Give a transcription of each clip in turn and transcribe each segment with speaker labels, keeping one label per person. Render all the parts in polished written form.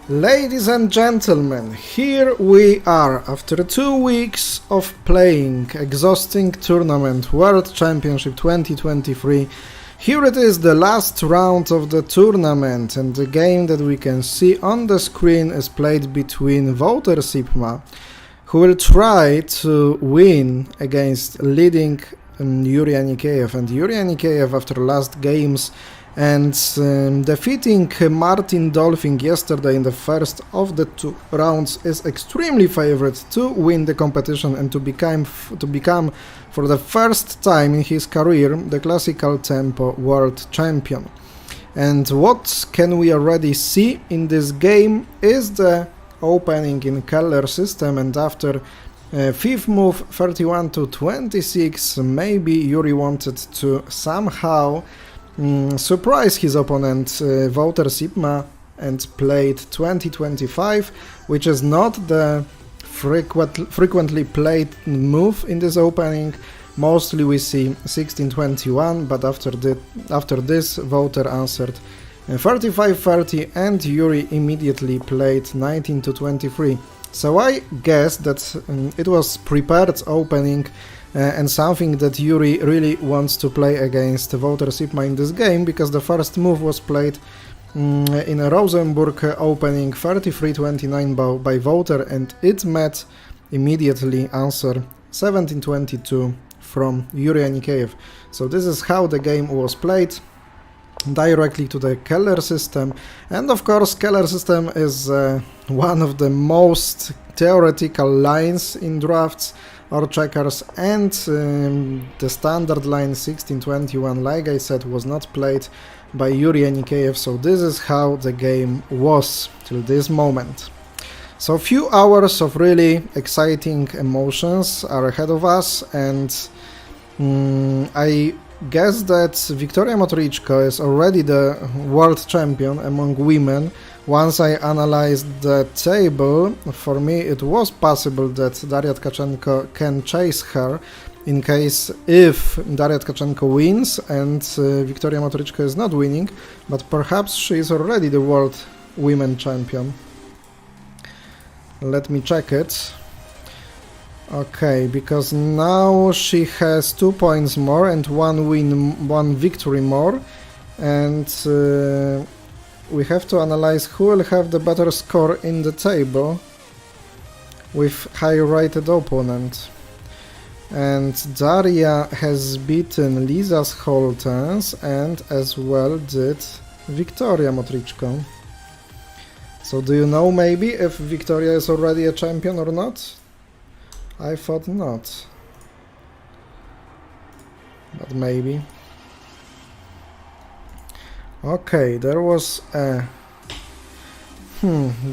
Speaker 1: Ladies and gentlemen, here we are after 2 weeks of playing exhausting tournament World Championship 2023. Here it is, the last round of the tournament, and the game that we can see on the screen is played between warcabyTV, who will try to win against leading Yuri Anikeyev, and Yuri Anikeyev after last games and defeating Martin Dolphin yesterday in the first of the 2 rounds is extremely favored to win the competition and to become for the first time in his career the classical tempo world champion. And what can we already see in this game is the opening in Keller system, and after 5th move 31-26, maybe Yuri wanted to somehow surprise his opponent warcabyTV and played 20-25, which is not the frequently played move in this opening. Mostly we see 16-21, but after this Wouter answered 35-30 and Yuri immediately played 19-23. So I guess that it was prepared opening and something that Yuri really wants to play against warcabyTV in this game, because the first move was played in a Rosenburg opening 33-29 by Wouter, and it met immediately answer 17-22 from Yuri Anikeyev. So this is how the game was played, directly to the Keller system. And of course Keller system is one of the most theoretical lines in drafts or checkers, and the standard line 16-21, like I said, was not played by Yuri Anikeyev. So this is how the game was till this moment. So few hours of really exciting emotions are ahead of us, and I guess that Victoria Motrichko is already the world champion among women. Once I analyzed the table, for me it was possible that Daria Tkachenko can chase her in case if Daria Tkachenko wins and Victoria Motrichko is not winning, but perhaps she is already the world women champion. Let me check it. Okay, because now she has 2 points more and 1 victory more, and we have to analyze who will have the better score in the table with higher rated opponent. And Daria has beaten Liza's Holtens and as well did Victoria Motrichko. So do you know maybe if Victoria is already a champion or not? I thought not, but maybe. Okay, there was a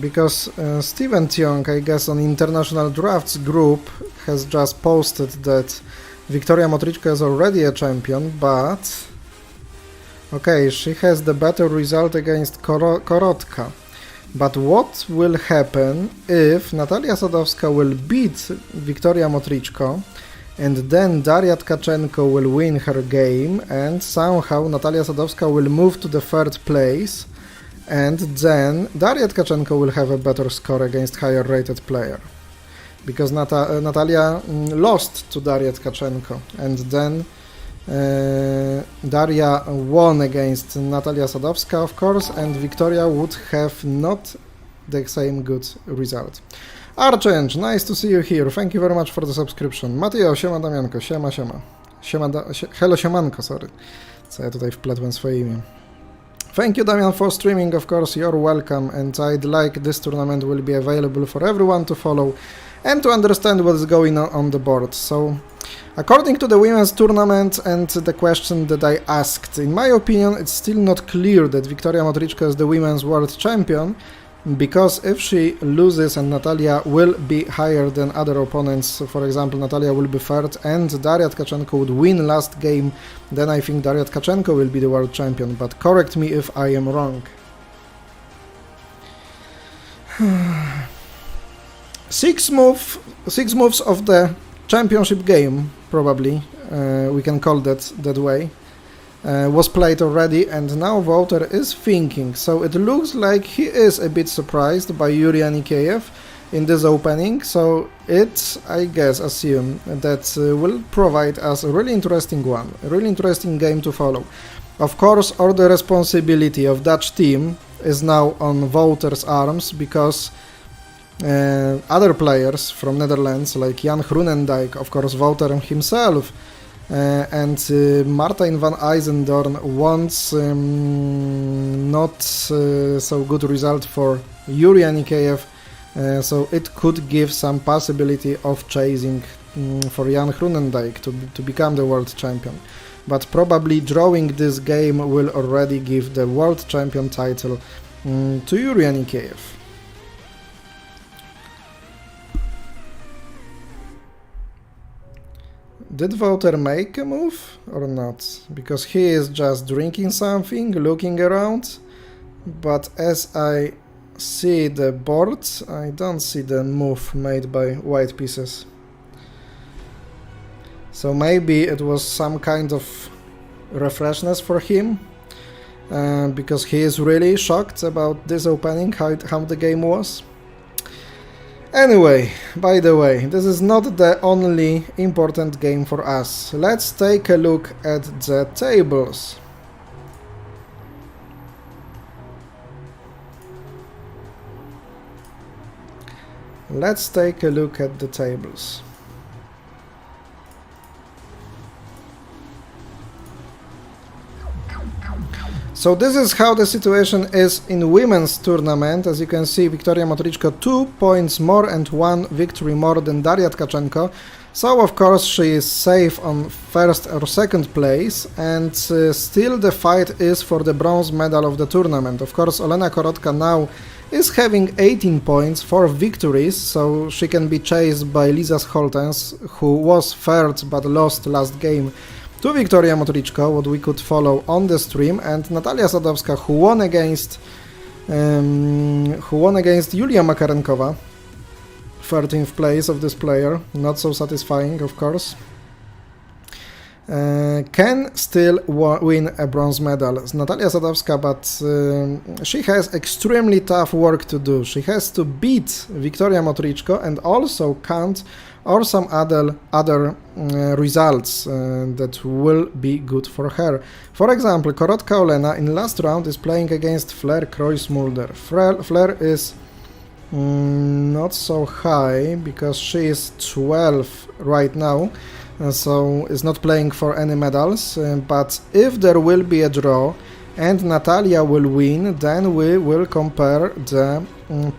Speaker 1: because Steven Tiong, I guess on International Drafts group, has just posted that Victoria Motrichko is already a champion, but okay, she has the better result against Korotka. But what will happen if Natalia Sadovska will beat Victoria Motrichko, and then Daria Tkachenko will win her game, and somehow Natalia Sadovska will move to the 3rd place, and then Daria Tkachenko will have a better score against higher rated player, because Natalia lost to Daria Tkachenko, and then Daria won against Natalia Sadovska, of course, and Victoria would have not the same good result. Archange, nice to see you here. Thank you very much for the subscription. Mateo, siema Damianko, siema. Hello siemanko, sorry. Co ja tutaj wpletłem swoje imię. Thank you, Damian, for streaming, of course, you're welcome, and I'd like this tournament will be available for everyone to follow and to understand what is going on the board. So, according to the women's tournament and the question that I asked, in my opinion, it's still not clear that Victoria Motrichko is the women's world champion, because if she loses and Natalia will be higher than other opponents, for example, Natalia will be 3rd and Daria Tkachenko would win last game, then I think Daria Tkachenko will be the world champion, but correct me if I am wrong. 6 moves of the championship game, probably, we can call that way. was played already, and now Wouter is thinking. So it looks like he is a bit surprised by Yuri Anikiev in this opening, so it, I guess, assume that will provide us a really interesting one, a really interesting game to follow. Of course, all the responsibility of Dutch team is now on Wouter's arms, because other players from Netherlands, like Jan Groenendijk, of course Wouter himself, and Martijn van IJzendoorn wants not so good result for Yuri Anikiev, so it could give some possibility of chasing for Jan Groenendijk to become the world champion. But probably drawing this game will already give the world champion title to Yuri Anikiev. Did Wouter make a move or not? Because he is just drinking something, looking around, but as I see the board, I don't see the move made by white pieces. So maybe it was some kind of refreshness for him, because he is really shocked about this opening, how the game was. Anyway, by the way, this is not the only important game for us. Let's take a look at the tables. Let's take a look at the tables. So this is how the situation is in women's tournament. As you can see, Wiktoria Motrichko 2 points more and 1 victory more than Daria Tkachenko. So of course she is safe on first or second place, and still the fight is for the bronze medal of the tournament. Of course, Olena Korotka now is having 18 points, 4 victories, so she can be chased by Lisa Scholtens, who was third but lost last game to Wiktoria Motrichko, what we could follow on the stream, and Natalia Sadovska, who won against Julia Makarenkova, 13th place of this player, not so satisfying, of course. Can still win a bronze medal. Natalia Sadovska, but she has extremely tough work to do. She has to beat Wiktoria Motrichko and also count or some other results that will be good for her. For example, Korotka Olena in last round is playing against Flair Kreuzmulder. Flair is not so high because she is 12 right now, so is not playing for any medals, but if there will be a draw and Natalia will win, then we will compare the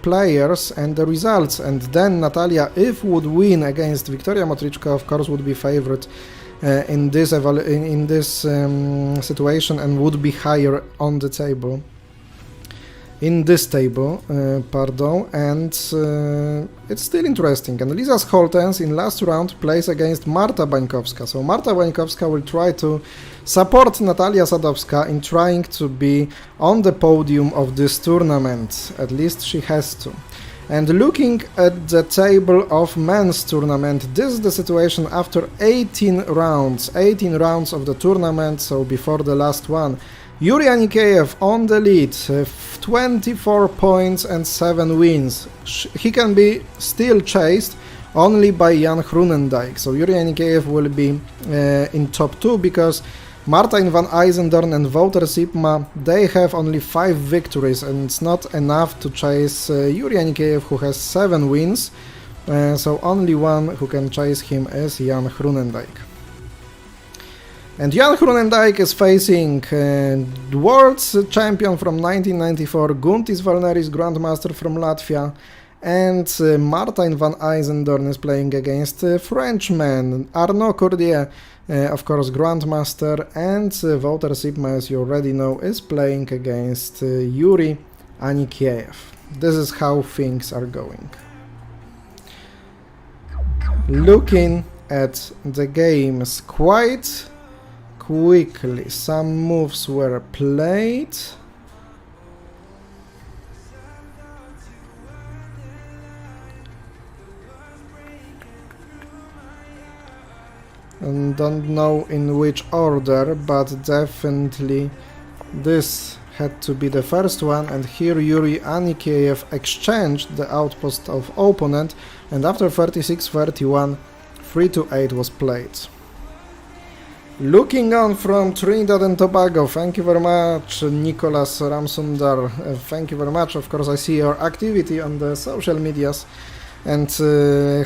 Speaker 1: players and the results, and then Natalia, if would win against Wiktoria Motrichko, of course would be favorite in this situation and would be higher on the table. In this table, and it's still interesting. And Lisa Scholtens in last round plays against Marta Bańkowska. So Marta Bańkowska will try to support Natalia Sadowska in trying to be on the podium of this tournament. At least she has to. And looking at the table of men's tournament, this is the situation after 18 rounds of the tournament, so before the last one. Yuri Anikiev on the lead, 24 points and 7 wins. He can be still chased only by Jan Groenendijk. So Yuri Anikiev will be in top 2 because Martijn van IJzendoorn and Wouter Sipma, they have only 5 victories, and it's not enough to chase Yuri Anikiev, who has 7 wins. So only one who can chase him is Jan Groenendijk. And Jan Groenendijk is facing world champion from 1994, Guntis Valneris, grandmaster from Latvia, and Martijn van IJzendoorn is playing against Frenchman, Arnaud Cordier, of course grandmaster, and Wouter Sipma, as you already know, is playing against Yuri Anikiev. This is how things are going. Looking at the games quite quickly, some moves were played. and don't know in which order, but definitely this had to be the first one, and here Yuri Anikiev exchanged the outpost of opponent, and after 36-31 3-8 was played. Looking on from Trinidad and Tobago, thank you very much, Nicolas Ramsundar, thank you very much. Of course, I see your activity on the social medias and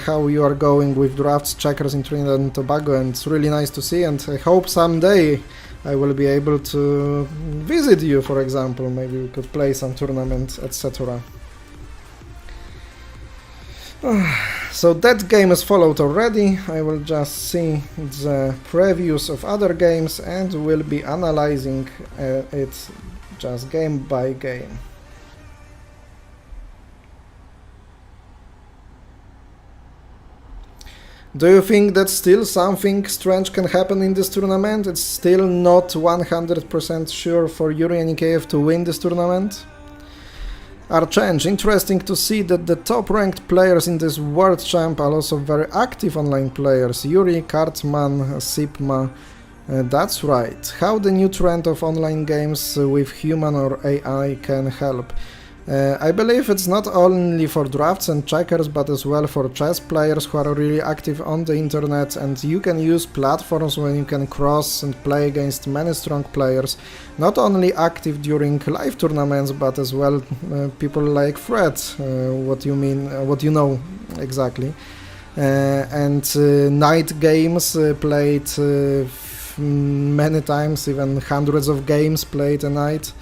Speaker 1: how you are going with drafts checkers in Trinidad and Tobago, and it's really nice to see, and I hope someday I will be able to visit you, for example, maybe we could play some tournament, etc. So that game is followed already. I will just see the previews of other games and will be analyzing it just game by game. Do you think that still something strange can happen in this tournament? It's still not 100% sure for Yuri Anikiev to win this tournament? Archange, interesting to see that the top-ranked players in this World Champ are also very active online players. Yuri, Kartman, Sipma, that's right. How the new trend of online games with human or AI can help? I believe it's not only for drafts and checkers, but as well for chess players who are really active on the internet, and you can use platforms when you can cross and play against many strong players, not only active during live tournaments, but as well people like Fred, what you know exactly, and night games played many times, even hundreds of games played a night.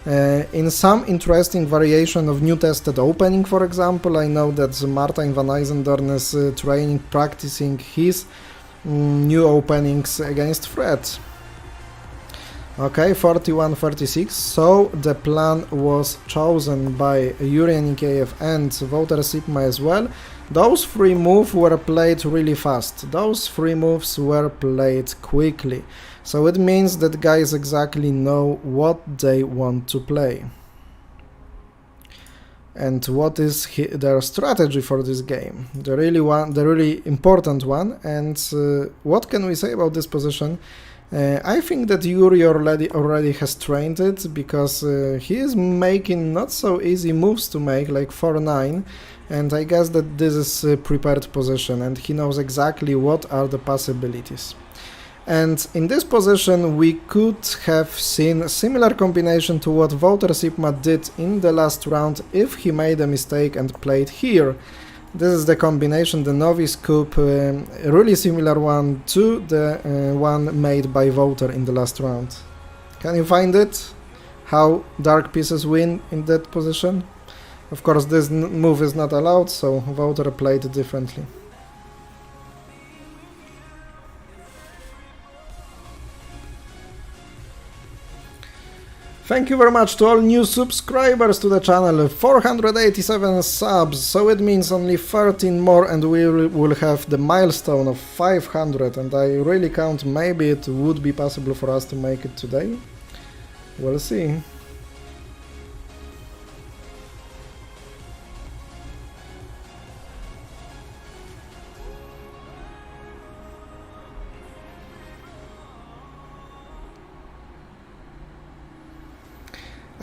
Speaker 1: In some interesting variation of new tested opening, for example, I know that Martin van Eisendorn is practicing his new openings against Fred. Okay, 41-36, so the plan was chosen by Yuri Anikiev and Wouter Sipma as well. Those three moves were played really fast, those three moves were played quickly. So it means that guys exactly know what they want to play and what is their strategy for this game. The really important one. And what can we say about this position? I think that Yuri already has trained it, because he is making not so easy moves to make, like 4-9, and I guess that this is a prepared position and he knows exactly what are the possibilities. And in this position we could have seen a similar combination to what Wouter Sipma did in the last round if he made a mistake and played here. This is the combination, the novice coup, a really similar one to the one made by Wouter in the last round. Can you find it? How dark pieces win in that position? Of course this move is not allowed, so Wouter played differently. Thank you very much to all new subscribers to the channel, 487 subs, so it means only 13 more and we will have the milestone of 500, and I really count maybe it would be possible for us to make it today. We'll see.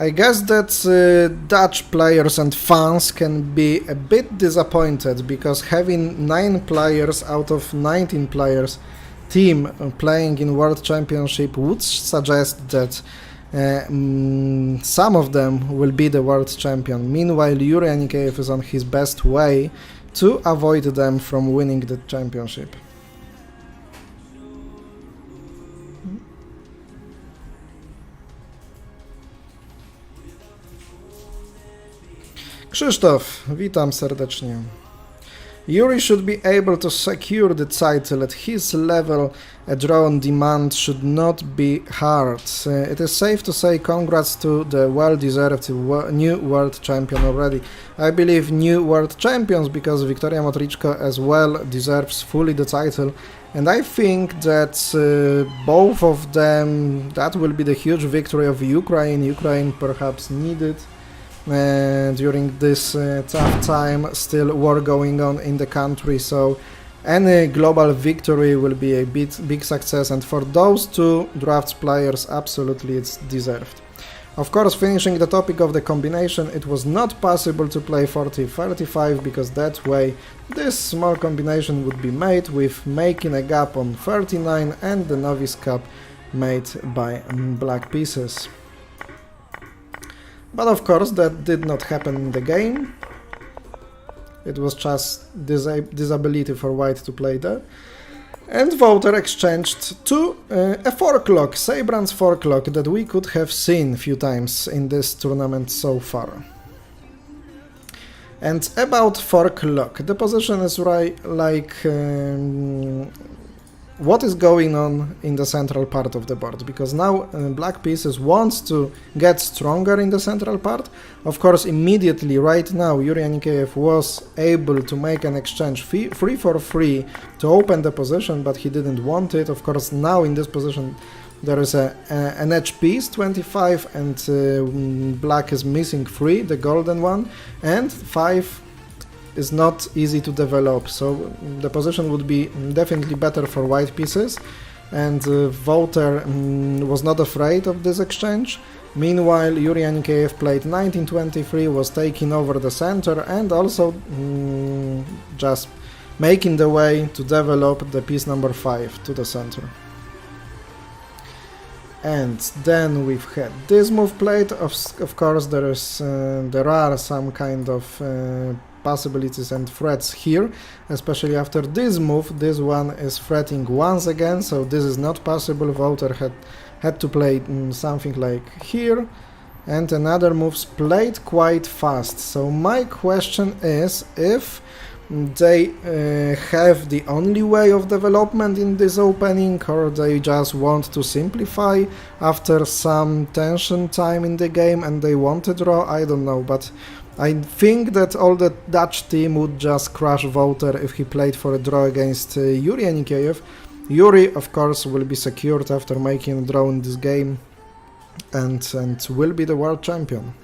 Speaker 1: I guess that Dutch players and fans can be a bit disappointed, because having 9 players out of 19 players team playing in World Championship would suggest that some of them will be the World Champion. Meanwhile, Yuri Anikiev is on his best way to avoid them from winning the championship. Krzysztof, witam serdecznie. Yuri should be able to secure the title at his level. A draw on demand should not be hard. It is safe to say congrats to the well-deserved new world champion already. I believe new world champions, because Victoria Motrichko as well deserves fully the title. And I think that both of them, that will be the huge victory of Ukraine. Ukraine perhaps needed during this tough time, still war going on in the country, so any global victory will be a big success, and for those two drafts players, absolutely it's deserved. Of course, finishing the topic of the combination, it was not possible to play 40-35 because that way this small combination would be made with making a gap on 39 and the novice cap made by black pieces. But of course that did not happen in the game. It was just disability for white to play there. And voter exchanged to a 4-clock, Sabrand's 4-clock that we could have seen a few times in this tournament so far. And about 4-clock, the position is like what is going on in the central part of the board, because now black pieces wants to get stronger in the central part. Of course, immediately right now Yuri Anikеев was able to make an exchange free for free to open the position, but he didn't want it. Of course, now in this position there is an edge piece 25 and black is missing 3, the golden one, and 5 is not easy to develop, so the position would be definitely better for white pieces, and voter was not afraid of this exchange. Meanwhile, Yuri Anikеев played 1923, was taking over the center and also just making the way to develop the piece number 5 to the center. And then we've had this move played. Of course, there are some kind of possibilities and threats here, especially after this move. This one is threatening once again, so this is not possible. Voter had to play something like here, and another move's played quite fast. So my question is if they have the only way of development in this opening, or they just want to simplify after some tension time in the game and they want to draw. I don't know, but I think that all the Dutch team would just crush voter if he played for a draw against Yuri Anikеев. Yuri, of course, will be secured after making a draw in this game and will be the world champion.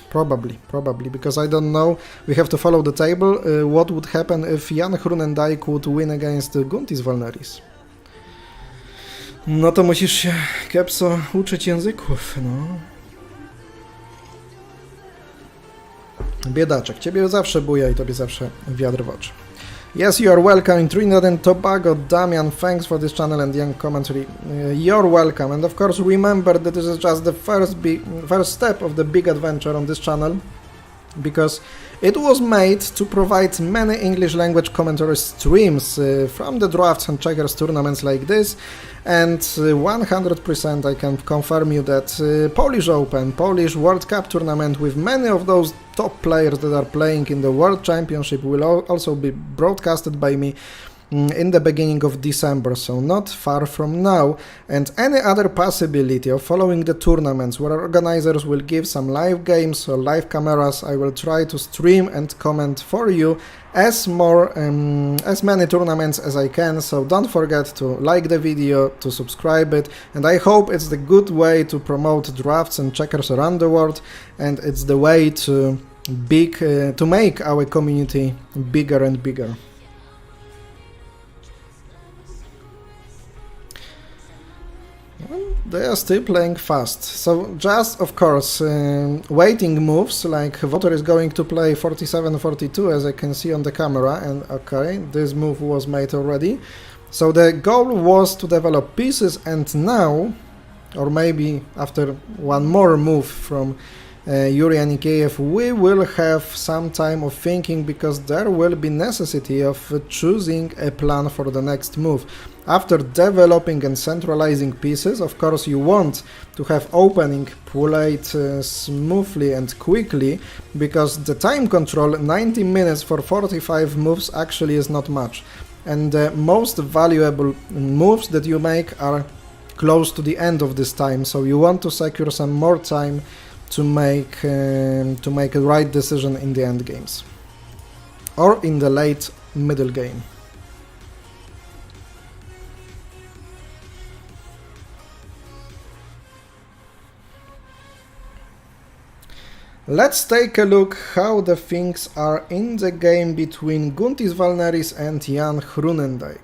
Speaker 1: Probably, because I don't know, we have to follow the table, what would happen if Jan Groenendijk would win against Guntis Valneris. No to musisz się, Kepso, uczyć języków, no. Biedaczek, ciebie zawsze buja i tobie zawsze wiatr w oczy. Yes, you are welcome in Trinidad and Tobago. Damian, thanks for this channel and young commentary. You're welcome, and of course remember that this is just the first step of the big adventure on this channel, because it was made to provide many English language commentary streams from the drafts and checkers tournaments like this, and 100% I can confirm you that Polish Open, Polish World Cup tournament with many of those top players that are playing in the World Championship will also be broadcasted by me in the beginning of December, so not far from now. And any other possibility of following the tournaments where organizers will give some live games or live cameras, I will try to stream and comment for you as many tournaments as I can. So don't forget to like the video, to subscribe it, and I hope it's the good way to promote drafts and checkers around the world, and it's the way to make our community bigger and bigger. They are still playing fast, so just of course waiting moves, like voter is going to play 47-42 as I can see on the camera, and okay, this move was made already. So the goal was to develop pieces, and now, or maybe after one more move from Yuri Anikеев, we will have some time of thinking, because there will be necessity of choosing a plan for the next move. After developing and centralizing pieces, of course you want to have opening played smoothly and quickly, because the time control, 90 minutes for 45 moves, actually is not much. And the most valuable moves that you make are close to the end of this time, so you want to secure some more time to make a right decision in the end games or in the late middle game. Let's take a look how the things are in the game between Guntis Valneris and Jan Groenendijk.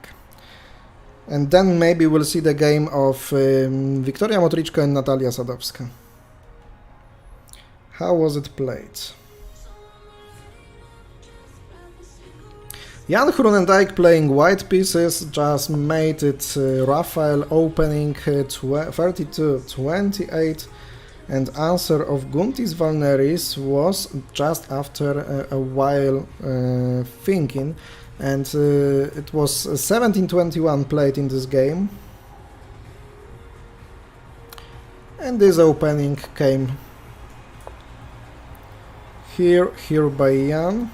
Speaker 1: And then maybe we'll see the game of Wiktoria Motrichko and Natalia Sadovska. How was it played? Jan Groenendijk playing white pieces just made it Rafael opening 32-28, and answer of Guntis Valneris was just after a while thinking, and it was 17-21 played in this game, and this opening came here by Jan.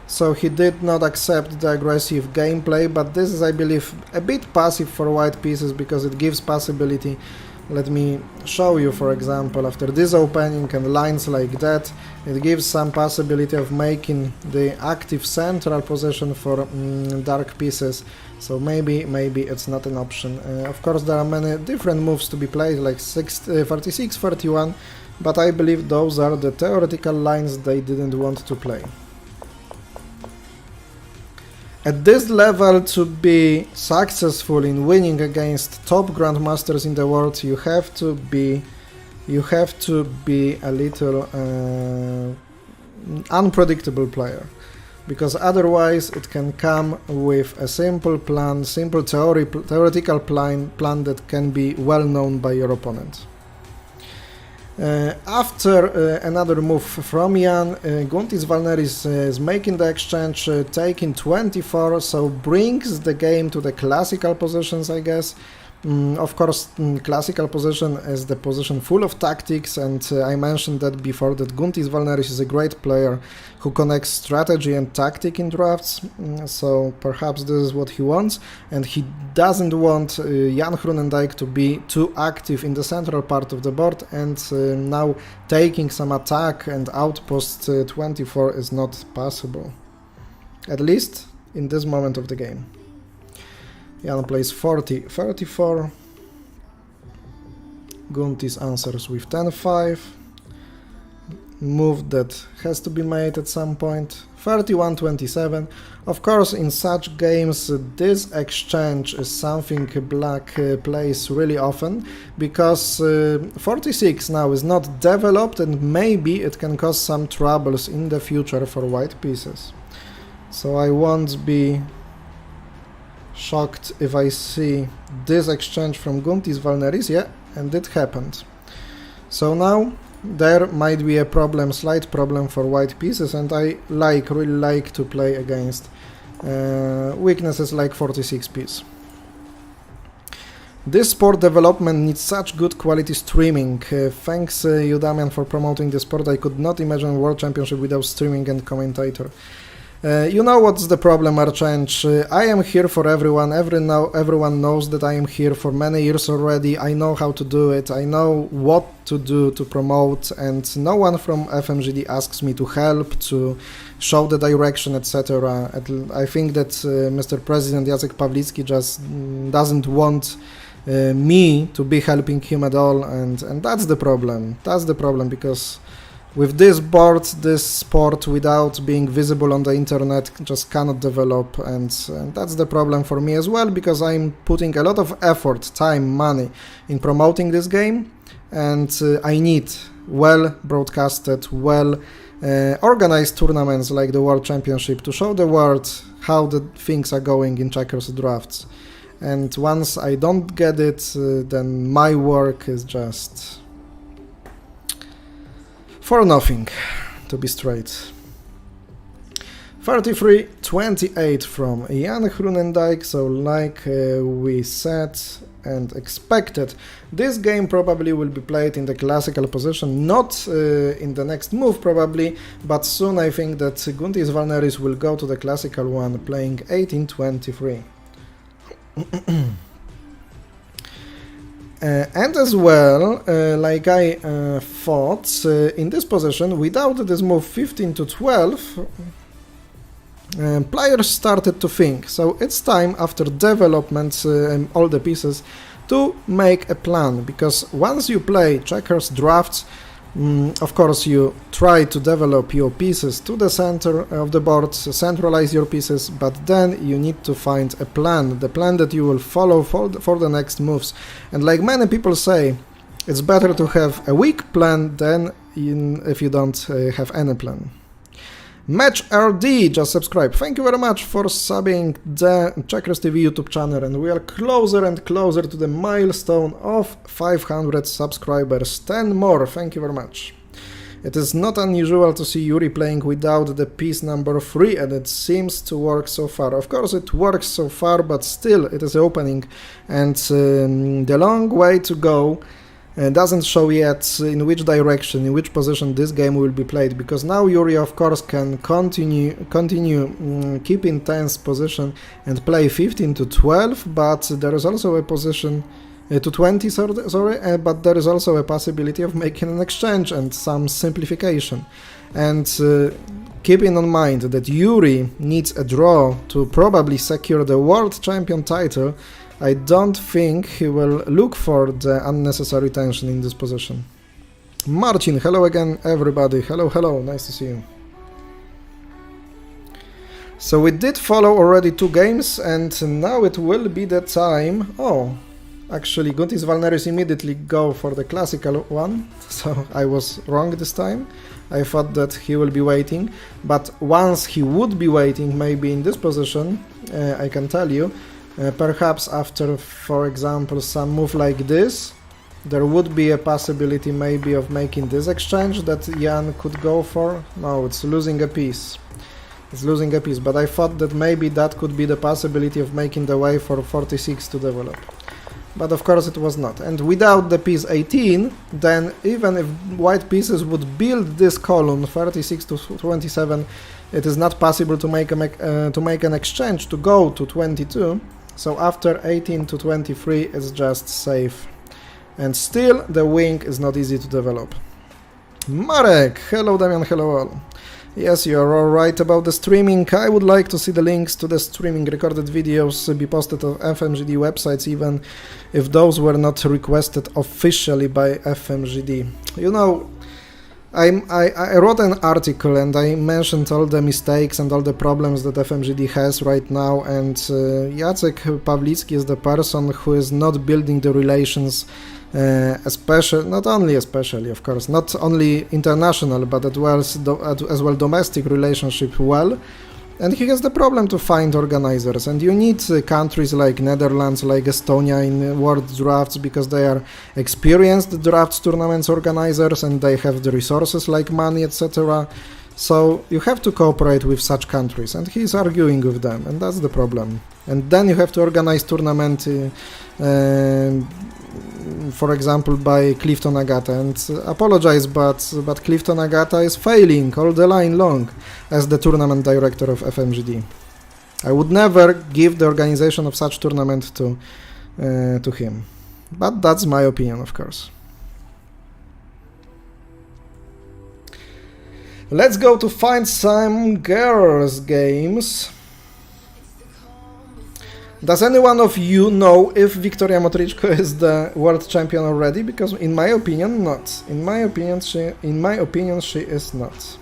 Speaker 1: So he did not accept the aggressive gameplay, but this is, I believe, a bit passive for white pieces because it gives possibility. Let me show you, for example, after this opening and lines like that, it gives some possibility of making the active central position for dark pieces. So maybe it's not an option. Of course, there are many different moves to be played, like 46-41, but I believe those are the theoretical lines they didn't want to play. At this level, to be successful in winning against top grandmasters in the world, you have to be a little unpredictable player, because otherwise it can come with a simple plan, simple theoretical plan that can be well known by your opponent. After another move from Jan, Guntis Valneris is making the exchange, taking 24, so brings the game to the classical positions, I guess. Of course, classical position is the position full of tactics, and I mentioned that before, that Guntis Valneris is a great player who connects strategy and tactic in drafts, so perhaps this is what he wants, and he doesn't want Jan Groenendijk to be too active in the central part of the board, and now taking some attack and outpost 24 is not possible, at least in this moment of the game. Jan plays 40-34, Guntis answers with 10-5, move that has to be made at some point, 31-27. Of course, in such games this exchange is something black plays really often, because 46 now is not developed, and maybe it can cause some troubles in the future for white pieces. So I won't be shocked if I see this exchange from Guntis Valneris, yeah, and it happened. So now there might be a problem, slight problem for white pieces, and I really like to play against weaknesses like 46 piece. This sport development needs such good quality streaming. Thanks you, Damian, for promoting the sport. I could not imagine World Championship without streaming and commentator. You know what's the problem, Archange? I am here for everyone. Everyone knows that I am here for many years already. I know how to do it. I know what to do to promote, and no one from FMGD asks me to help, to show the direction, etc. I think that Mr. President Jacek Pawlicki just doesn't want me to be helping him at all, and that's the problem. That's the problem, because with this board, this sport, without being visible on the internet, just cannot develop, and that's the problem for me as well, because I'm putting a lot of effort, time, money in promoting this game, and I need well broadcasted, well organized tournaments like the World Championship to show the world how the things are going in checkers drafts. And once I don't get it, then my work is just for nothing, to be straight. 33-28 from Jan Groenendijk, so like we said and expected, this game probably will be played in the classical position, not in the next move probably, but soon I think that Guntis Valneris will go to the classical one, playing 18-23. And as well, like I thought, in this position, without this move 15-12, players started to think. So it's time, after developments and all the pieces, to make a plan, because once you play checkers drafts, Of course, you try to develop your pieces to the center of the board, centralize your pieces, but then you need to find a plan, the plan that you will follow for the next moves. And like many people say, it's better to have a weak plan than if you don't have any plan. Match RD just subscribe. Thank you very much for subbing the checkersTV YouTube channel, and we are closer and closer to the milestone of 500 subscribers. 10 more. Thank you very much. It is not unusual to see Yuri playing without the piece number 3, and it seems to work so far. Of course it works so far, but still it is opening, and the long way to go doesn't show yet in which direction, in which position this game will be played, because now Yuri of course can continue keep in tense position and play 15 to 12, but there is also a position to 20, but there is also a possibility of making an exchange and some simplification. And keeping in mind that Yuri needs a draw to probably secure the world champion title, I don't think he will look for the unnecessary tension in this position. Marcin, hello again everybody, hello, nice to see you. So we did follow already 2 games, and now it will be the time. Oh, actually Guntis Valneris immediately go for the classical one, so I was wrong this time. I thought that he will be waiting, but once he would be waiting, maybe in this position, I can tell you, perhaps after, for example, some move like this, there would be a possibility maybe of making this exchange that Jan could go for. No, it's losing a piece. It's losing a piece, but I thought that maybe that could be the possibility of making the way for 46 to develop. But of course it was not. And without the piece 18, then even if white pieces would build this column 36 to 27, it is not possible to make an exchange to go to 22. So after 18 to 23 it's just safe. And still the wing is not easy to develop. Marek! Hello Damian, hello all. Yes, you are all right about the streaming. I would like to see the links to the streaming recorded videos be posted on FMGD websites, even if those were not requested officially by FMGD. You know, I wrote an article and I mentioned all the mistakes and all the problems that FMGD has right now, and Jacek Pawlicki is the person who is not building the relations, not only international, but as well domestic relationship well. And he has the problem to find organizers, and you need countries like Netherlands, like Estonia in world drafts, because they are experienced drafts tournaments organizers and they have the resources like money, etc. So you have to cooperate with such countries, and he's arguing with them, and that's the problem. And then you have to organize tournament, for example, by Clifton Agata, and apologize, but Clifton Agata is failing all the line long as the tournament director of FMGD. I would never give the organization of such tournament to him, but that's my opinion, of course. Let's go to find some girls' games. Does anyone of you know if Victoria Motrichko is the world champion already? Because in my opinion, not. In my opinion, she is not.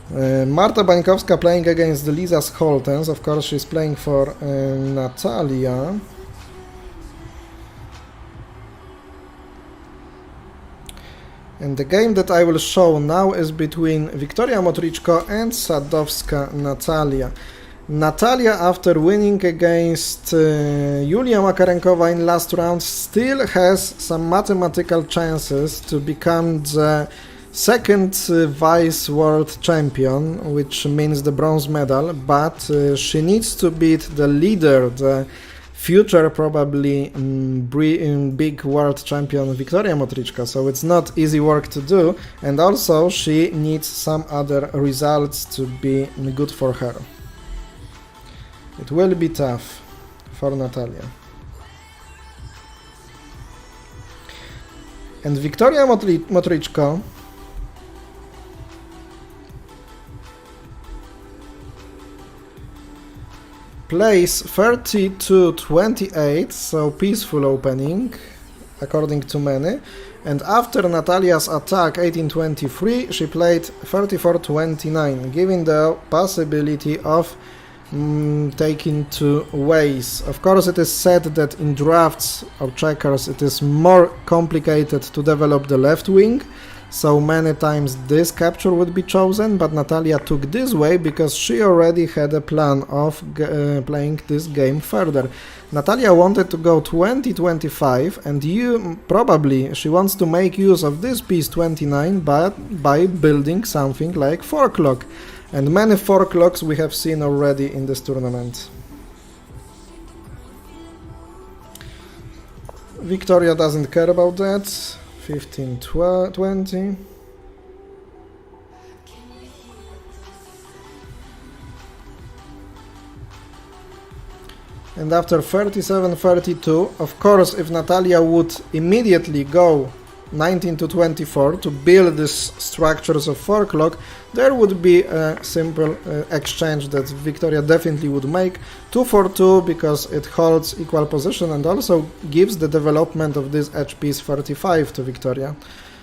Speaker 1: Marta Bańkowska playing against Lisa Scholtens. Of course, she's playing for Natalia. And the game that I will show now is between Victoria Motrichko and Sadovska Natalia. Natalia, after winning against Julia Makarenkova in last round, still has some mathematical chances to become the second vice world champion, which means the bronze medal, but she needs to beat the leader, the future probably big world champion Victoria Motrichko, so it's not easy work to do, and also she needs some other results to be good for her. It will be tough for Natalia. And Victoria Motrichko plays 30 to 28, so peaceful opening, according to many. And after Natalia's attack 1823, she played 34-29, giving the possibility of taking two ways. Of course, it is said that in drafts or checkers it is more complicated to develop the left wing, so many times this capture would be chosen, but Natalia took this way because she already had a plan of playing this game further. Natalia wanted to go 20-25, and she wants to make use of this piece 29 but by building something like 4 clock. And many 4 clocks we have seen already in this tournament. Victoria doesn't care about that. 15-20. And after 37-32, of course, if Natalia would immediately go 19-24 to build these structures of 4 clock, there would be a simple exchange that Victoria definitely would make. 2-4-2 because it holds equal position and also gives the development of this edge piece 35 to Victoria.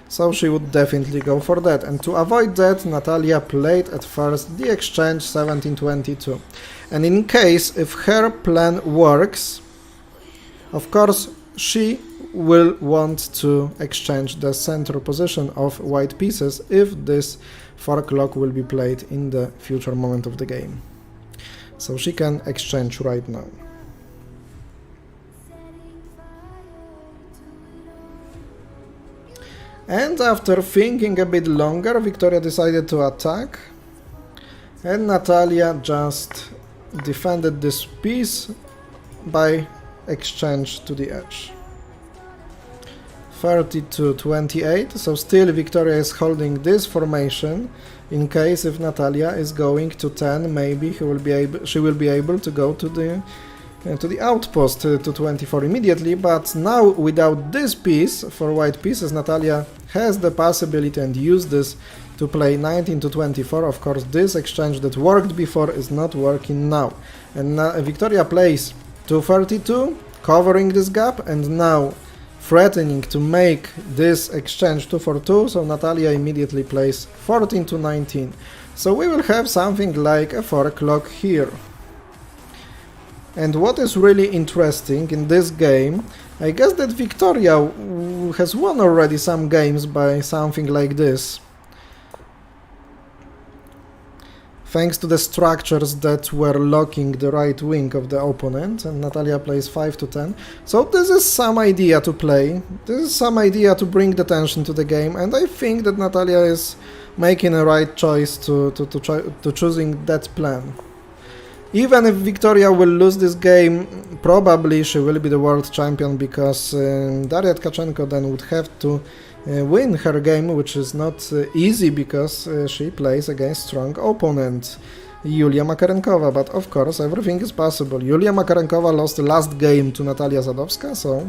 Speaker 1: So she would definitely go for that. And to avoid that, Natalia played at first the exchange 17-22. And in case if her plan works, of course she will want to exchange the center position of white pieces if this 4 clock will be played in the future moment of the game. So she can exchange right now. And after thinking a bit longer, Victoria decided to attack, and Natalia just defended this piece by exchange to the edge. 30-28, so still Victoria is holding this formation. In case if Natalia is going to 10, maybe she will be able to go to the outpost to 24 immediately, but now without this piece for white pieces, Natalia has the possibility and use this to play 19-24. Of course, this exchange that worked before is not working now, and Victoria plays 2-32, covering this gap, and now threatening to make this exchange 2-4-2, so Natalia immediately plays 14-19. So we will have something like a 4 clock here. And what is really interesting in this game, I guess that Victoria has won already some games by something like this, thanks to the structures that were locking the right wing of the opponent, and Natalia plays 5-10. So this is some idea to play, this is some idea to bring the tension to the game, and I think that Natalia is making a right choice to choosing that plan. Even if Victoria will lose this game, probably she will be the world champion, because Daria Tkachenko then would have to win her game, which is not easy because she plays against strong opponent, Yulia Makarenkova, but of course everything is possible. Yulia Makarenkova lost the last game to Natalia Sadovska, so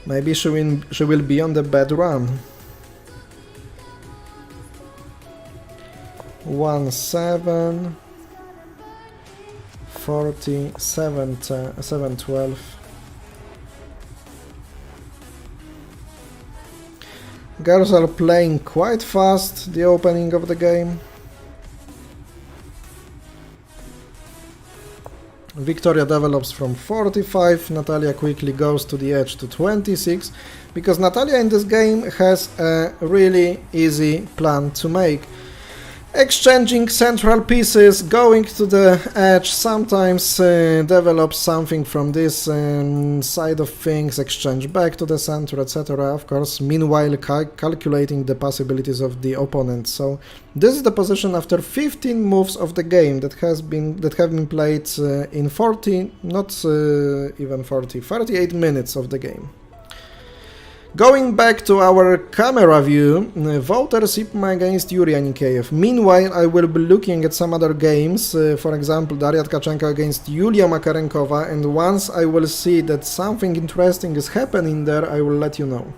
Speaker 1: maybe she will be on the bad run. 1-7, 7-12. Girls are playing quite fast the opening of the game. Victoria develops from 45, Natalia quickly goes to the edge to 26, because Natalia in this game has a really easy plan to make. Exchanging central pieces, going to the edge, sometimes develops something from this side of things, exchange back to the center, etc. Of course, meanwhile calculating the possibilities of the opponent. So this is the position after 15 moves of the game that have been played in 38 minutes of the game. Going back to our camera view, Wouter Sipma against Yuri Anikeyev. Meanwhile, I will be looking at some other games, for example, Daria Tkachenko against Yulia Makarenkova, and once I will see that something interesting is happening there, I will let you know.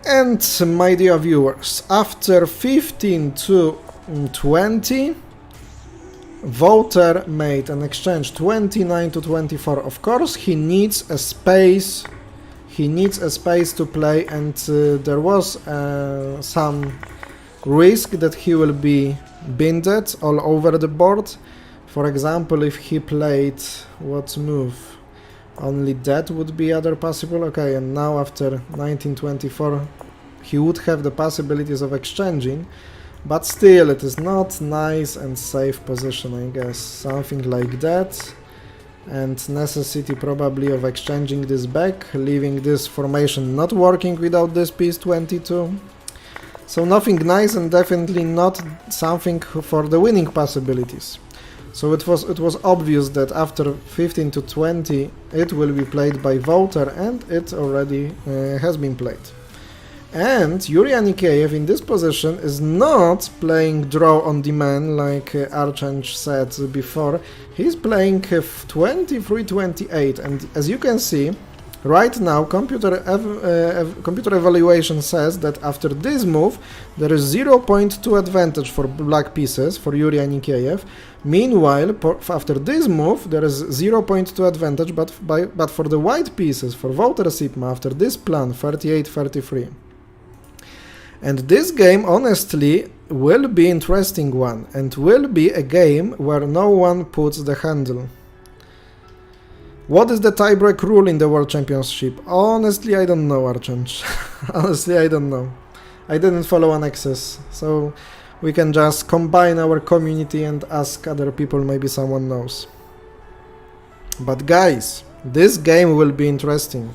Speaker 1: And, my dear viewers, after 15-20, Voter made an exchange 29 to 24. Of course, he needs a space. He needs a space to play, and there was some risk that he will be binded all over the board. For example, if he played what move? Only that would be other possible. Okay, and now after 1924, he would have the possibilities of exchanging. But still, it is not nice and safe position, I guess. Something like that. And necessity probably of exchanging this back, leaving this formation not working without this piece 22. So nothing nice, and definitely not something for the winning possibilities. So it was obvious that after 15 to 20 it will be played by Voter, and it already has been played. And Yuri Anikеев in this position is not playing draw on demand like Archange said before. He's playing 23-28, and as you can see, right now computer evaluation says that after this move there is 0.2 advantage for black pieces for Yuri Anikеев. Meanwhile, after this move there is 0.2 advantage, but for the white pieces, for Voter Sipma, after this plan 38-33. And this game, honestly, will be interesting one, and will be a game where no one puts the handle. What is the tiebreak rule in the World Championship? Honestly, I don't know, Archange. Honestly, I don't know. I didn't follow Annexes, so we can just combine our community and ask other people, maybe someone knows. But guys, this game will be interesting.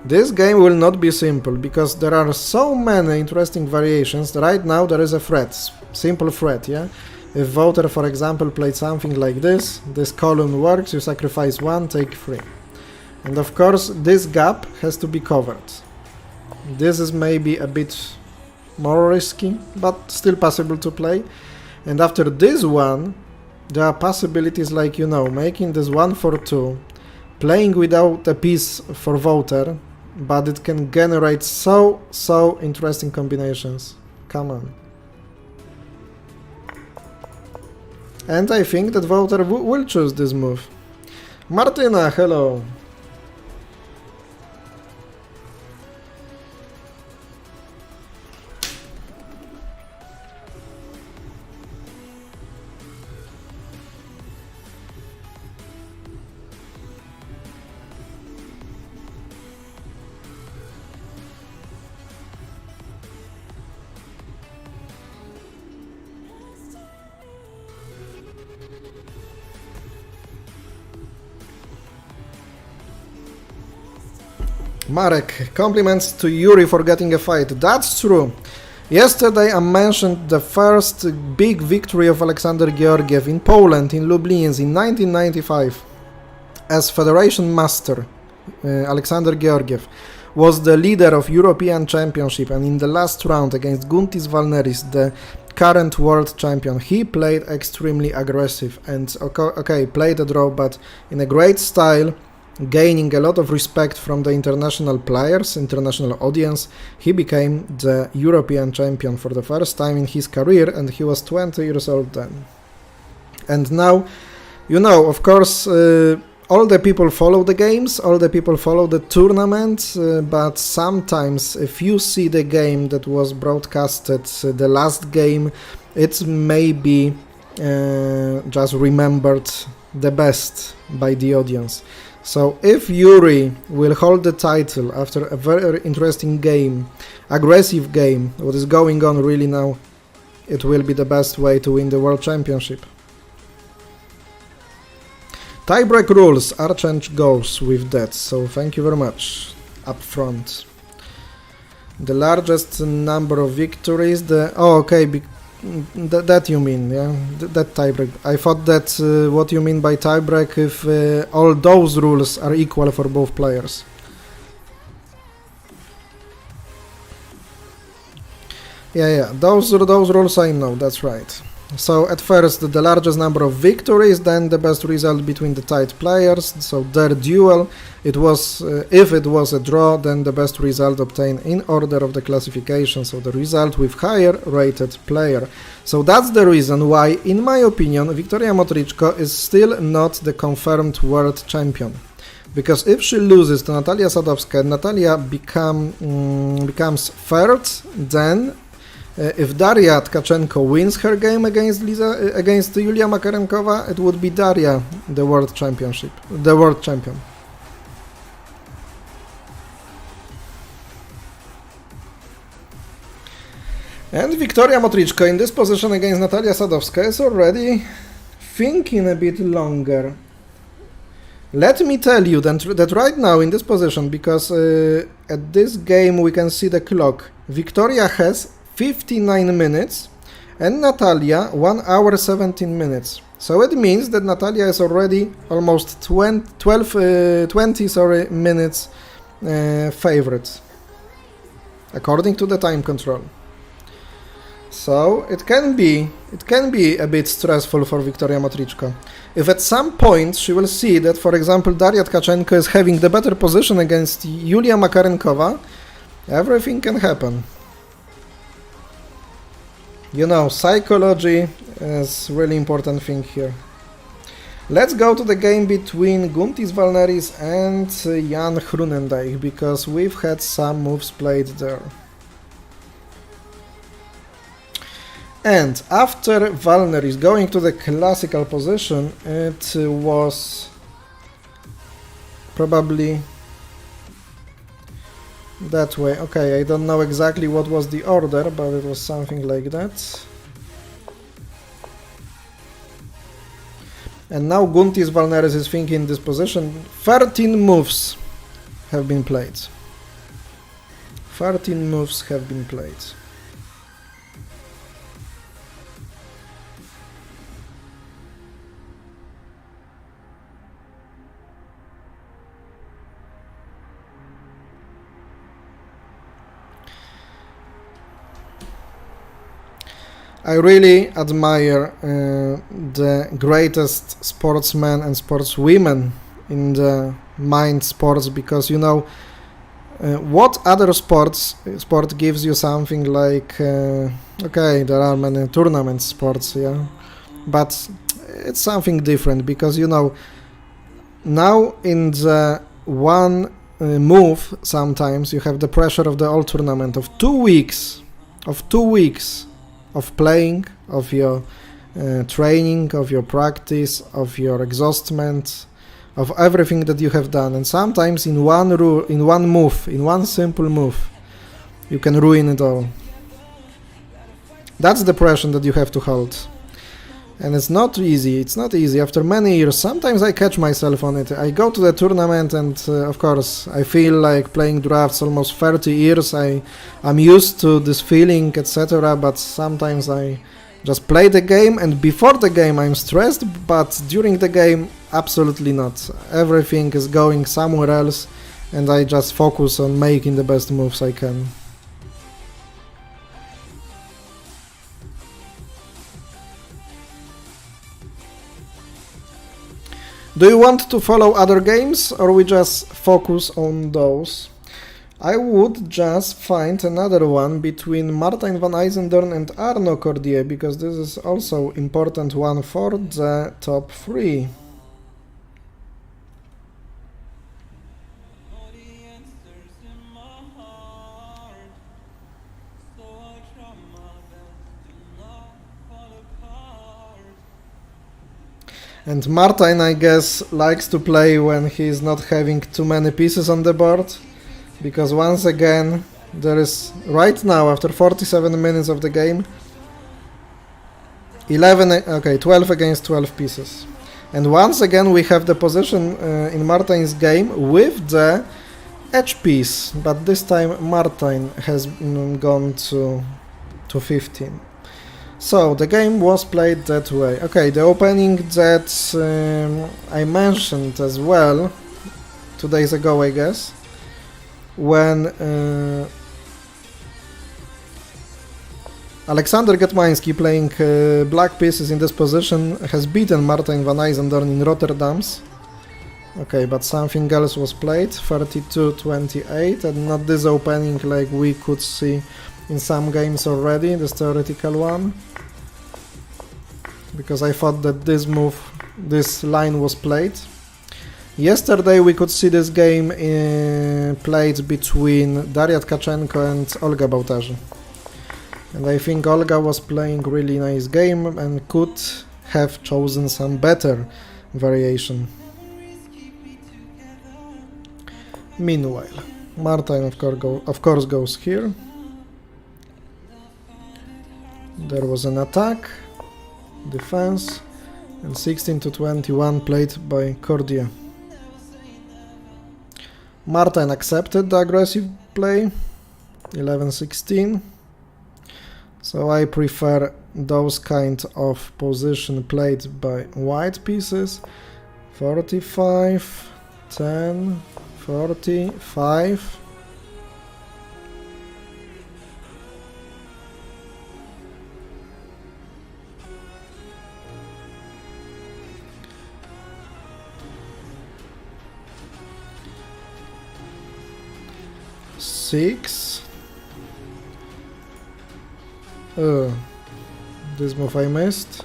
Speaker 1: This game will not be simple, because there are so many interesting variations. Right now there is a threat, simple threat, yeah? If Voter, for example, played something like this column works, you sacrifice 1, take 3. And of course this gap has to be covered. This is maybe a bit more risky, but still possible to play. And after this one, there are possibilities like, you know, making this 1 for 2, playing without a piece for Voter, but it can generate so interesting combinations. Come on. And I think that Voter will choose this move. Martyna, hello. Marek, compliments to Yuri for getting a fight. That's true. Yesterday I mentioned the first big victory of Aleksander Georgiev in Poland, in Lublin, in 1995. As Federation Master, Aleksander Georgiev was the leader of European Championship, and in the last round against Guntis Valneris, the current world champion, he played extremely aggressive and okay, played a draw, but in a great style, gaining a lot of respect from the international players, international audience. He became the European champion for the first time in his career, and he was 20 years old then. And now, you know, of course, all the people follow the games, all the people follow the tournament, but sometimes if you see the game that was broadcasted, the last game, it's maybe just remembered the best by the audience. So if Yuri will hold the title after a very interesting game, aggressive game, what is going on really now, it will be the best way to win the World Championship. Tiebreak rules, Archange goes with that, so thank you very much, up front. The largest number of victories, that you mean, yeah? That tiebreak. I thought that what you mean by tiebreak if all those rules are equal for both players. Yeah, those rules I know, that's right. So at first the largest number of victories, then the best result between the tied players, so their duel. It was, if it was a draw, then the best result obtained in order of the classification, so the result with higher rated player. So that's the reason why, in my opinion, Wiktoria Motrichko is still not the confirmed world champion. Because if she loses to Natalia Sadovska and Natalia becomes third, then if Daria Tkachenko wins her game against Yulia Makarenkova, it would be Daria the world champion. And Wiktoria Motrichko in this position against Natalia Sadovska is already thinking a bit longer. Let me tell you that right now in this position, because at this game we can see the clock, Wiktoria has 59 minutes and Natalia 1 hour 17 minutes. So it means that Natalia is already almost 20 minutes favorite, according to the time control. So it can be a bit stressful for Wiktoria Motrichko. If at some point she will see that, for example, Daria Tkachenko is having the better position against Yulia Makarenkova, everything can happen. You know, psychology is really important thing here. Let's go to the game between Guntis Valneris and Jan Groenendijk, because we've had some moves played there. And after Valneris going to the classical position, it was probably that way. Okay, I don't know exactly what was the order, but it was something like that. And now Guntis Valneris is thinking in this position. 13 moves have been played. 13 moves have been played. I really admire the greatest sportsmen and sportswomen in the mind sports, because you know what other sport gives you something like okay, there are many tournament sports, yeah, but it's something different, because you know now in the one move sometimes you have the pressure of the whole tournament of 2 weeks of playing, of your training, of your practice, of your exhaustion, of everything that you have done, and sometimes in one simple move, you can ruin it all. That's the pressure that you have to hold, and it's not easy. It's not easy. After many years, sometimes I catch myself on it. I go to the tournament, and of course, I feel like playing drafts almost 30 years. I'm used to this feeling, etc. But sometimes I just play the game, and before the game I'm stressed, but during the game, absolutely not. Everything is going somewhere else, and I just focus on making the best moves I can. Do you want to follow other games, or we just focus on those? I would just find another one between Martijn van IJsendorn and Arno Cordier, because this is also important one for the top 3. And Martijn, I guess, likes to play when he's not having too many pieces on the board, because once again, there is, right now, after 47 minutes of the game, 12 against 12 pieces. And once again, we have the position in Martijn's game with the edge piece, but this time Martijn has gone to 15. So the game was played that way. Okay, the opening that I mentioned as well 2 days ago, I guess, when Aleksander Getmański, playing black pieces in this position, has beaten Martin van Eysendorn in Rotterdam's. Okay, but something else was played, 32-28, and not this opening like we could see in some games already, this theoretical one. Because I thought that this line was played. Yesterday we could see this game played between Daria Tkachenko and Olga Bałtarzy. And I think Olga was playing really nice game and could have chosen some better variation. Meanwhile, Martin of course goes here. There was an attack, defense, and 16-21 played by Cordier. Martin accepted the aggressive play, 11-16. So I prefer those kind of position played by white pieces. 45, 10, 45. Six. This move I missed.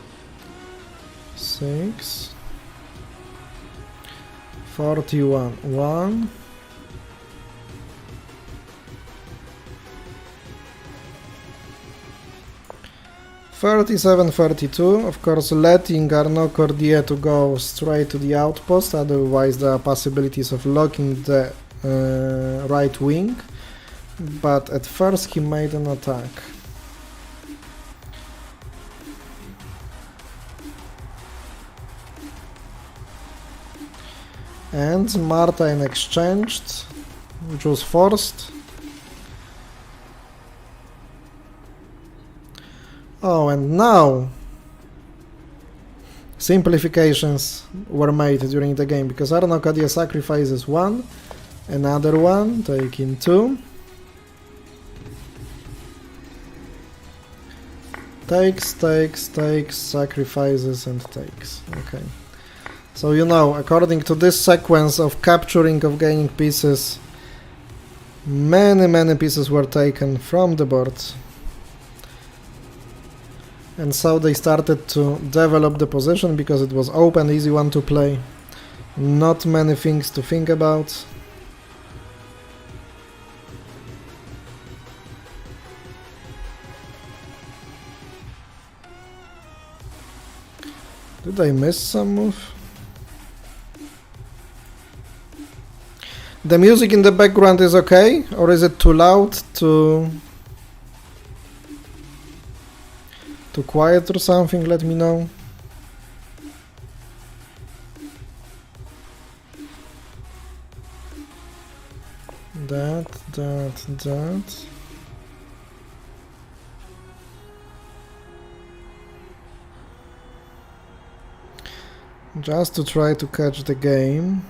Speaker 1: 6. 41. 1. (37-32). Of course, letting Arnaud Cordier to go straight to the outpost, otherwise there are possibilities of locking the right wing. But at first he made an attack. And Martin exchanged, which was forced. Oh, and now simplifications were made during the game, because Arnaud Cordier sacrifices 1, another 1, taking 2. Takes, sacrifices and takes. Okay. So you know, according to this sequence of capturing of gaining pieces, many pieces were taken from the board. And so they started to develop the position because it was open, easy one to play. Not many things to think about. Did I miss some move? The music in the background is okay, or is it too loud, too quiet or something? Let me know. That. Just to try to catch the game.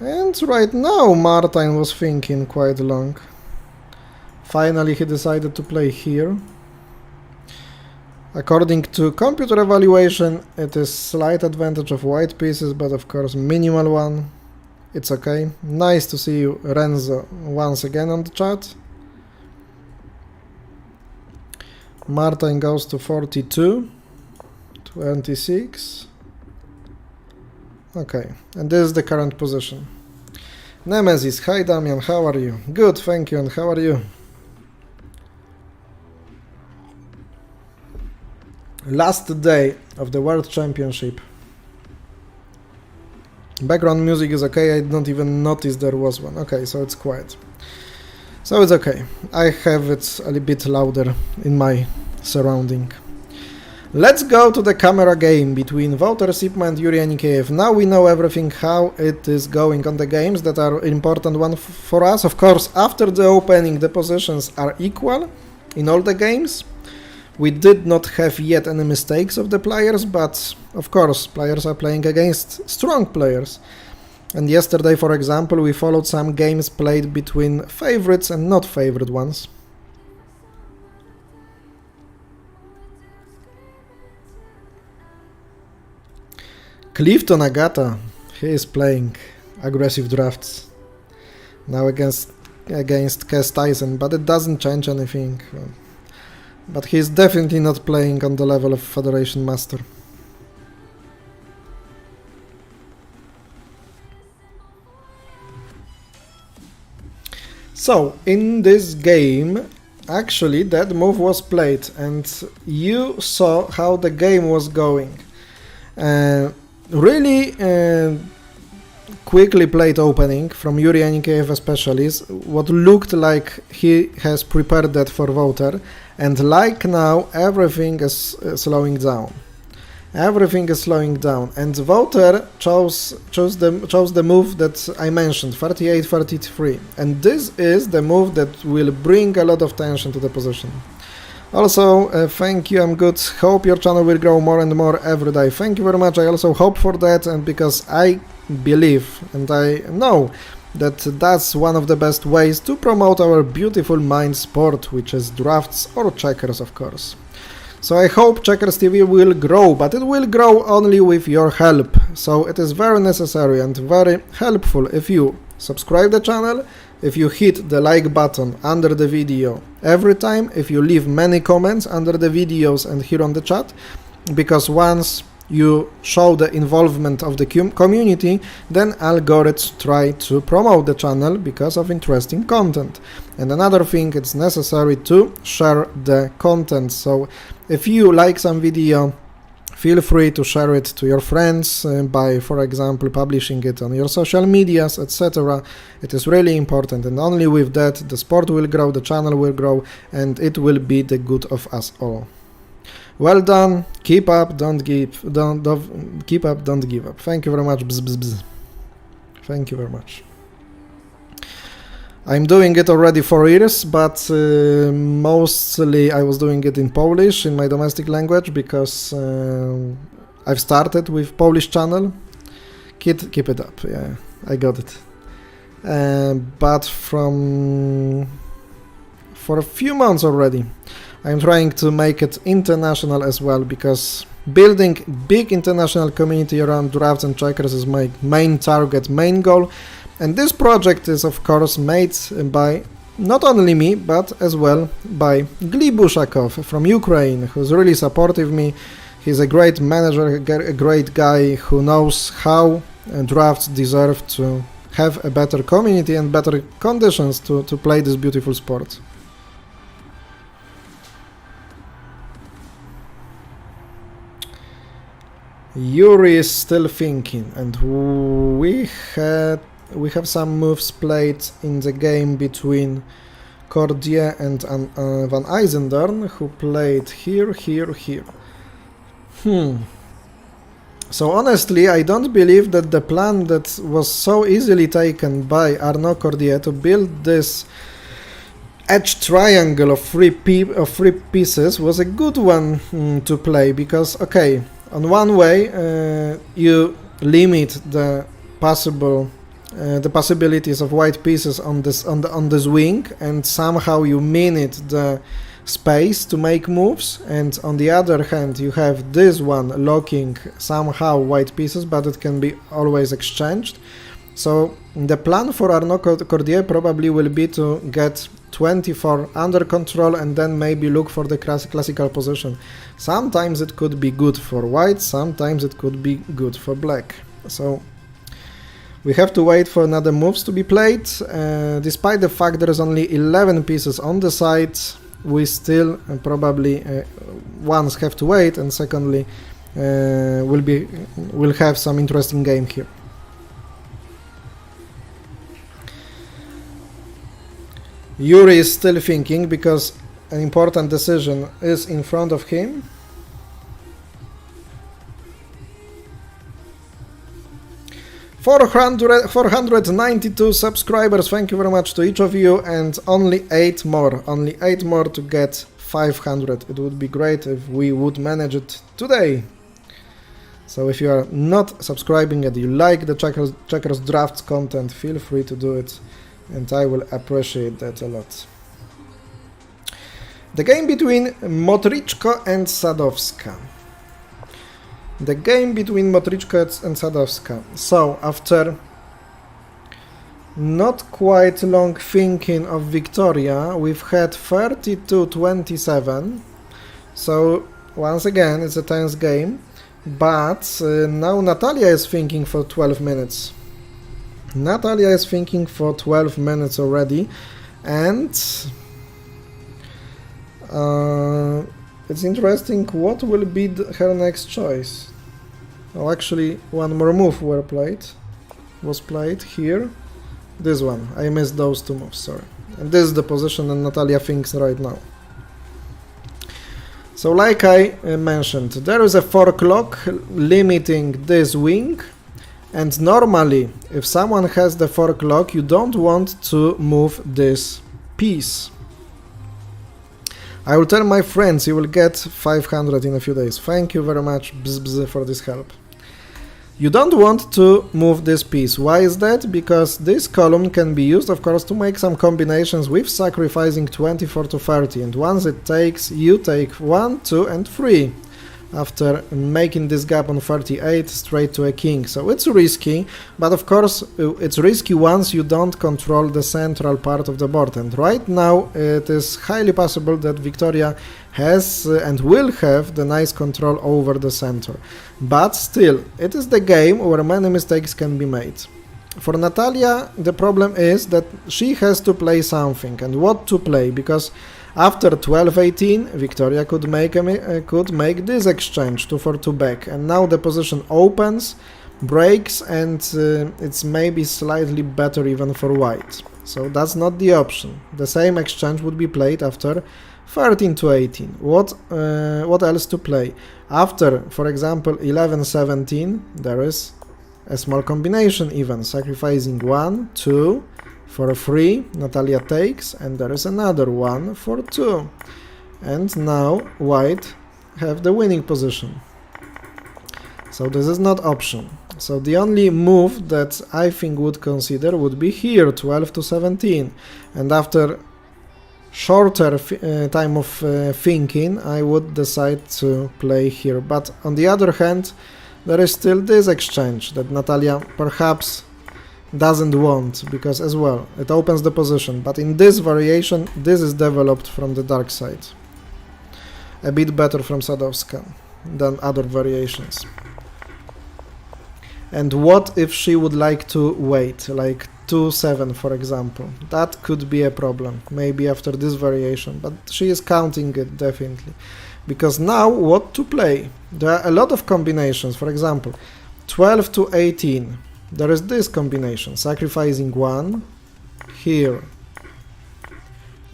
Speaker 1: And right now Martin was thinking quite long. Finally he decided to play here. According to computer evaluation, it is slight advantage of white pieces, but of course minimal one. It's okay. Nice to see you, Renzo, once again on the chat. Martin goes to 42, 26. Okay, and this is the current position. Nemesis, hi Damian, how are you? Good, thank you, and how are you? Last day of the World Championship. Background music is okay, I didn't even notice there was one. Okay, so it's quiet. So it's okay. I have it a little bit louder in my surrounding. Let's go to the camera game between Wouter Sipma and Yuri Anikiev. Now we know everything how it is going on the games that are important one for us. Of course, after the opening, the positions are equal in all the games. We did not have yet any mistakes of the players, but of course, players are playing against strong players. And yesterday, for example, we followed some games played between favorites and not favorite ones. Clifton Agata, he is playing aggressive drafts now against Cass Tyson, but it doesn't change anything. But he's definitely not playing on the level of Federation Master. So, in this game, actually that move was played and you saw how the game was going. Really quickly played opening from Yuri Anikiev especially, what looked like he has prepared that for Voter, and like now everything is slowing down. Everything is slowing down, and Voter chose the move that I mentioned, 38-33, and this is the move that will bring a lot of tension to the position. Also, thank you, I'm good. Hope your channel will grow more and more every day. Thank you very much. I also hope for that, and because I believe and I know that that's one of the best ways to promote our beautiful mind sport, which is drafts or checkers, of course. So I hope checkersTV will grow, but it will grow only with your help. So it is very necessary and very helpful if you subscribe the channel, if you hit the like button under the video every time, if you leave many comments under the videos and here on the chat, because once you show the involvement of the community, then algorithms try to promote the channel because of interesting content. And another thing, it's necessary to share the content. So if you like some video, feel free to share it to your friends by, for example, publishing it on your social medias, etc. It is really important, and only with that the sport will grow, the channel will grow, and it will be the good of us all. Well done, keep up, don't give up. Thank you very much. Bzz, bzz, bzz. Thank you very much. I'm doing it already for years, but mostly I was doing it in Polish, in my domestic language, because I've started with Polish channel. Keep it up, yeah, I got it. But for a few months already, I'm trying to make it international as well, because building big international community around drafts and checkers is my main target, main goal. And this project is of course made by not only me, but as well by Gleb Ushakov from Ukraine, who's really supportive me. He's a great manager, a great guy who knows how drafts deserve to have a better community and better conditions to play this beautiful sport. Yuri is still thinking, and we have some moves played in the game between Cordier and Van Eisendorn, who played here. So honestly, I don't believe that the plan that was so easily taken by Arnaud Cordier to build this edge triangle of three pieces was a good one to play, because okay, on one way you limit the possibilities of white pieces on this wing, and somehow you minute the space to make moves, and on the other hand you have this one locking somehow white pieces, but it can be always exchanged. So the plan for Arnaud Cordier probably will be to get 24 under control and then maybe look for the classical position. Sometimes it could be good for white, sometimes it could be good for black. So we have to wait for another moves to be played. Despite the fact there is only 11 pieces on the side, we still probably once have to wait, and secondly we'll have some interesting game here. Yuri is still thinking because an important decision is in front of him. $492 subscribers, thank you very much to each of you, and only 8 more to get 500. It would be great if we would manage it today. So if you are not subscribing and you like the Checkers Drafts content, feel free to do it, and I will appreciate that a lot. The game between Motrichko and Sadovska. The game between Motrichko and Sadovska. So, after not quite long thinking of Victoria, we've had 32-27. So, once again, it's a tense game. But now Natalia is thinking for 12 minutes. Natalia is thinking for 12 minutes already. And it's interesting what will be her next choice. Oh, actually, one more move was played here. This one. I missed those two moves, sorry. And this is the position that Natalia thinks right now. So, like I mentioned, there is a fork lock limiting this wing. And normally, if someone has the fork lock, you don't want to move this piece. I will tell my friends you will get 500 in a few days. Thank you very much, Bzz, for this help. You don't want to move this piece. Why is that? Because this column can be used, of course, to make some combinations with sacrificing 24 to 30. And once it takes, you take 1, 2, and 3. After making this gap on 38 straight to a king. So it's risky, but of course it's risky once you don't control the central part of the board. And right now it is highly possible that Victoria has and will have the nice control over the center. But still, it is the game where many mistakes can be made. For Natalia, the problem is that she has to play something, and what to play, because after 12-18, Victoria could make this exchange 2-4-2 back, and now the position opens, breaks, and it's maybe slightly better even for white. So that's not the option. The same exchange would be played after 13-18. What else to play? After, for example, 11-17, there is a small combination even, sacrificing 1, 2, for 3, Natalia takes, and there is another 1 for 2. And now white have the winning position. So this is not option. So the only move that I think would consider would be here, 12-17. And after shorter time of thinking, I would decide to play here. But on the other hand, there is still this exchange that Natalia perhaps doesn't want, because as well it opens the position, but in this variation this is developed from the dark side a bit better from Sadovska than other variations. And what if she would like to wait, like 2-7 for example? That could be a problem, maybe after this variation, but she is counting it definitely. Because now what to play? There are a lot of combinations. For example, 12-18. There is this combination, sacrificing 1 here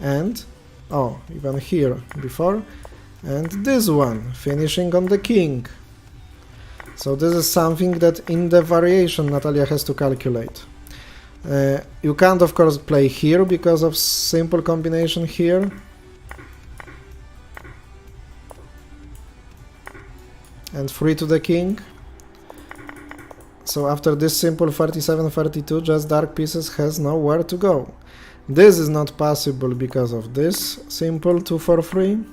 Speaker 1: and even here before, and this one finishing on the king. So this is something that in the variation Natalia has to calculate. You can't of course play here because of simple combination here. And 3 to the king. So after this simple 37-32, just dark pieces has nowhere to go. This is not possible because of this simple 2-4-3.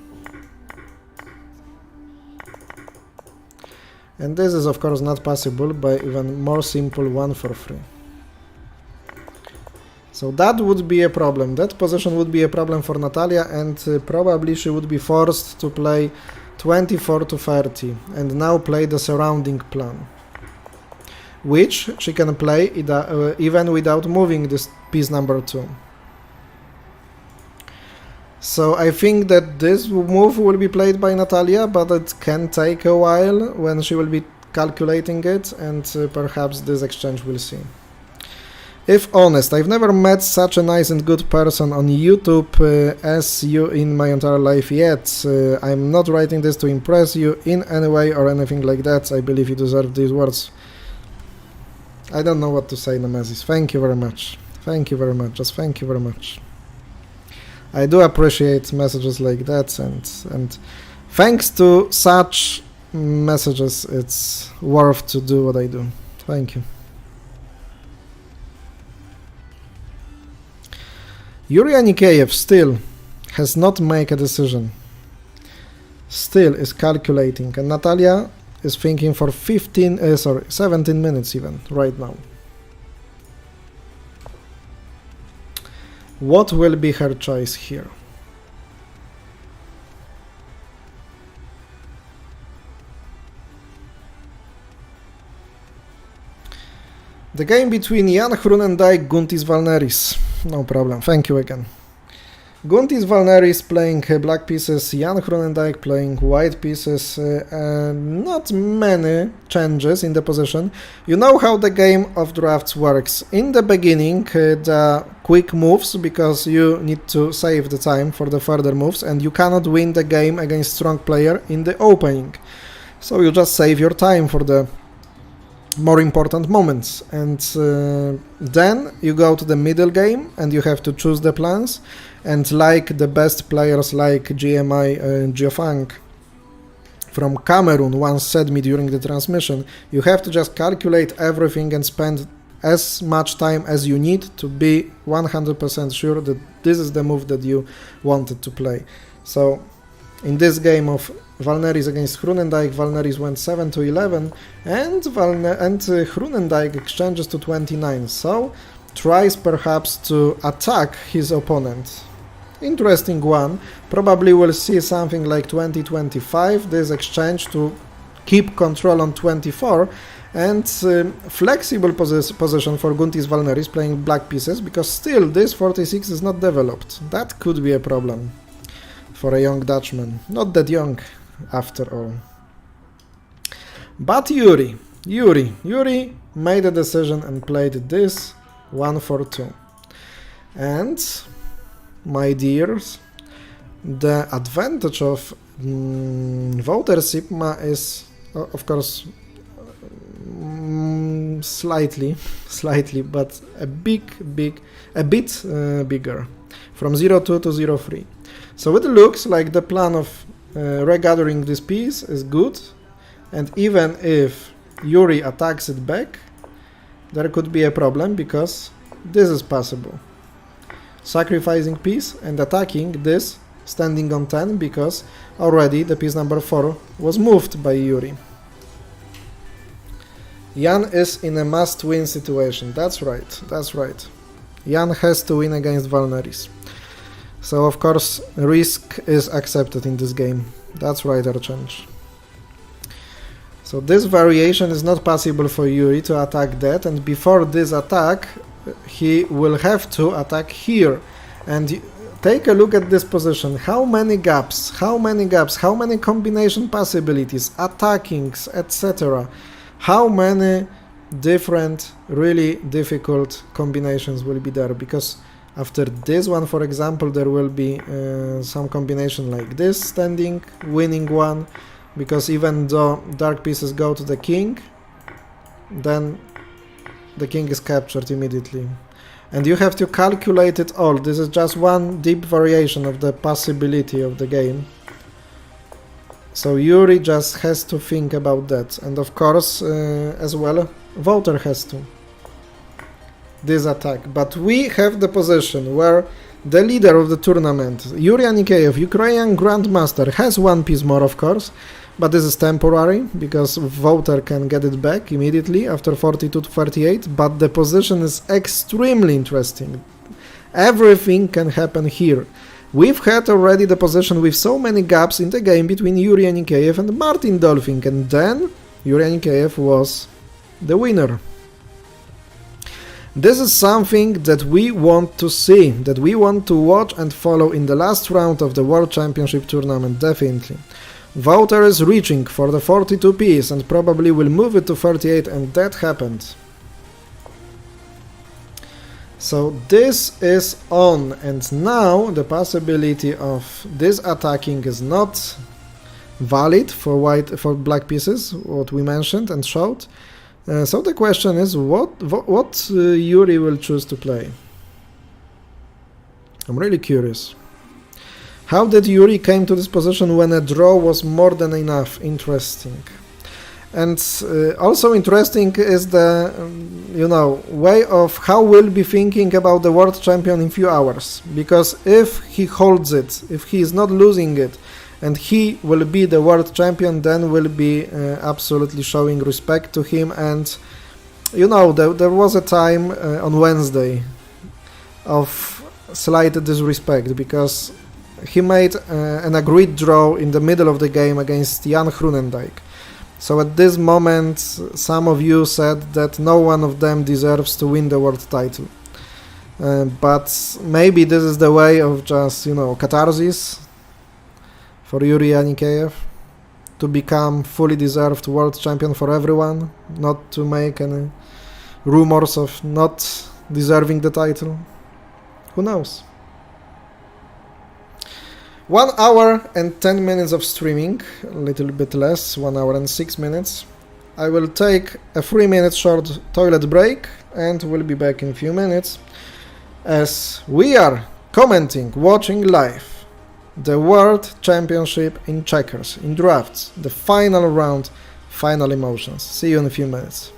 Speaker 1: And this is of course not possible by even more simple 1-4-3. So that would be a problem. That position would be a problem for Natalia, and probably she would be forced to play 24-30 and now play the surrounding plan, which she can play even without moving this piece number 2. So I think that this move will be played by Natalia, but it can take a while when she will be calculating it, and perhaps this exchange we'll see. If honest, I've never met such a nice and good person on YouTube as you in my entire life yet. I'm not writing this to impress you in any way or anything like that. I believe you deserve these words. I don't know what to say, Nemesis. Thank you very much. Thank you very much. Just thank you very much. I do appreciate messages like that, and thanks to such messages, it's worth to do what I do. Thank you. Yuri Anikeyev still has not made a decision. Still is calculating, and Natalia is thinking for 17 minutes even right now. What will be her choice here? The game between Jan Groenendijk, Guntis Valneris. No problem, thank you again. Guntis Valneris playing black pieces, Jan Groenendijk playing white pieces, not many changes in the position. You know how the game of drafts works. In the beginning, the quick moves, because you need to save the time for the further moves, and you cannot win the game against strong player in the opening. So you just save your time for the more important moments, and then you go to the middle game and you have to choose the plans, and like the best players like GMI Geofang from Cameroon once said me during the transmission, you have to just calculate everything and spend as much time as you need to be 100% sure that this is the move that you wanted to play. So in this game of Valneris against Groenendijk, Valneris went 7-11 and Groenendijk exchanges to 29, so tries perhaps to attack his opponent. Interesting one, probably will see something like 20-25, this exchange to keep control on 24, and flexible position for Guntis Valneris playing black pieces, because still this 46 is not developed. That could be a problem for a young Dutchman, not that young after all. But Yuri made a decision and played this 1-4-2. And my dears, the advantage of Wouter Sipma is of course slightly, but a bit bigger, from 0-2 to 0-3. So it looks like the plan of regathering this piece is good, and even if Yuri attacks it back, there could be a problem, because this is possible. Sacrificing piece and attacking this, standing on 10, because already the piece number 4 was moved by Yuri. Jan is in a must-win situation, that's right. Jan has to win against Valneris. So of course risk is accepted in this game. That's right, Archange. So this variation is not possible for Yuri to attack that, and before this attack he will have to attack here. And take a look at this position. How many gaps, how many combination possibilities, attackings, etc. How many different, really difficult combinations will be there, because after this one, for example, there will be some combination like this, standing, winning one, because even though dark pieces go to the king, then the king is captured immediately. And you have to calculate it all. This is just one deep variation of the possibility of the game. So Yuri just has to think about that. And of course, as well, Wouter has to. This attack, but we have the position where the leader of the tournament, Yuri Anikeyev, Ukrainian Grandmaster, has one piece more, of course, but this is temporary, because Wouter can get it back immediately after 42-38, but the position is extremely interesting. Everything can happen here. We've had already the position with so many gaps in the game between Yuri Anikeyev and Martin Dolphin, and then Yuri Anikeyev was the winner. This is something that we want to see, that we want to watch and follow in the last round of the World Championship tournament, definitely. Wouter is reaching for the 42 piece and probably will move it to 38, and that happened. So this is on, and now the possibility of this attacking is not valid for black pieces, what we mentioned and showed. So the question is, what Yuri will choose to play? I'm really curious. How did Yuri came to this position when a draw was more than enough? Interesting. And also interesting is the way of how we'll be thinking about the world champion in few hours. Because if he holds it, if he is not losing it, and he will be the world champion, then we'll be absolutely showing respect to him. And you know, there was a time on Wednesday of slight disrespect because he made an agreed draw in the middle of the game against Jan Groenendijk. So at this moment, some of you said that no one of them deserves to win the world title. But maybe this is the way of just, you know, catharsis for Yuri Anikeyev to become fully deserved world champion for everyone, not to make any rumors of not deserving the title. Who knows? 1 hour and 10 minutes of streaming, a little bit less, 1 hour and 6 minutes. I will take a 3-minute short toilet break and we'll be back in a few minutes as we are commenting, watching live the World Championship in checkers, in drafts, the final round, final emotions. See you in a few minutes.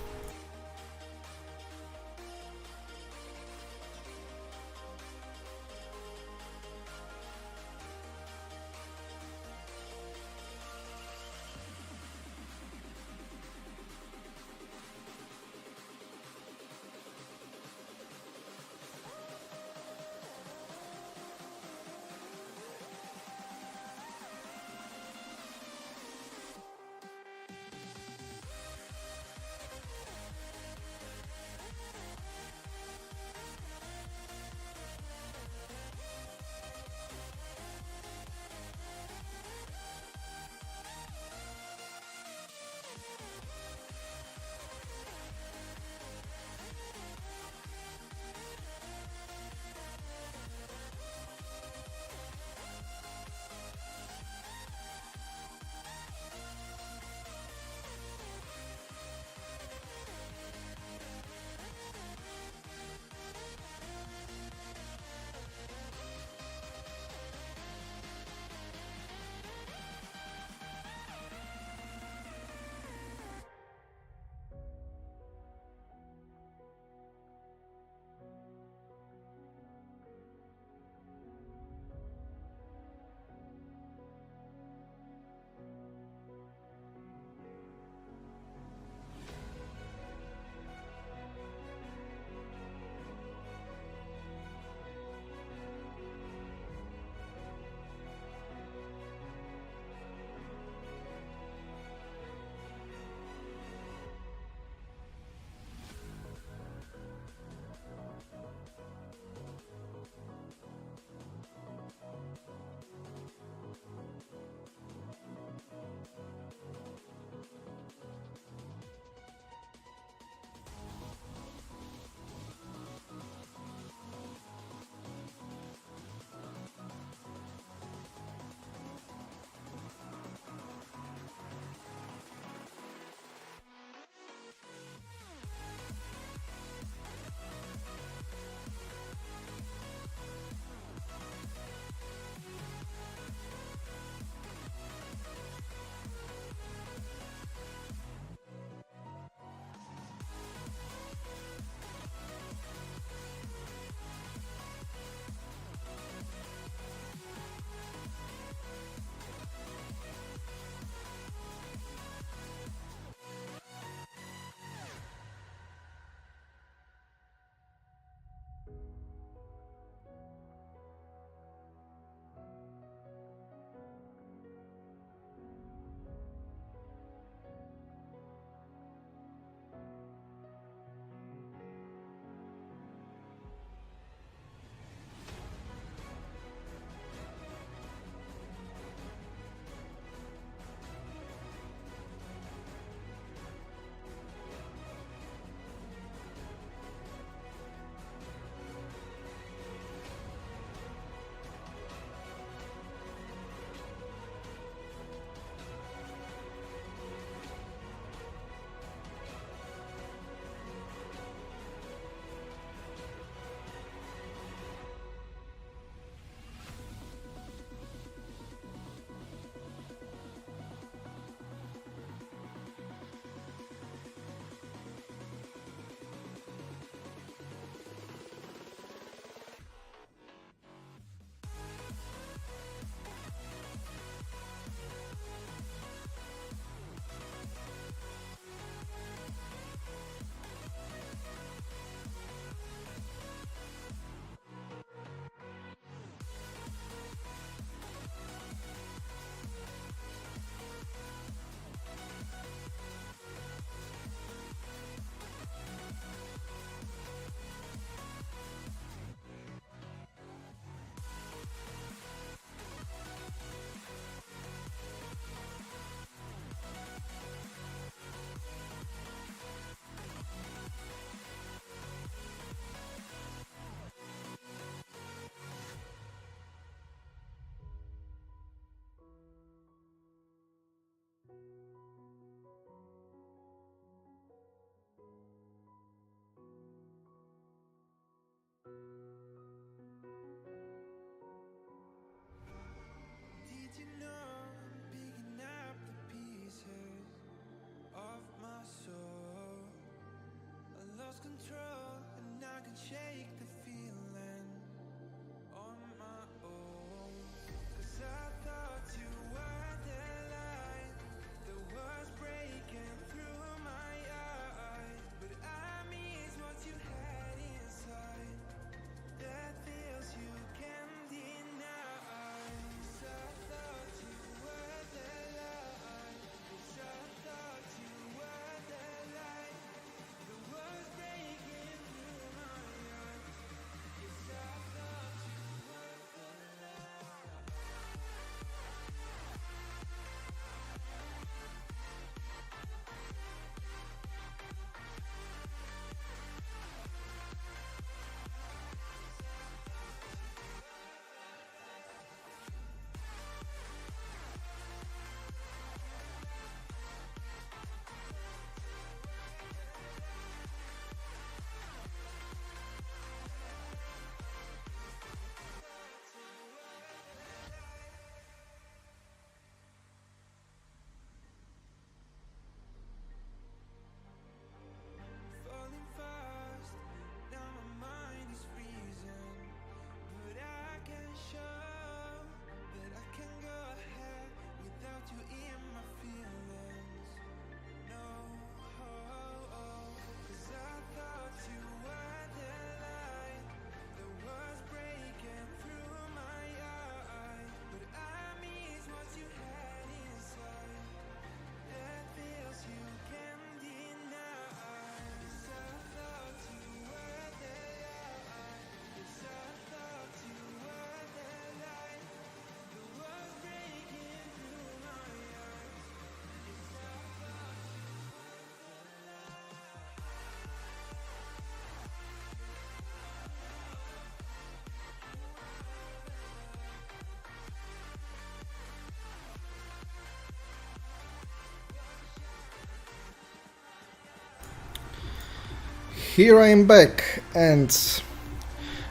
Speaker 1: here I am back, and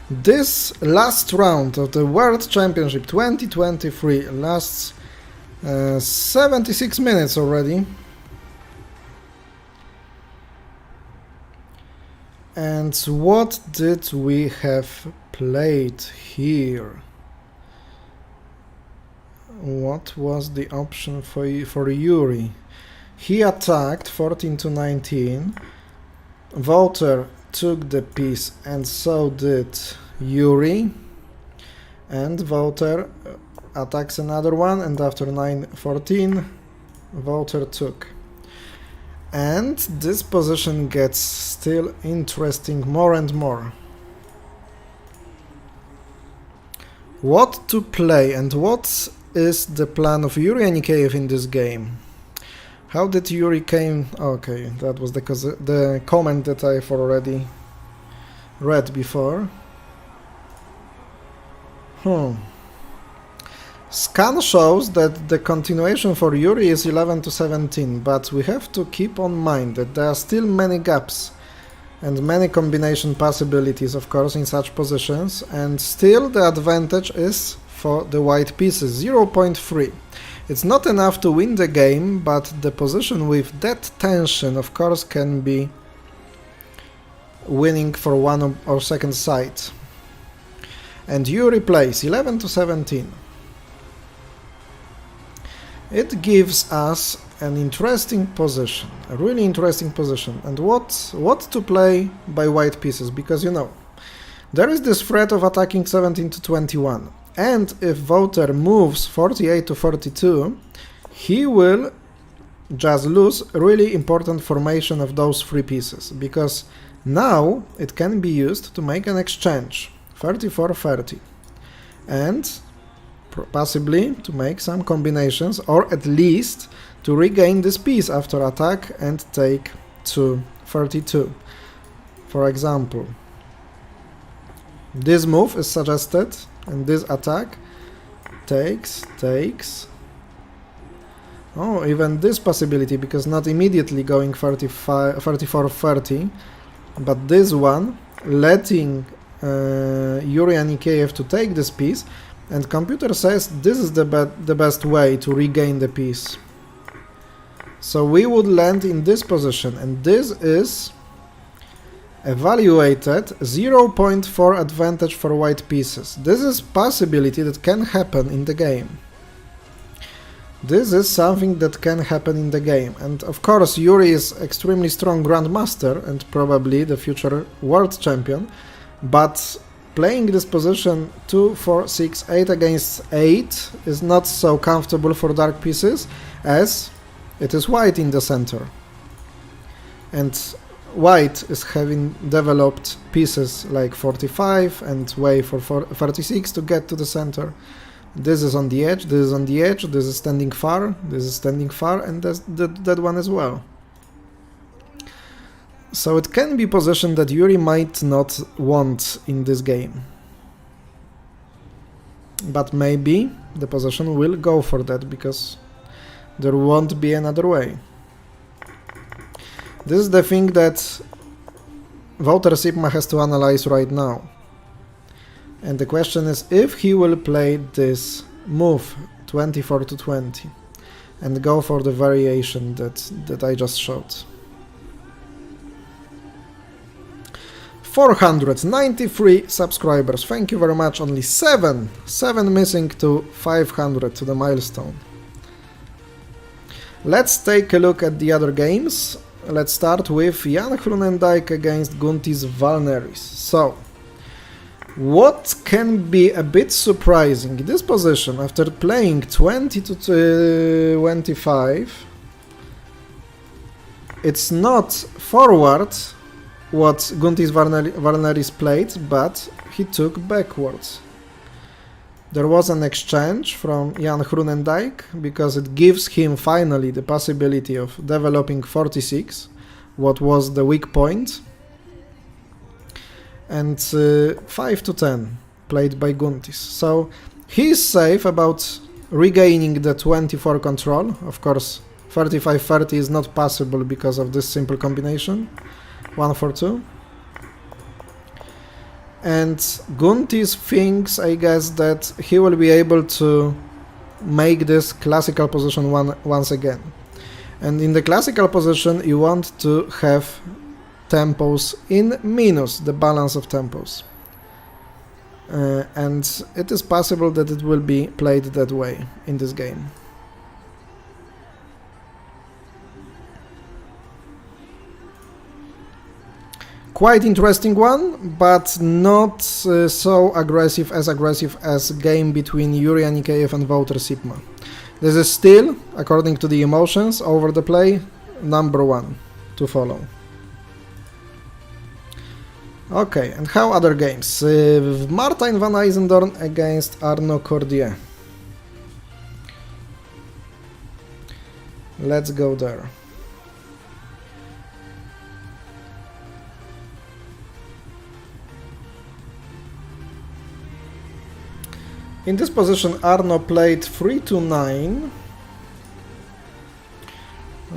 Speaker 1: this last round of the World Championship 2023 lasts 76 minutes already. And what did we have played here? What was the option for Yuri? He attacked 14 to 19. Walter took the piece, and so did Yuri. And Walter attacks another one, and after 9-14, Walter took. And this position gets still interesting more and more. What to play and what is the plan of Yuri Anikeyev in this game? How did Yuri came? Okay, that was the comment that I've already read before. Scan shows that the continuation for Yuri is 11 to 17, but we have to keep on mind that there are still many gaps and many combination possibilities, of course, in such positions, and still the advantage is for the white pieces, 0.3. It's not enough to win the game, but the position with that tension, of course, can be winning for one or second side. And Yuri plays 11 to 17. It gives us an interesting position, a really interesting position. And what to play by white pieces, because you know, there is this threat of attacking 17 to 21. And if Walter moves 48 to 42, he will just lose a really important formation of those three pieces, because now it can be used to make an exchange, 34-30, and possibly to make some combinations, or at least to regain this piece after attack and take to 32. For example, this move is suggested, and this attack takes. Oh, even this possibility, because not immediately going 34-30, but this one letting Yuri Anikeyev to take this piece, and computer says this is the best way to regain the piece. So we would land in this position, and this is evaluated 0.4 advantage for white pieces. This is possibility that can happen in the game. This is something that can happen in the game, and of course Yuri is extremely strong grandmaster and probably the future world champion, but playing this position 2, 4, 6, 8 against 8 is not so comfortable for dark pieces, as it is white in the center. And white is having developed pieces like 45 and way for 36 to get to the center. This is on the edge, this is on the edge, this is standing far, this is standing far, and that one as well. So it can be position that Yuri might not want in this game. But maybe the position will go for that, because there won't be another way. This is the thing that Walter Sipma has to analyze right now. And the question is if he will play this move 24 to 20 and go for the variation that I just showed. 493 subscribers, thank you very much. Only 7 missing to 500, to the milestone. Let's take a look at the other games. Let's start with Jan Hrunendijk against Guntis Valneris. So, what can be a bit surprising in this position after playing 20 to 25? It's not forward what Guntis Valneris played, but he took backwards. There was an exchange from Jan Hrunendijk, because it gives him finally the possibility of developing 46, what was the weak point, and 5 to 10 played by Guntis. So he's safe about regaining the 24 control. Of course 35-30 is not possible because of this simple combination, 1 for 2. And Guntis thinks, I guess, that he will be able to make this classical position once again. And in the classical position you want to have tempos in minus, the balance of tempos. And it is possible that it will be played that way in this game. Quite interesting one, but not so aggressive as game between Yuri Anikeyev and Wouter Sipma. This is still, according to the emotions over the play, number one to follow. Okay, and how other games? Martijn van IJzendoorn against Arnaud Cordier. Let's go there. In this position, Arno played 3 to 9.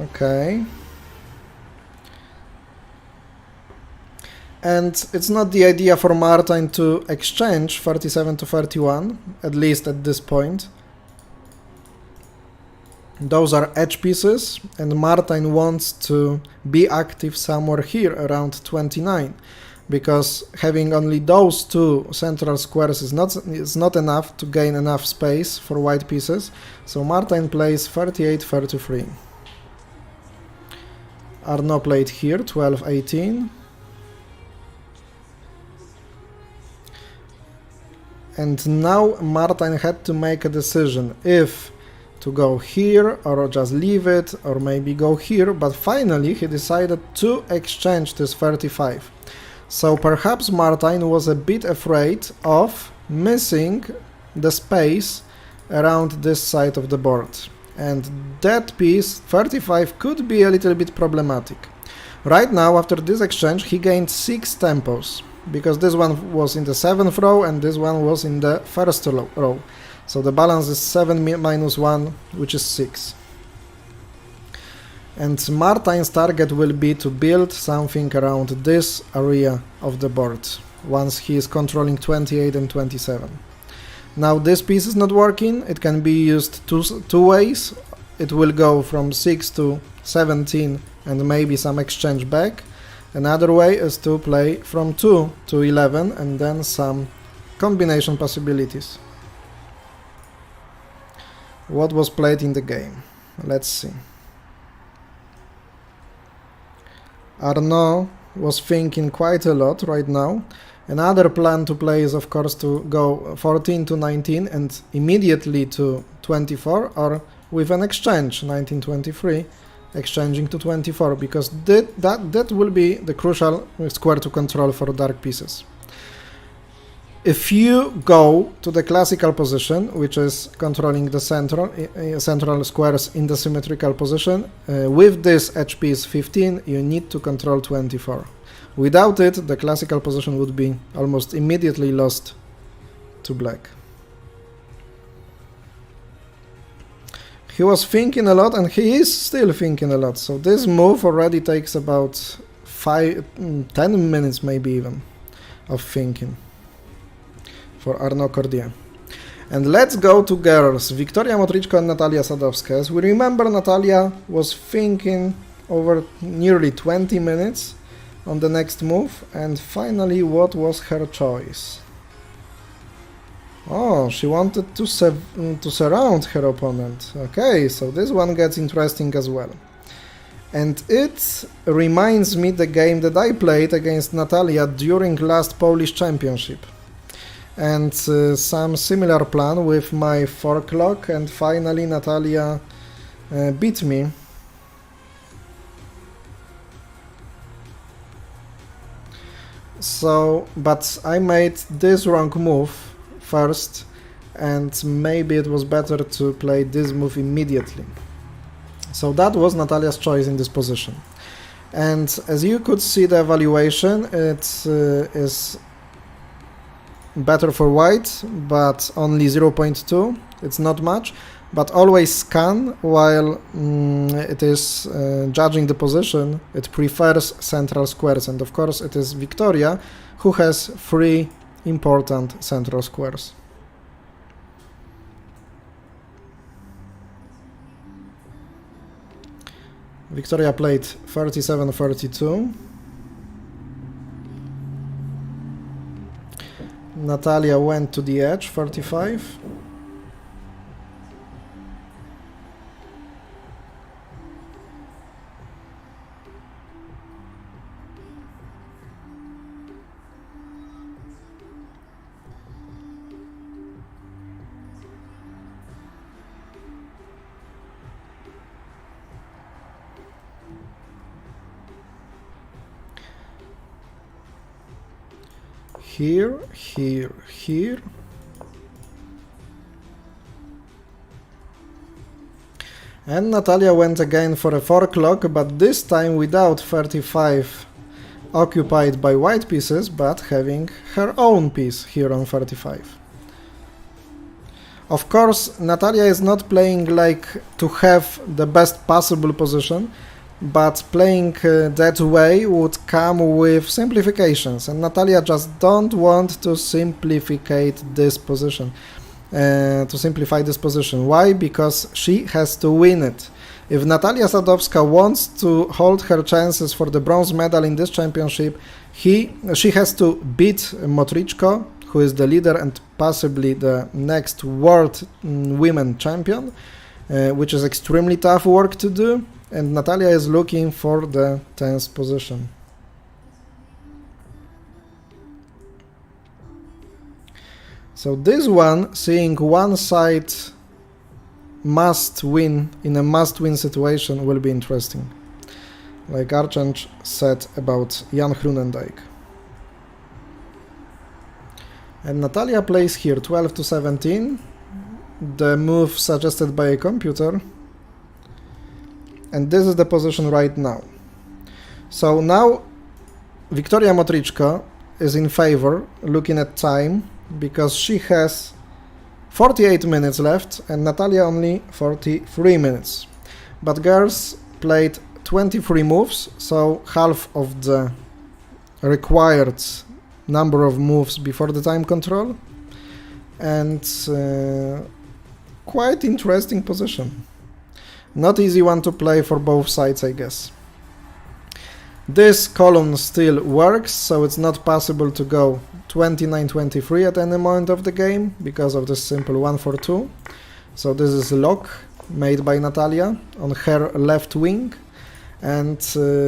Speaker 1: Okay. And it's not the idea for Martijn to exchange 37 to 31, at least at this point. Those are edge pieces, and Martijn wants to be active somewhere here around 29. Because having only those two central squares is not enough to gain enough space for white pieces, so Martijn plays 38-33. Arnaud played here 12-18. And now Martijn had to make a decision if to go here or just leave it or maybe go here, but finally he decided to exchange this 35. So perhaps Martijn was a bit afraid of missing the space around this side of the board. And that piece, 35, could be a little bit problematic. Right now, after this exchange, he gained 6 tempos, because this one was in the 7th row and this one was in the 1st row. So the balance is 7 minus 1, which is 6. And Martijn's target will be to build something around this area of the board, once he is controlling 28 and 27. Now this piece is not working, it can be used two ways. It will go from 6 to 17 and maybe some exchange back. Another way is to play from 2 to 11 and then some combination possibilities. What was played in the game? Let's see. Arnaud was thinking quite a lot right now. Another plan to play is of course to go 14 to 19 and immediately to 24, or with an exchange 19-23 exchanging to 24, because that will be the crucial square to control for dark pieces. If you go to the classical position, which is controlling the central squares in the symmetrical position, with this edge piece 15, you need to control 24. Without it, the classical position would be almost immediately lost to black. He was thinking a lot, and he is still thinking a lot, so this move already takes about 10 minutes maybe even of thinking for Arnaud Cordier. And let's go to girls, Wiktoria Motrichko and Natalia Sadovska. As we remember, Natalia was thinking over nearly 20 minutes on the next move, and finally what was her choice? Oh, she wanted to surround her opponent. Okay, so this one gets interesting as well. And it reminds me the game that I played against Natalia during last Polish Championship. And some similar plan with my 4 clock, and finally Natalia beat me. So, but I made this wrong move first, and maybe it was better to play this move immediately. So that was Natalia's choice in this position. And as you could see the evaluation, it is better for white, but only 0.2. It's not much, but always scan while it is judging the position. It prefers central squares, and of course it is Wiktoria who has 3 important central squares. Victoria played 37-32. Natalia went to the edge, 45. Here, here, here. And Natalia went again for a 4 o'clock, but this time without 35 occupied by white pieces, but having her own piece here on 35. Of course, Natalia is not playing like to have the best possible position, but playing that way would come with simplifications, and Natalia just don't want to simplify this position. Why? Because she has to win it. If Natalia Sadovska wants to hold her chances for the bronze medal in this championship, she has to beat Motrichko, who is the leader and possibly the next world women champion, which is extremely tough work to do. And Natalia is looking for the 10th position. So this one, seeing one side must win in a must-win situation, will be interesting. Like Archange said about Jan Groenendijk. And Natalia plays here 12-17, the move suggested by a computer. And this is the position right now. So now Victoria Motrichko is in favor, looking at time, because she has 48 minutes left and Natalia only 43 minutes. But girls played 23 moves, so half of the required number of moves before the time control. And quite interesting position. Not easy one to play for both sides, I guess. This column still works, so it's not possible to go 29-23 at any moment of the game because of this simple 1-4-2. So this is a lock made by Natalia on her left wing, and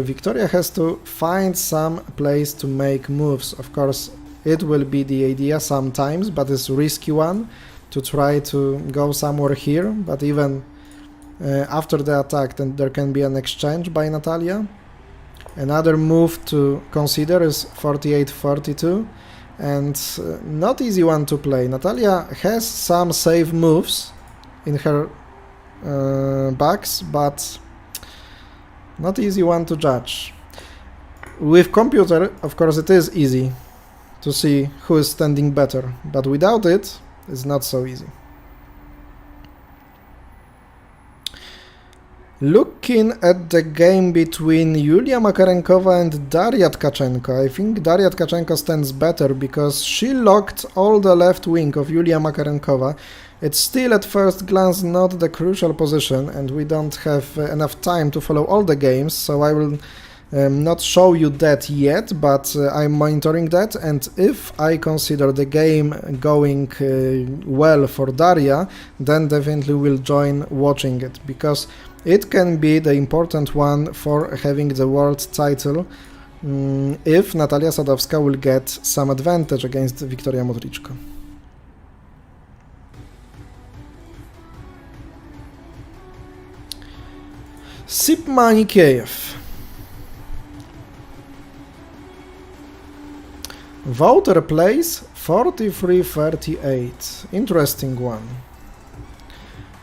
Speaker 1: Victoria has to find some place to make moves. Of course, it will be the idea sometimes, but it's a risky one to try to go somewhere here, but even after the attack, then there can be an exchange by Natalia. Another move to consider is 48-42, and not easy one to play. Natalia has some safe moves in her backs, but not easy one to judge. With computer, of course, it is easy to see who is standing better, but without it, it's not so easy. Looking at the game between Yulia Makarenkova and Daria Tkachenko, I think Daria Tkachenko stands better because she locked all the left wing of Yulia Makarenkova. It's still at first glance not the crucial position, and we don't have enough time to follow all the games, so I will not show you that yet, but I'm monitoring that, and if I consider the game going well for Daria, then definitely will join watching it, because it can be the important one for having the world title if Natalia Sadovska will get some advantage against Victoria Motrichko. Sipma Nikiev. Voter plays 43-38. Interesting one.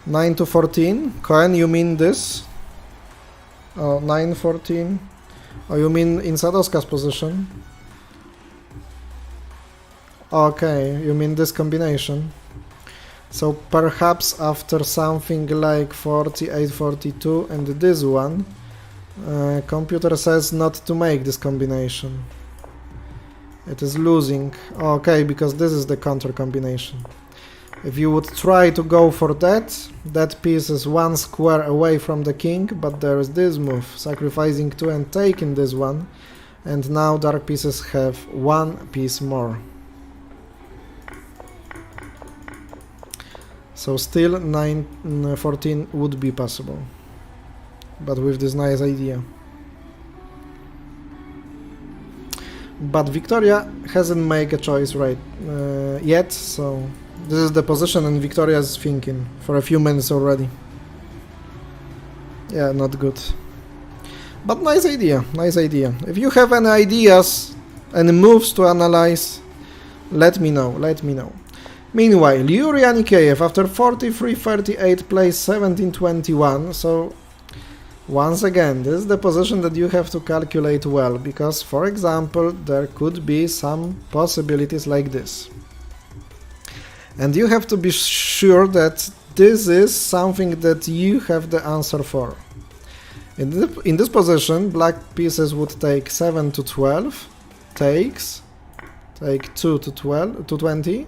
Speaker 1: 9-14. Cohen, you mean this? Oh, 9-14. Oh, you mean in Sadovska's position? Okay, you mean this combination. So perhaps after something like 48-42 and this one, computer says not to make this combination. It is losing. Okay, because this is the counter combination. If you would try to go for that, that piece is one square away from the king, but there is this move, sacrificing 2 and taking this one, and now dark pieces have one piece more. So still 14 would be possible, but with this nice idea. But Victoria hasn't made a choice yet, so this is the position and Victoria is thinking for a few minutes already. Yeah, not good. But nice idea, nice idea. If you have any ideas, any moves to analyze, let me know, let me know. Meanwhile, Yuri Anikeyev after 43-38 plays 17-21, so once again, this is the position that you have to calculate well, because, for example, there could be some possibilities like this. And you have to be sure that this is something that you have the answer for. In this position, black pieces would take 7 to 12, take 2 to 12 to 20,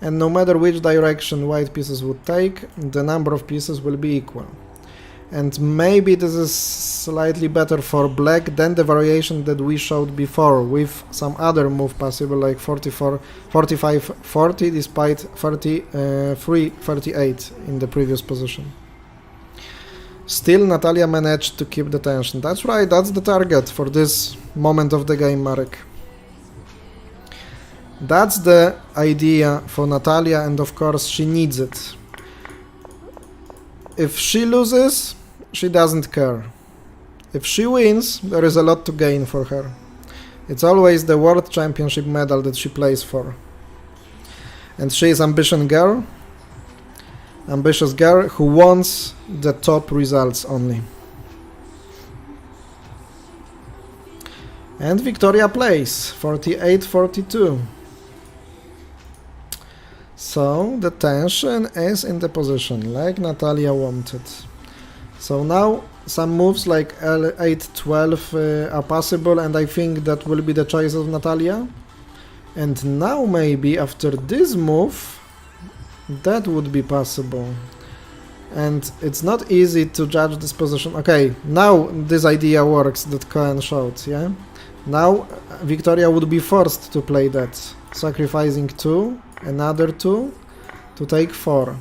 Speaker 1: and no matter which direction white pieces would take, the number of pieces will be equal. And maybe this is slightly better for black than the variation that we showed before, with some other move possible like 45-40 despite 33-38 in the previous position. Still Natalia managed to keep the tension. That's right, that's the target for this moment of the game, Marek. That's the idea for Natalia, and of course she needs it. If she loses, she doesn't care. If she wins, there is a lot to gain for her. It's always the World Championship medal that she plays for. And she is ambitious girl who wants the top results only. And Victoria plays 48-42. So the tension is in the position, like Natalia wanted. So now some moves like L8-12 are possible, and I think that will be the choice of Natalia. And now maybe after this move, that would be possible. And it's not easy to judge this position. Okay, now this idea works that Cohen showed, yeah? Now Victoria would be forced to play that, sacrificing 2, another 2, to take 4.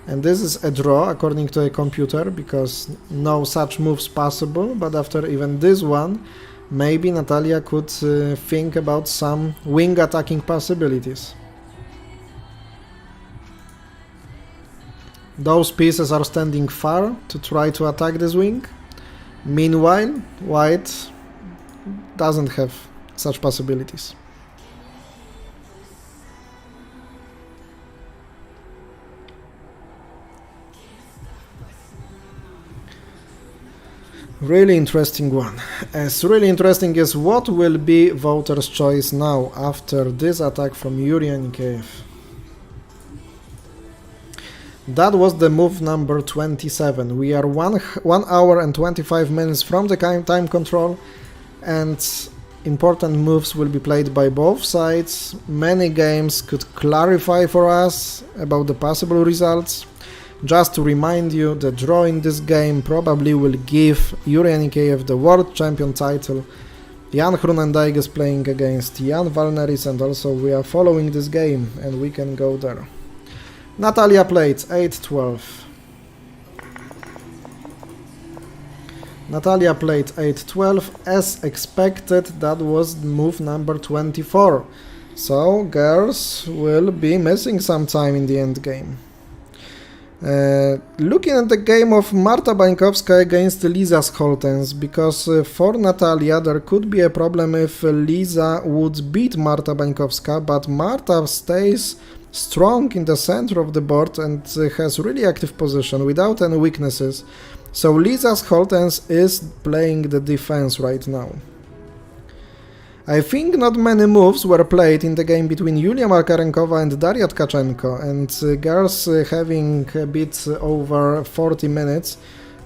Speaker 1: And this is a draw according to a computer, because no such moves possible, but after even this one, maybe Natalia could think about some wing attacking possibilities. Those pieces are standing far to try to attack this wing. Meanwhile, white doesn't have such possibilities. Really interesting one. As really interesting is what will be voters' choice now after this attack from Yuri Anikeyev. That was the move number 27. We are 1 hour and 25 minutes from the time control, and important moves will be played by both sides. Many games could clarify for us about the possible results. Just to remind you, the draw in this game probably will give Yuri Anikeyev the world champion title. Jan Hrunendijk is playing against Jan Valneris, and also we are following this game and we can go there. Natalia played 8-12. Natalia played 8-12. As expected, that was move number 24. So girls will be missing some time in the end game. Looking at the game of Marta Bańkowska against Liza Scholtens, because for Natalia there could be a problem if Liza would beat Marta Bańkowska, but Marta stays strong in the center of the board and has really active position without any weaknesses. So Liza Scholtens is playing the defense right now. I think not many moves were played in the game between Yulia Makarenkova and Daria Tkachenko, and girls having a bit over 40 minutes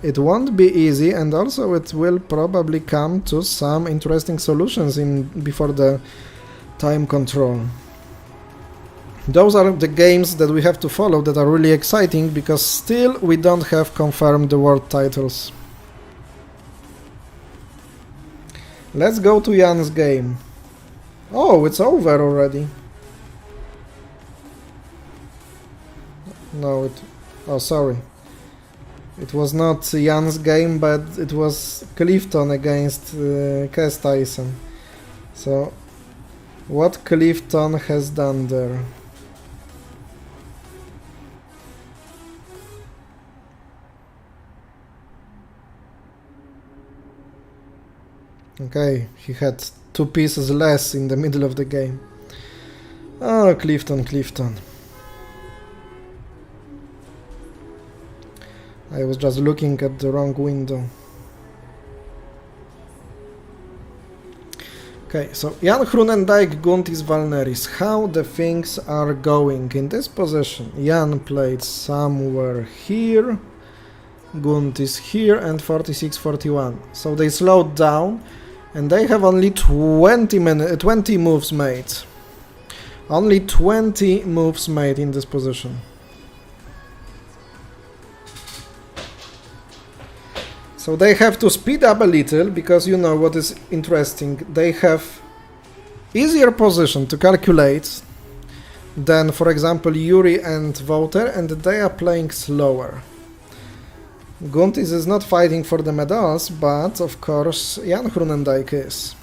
Speaker 1: It won't be easy, and also it will probably come to some interesting solutions before the time control. Those are the games that we have to follow that are really exciting, because still we don't have confirmed the world titles. Let's go to Jan's game. Oh, it's over already. No, oh, sorry. It was not Jan's game, but it was Clifton against Cass Tyson. So, what Clifton has done there? Okay, he had 2 pieces less in the middle of the game. Oh, Clifton. I was just looking at the wrong window. Okay, so Jan Groenendijk, Guntis Valneris. How the things are going in this position? Jan played somewhere here, Guntis here, and 46-41. So they slowed down, and they have only 20 moves made. Only 20 moves made in this position. So they have to speed up a little, because you know what is interesting. They have easier position to calculate than, for example, Yuri and Wouter, and they are playing slower. Guntis is not fighting for the medals, but of course Jan Groenendijk is.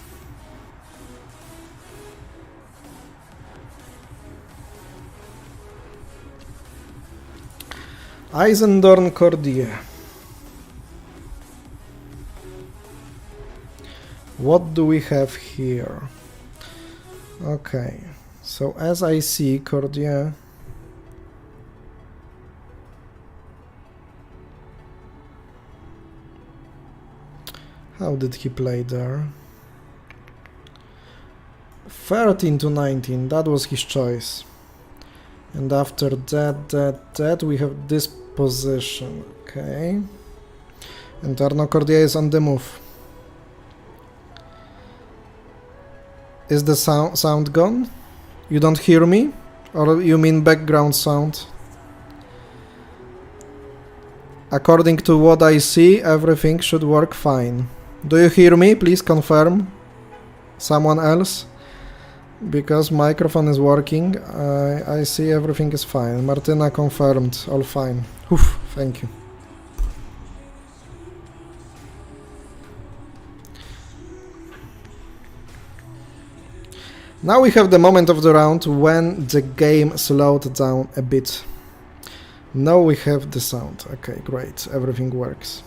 Speaker 1: Eisendorn Cordier. What do we have here? Okay, so as I see, Cordier how did he play there? 13-19, that was his choice. And after that we have this position, okay. And Arnaud Cordier is on the move. Is the sound gone? You don't hear me? Or you mean background sound? According to what I see, everything should work fine. Do you hear me? Please confirm. Someone else? Because microphone is working. I see everything is fine. Martyna confirmed. All fine. Oof, thank you. Now we have the moment of the round when the game slowed down a bit. Now we have the sound. Okay, great. Everything works.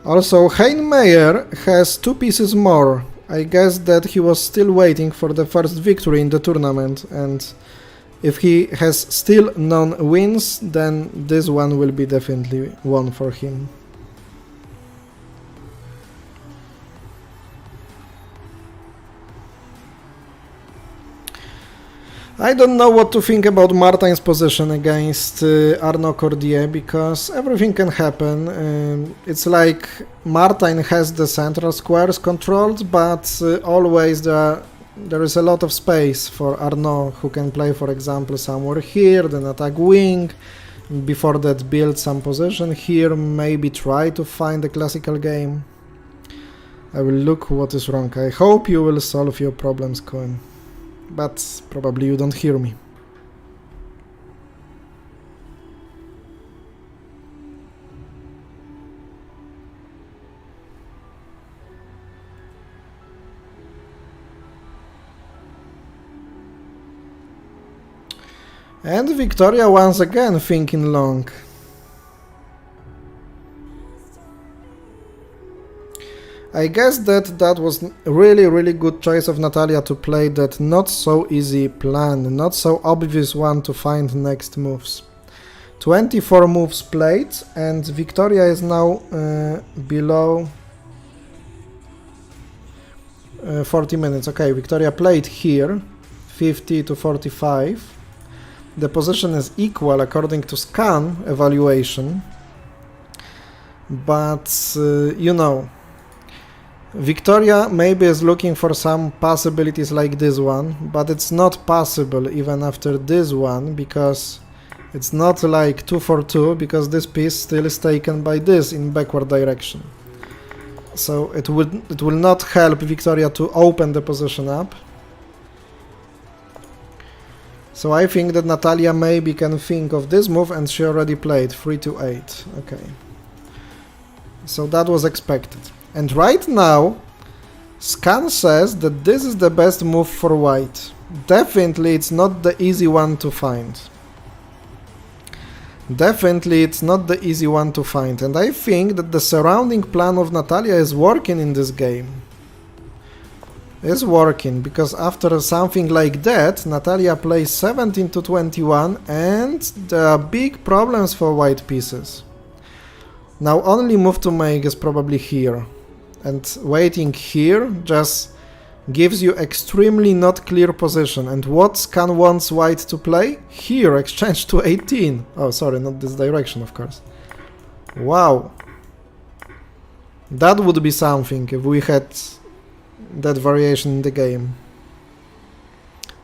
Speaker 1: Also, Heinmeier has 2 pieces more. I guess that he was still waiting for the first victory in the tournament, and if he has still non-wins, then this one will be definitely won for him. I don't know what to think about Martin's position against Arnaud Cordier, because everything can happen. It's like Martin has the central squares controlled, but always there is a lot of space for Arnaud, who can play, for example, somewhere here, then attack wing, before that build some position here, maybe try to find a classical game. I will look what is wrong. I hope you will solve your problems, Cohen. But probably you don't hear me. And Victoria once again thinking long. I guess that was really good choice of Natalia to play that not so easy plan, not so obvious one to find next moves. 24 moves played, and Victoria is now below 40 minutes. Okay, Victoria played here, 50 to 45. The position is equal according to scan evaluation, but you know, Victoria maybe is looking for some possibilities like this one, but it's not possible even after this one, because it's not like 2 for 2, because this piece still is taken by this in backward direction. So it will not help Victoria to open the position up. So I think that Natalia maybe can think of this move, and she already played 3 to 8. Okay. So that was expected. And right now, Scan says that this is the best move for white. Definitely it's not the easy one to find. Definitely it's not the easy one to find. And I think that the surrounding plan of Natalia is working in this game. Is working, because after something like that, Natalia plays 17 to 21, and there are big problems for white pieces. Now only move to make is probably here. And waiting here just gives you extremely not clear position. And what Scan wants white to play? Here, exchange to 18. Oh, sorry, not this direction, of course. Wow. That would be something if we had that variation in the game.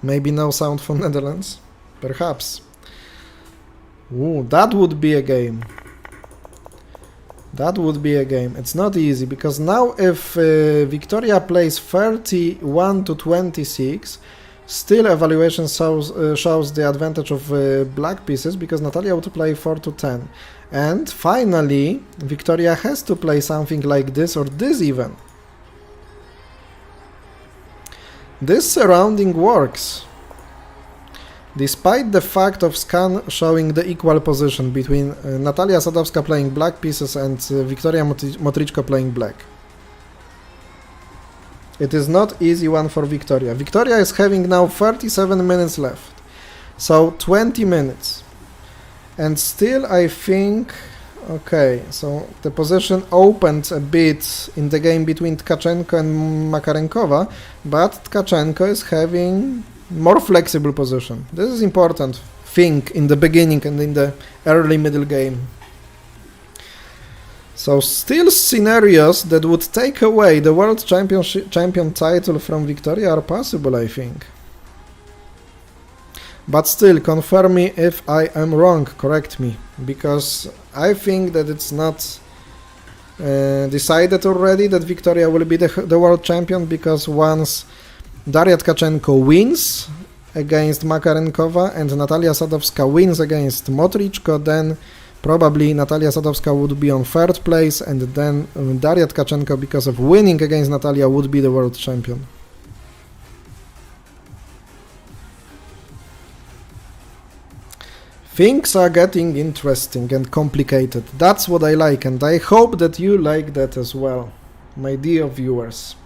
Speaker 1: Maybe no sound from Netherlands? Perhaps. Ooh, that would be a game. That would be a game. It's not easy, because now if Victoria plays 31 to 26, still evaluation shows the advantage of black pieces, because Natalia would play 4 to 10. And finally, Victoria has to play something like this, or this even. This surrounding works. Despite the fact of Scan showing the equal position between Natalia Sadovska playing black pieces and Victoria Motrichko playing black. It is not easy one for Victoria. Victoria is having now 37 minutes left. So 20 minutes. And still I think... Okay, so the position opened a bit in the game between Tkachenko and Makarenkova, but Tkachenko is having more flexible position. This is important thing in the beginning and in the early middle game. So still scenarios that would take away the world champion title from Victoria are possible, I think. But still, confirm me if I am wrong, correct me, because I think that it's not decided already that Victoria will be the world champion, because once Daria Tkachenko wins against Makarenkova and Natalia Sadovska wins against Motrichko, then probably Natalia Sadovska would be on third place, and then Daria Tkachenko, because of winning against Natalia, would be the world champion. Things are getting interesting and complicated. That's what I like, and I hope that you like that as well, my dear viewers.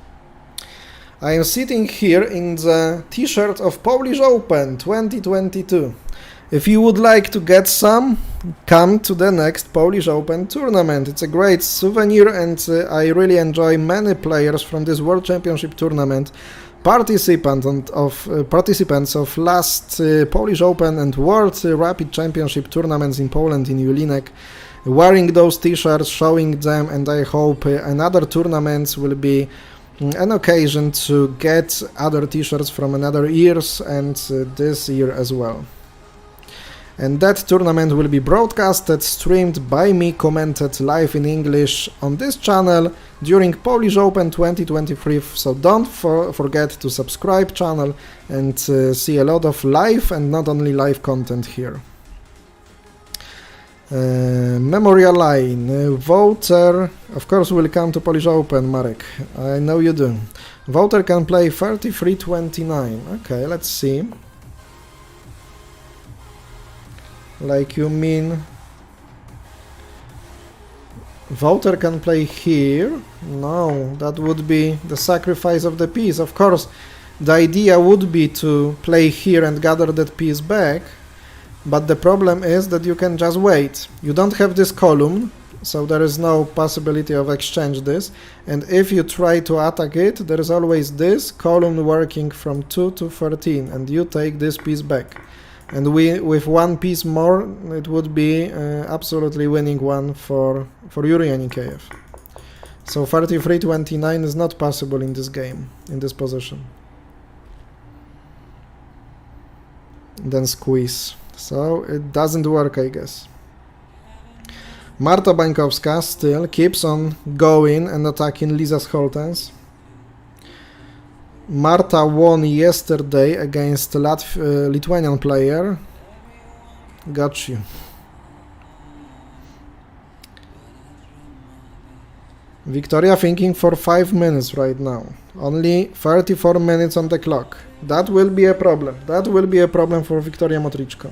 Speaker 1: I am sitting here in the t-shirt of Polish Open 2022. If you would like to get some, come to the next Polish Open tournament. It's a great souvenir, and I really enjoy many players from this World Championship tournament, participants of last Polish Open and World Rapid Championship tournaments in Poland, in Julinek, wearing those t-shirts, showing them, and I hope another tournaments will be an occasion to get other t-shirts from another years, and this year as well. And that tournament will be broadcasted, streamed by me, commented live in English on this channel during Polish Open 2023, so don't forget to subscribe channel and see a lot of live and not only live content here. Memorial line, voter, of course will come to Polish Open, Marek, I know you do. Voter can play 33-29, okay, let's see. Like you mean... Voter can play here? No, that would be the sacrifice of the piece. Of course, the idea would be to play here and gather that piece back, but the problem is that you can just wait. You don't have this column, so there is no possibility of exchange this, and if you try to attack it, there is always this column working from 2 to 13, and you take this piece back. And with one piece more, it would be absolutely winning one for Yuri Anikeyev. So 33-29 is not possible in this game, in this position. Then squeeze. So it doesn't work, I guess. Marta Bańkowska still keeps on going and attacking Liza Scholtens. Marta won yesterday against Lithuanian player. Got you. Victoria thinking for 5 minutes right now. Only 34 minutes on the clock. That will be a problem. That will be a problem for Victoria Motrichko.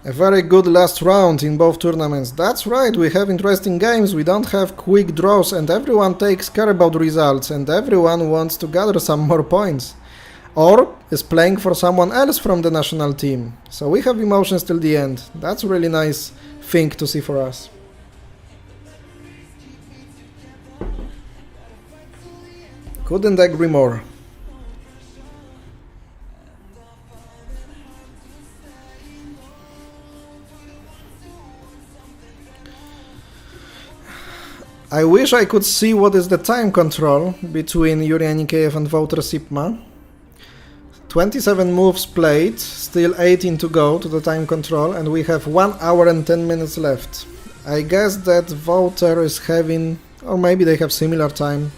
Speaker 1: A very good last round in both tournaments. That's right, we have interesting games, we don't have quick draws, and everyone takes care about results, and everyone wants to gather some more points. Or is playing for someone else from the national team. So we have emotions till the end. That's a really nice thing to see for us. Couldn't agree more. I wish I could see what is the time control between Yuri Anikeyev and Wouter Sipma. 27 moves played, still 18 to go to the time control, and we have 1 hour and 10 minutes left. I guess that Wouter is having, or maybe they have similar time.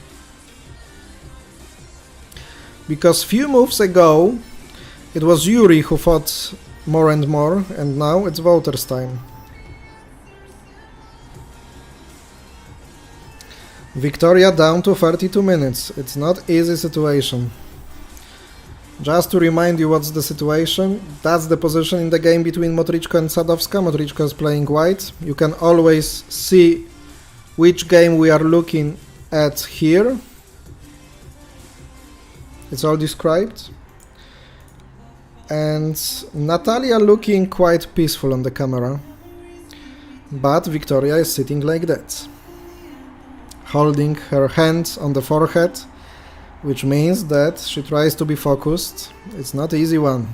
Speaker 1: Because few moves ago it was Yuri who fought more and more, and now it's Wouter's time. Victoria down to 32 minutes. It's not easy situation. Just to remind you what's the situation, that's the position in the game between Motrichko and Sadovska. Motrichko is playing white. You can always see which game we are looking at here. It's all described. And Natalia looking quite peaceful on the camera. But Victoria is sitting like that, holding her hands on the forehead, which means that she tries to be focused. It's not an easy one.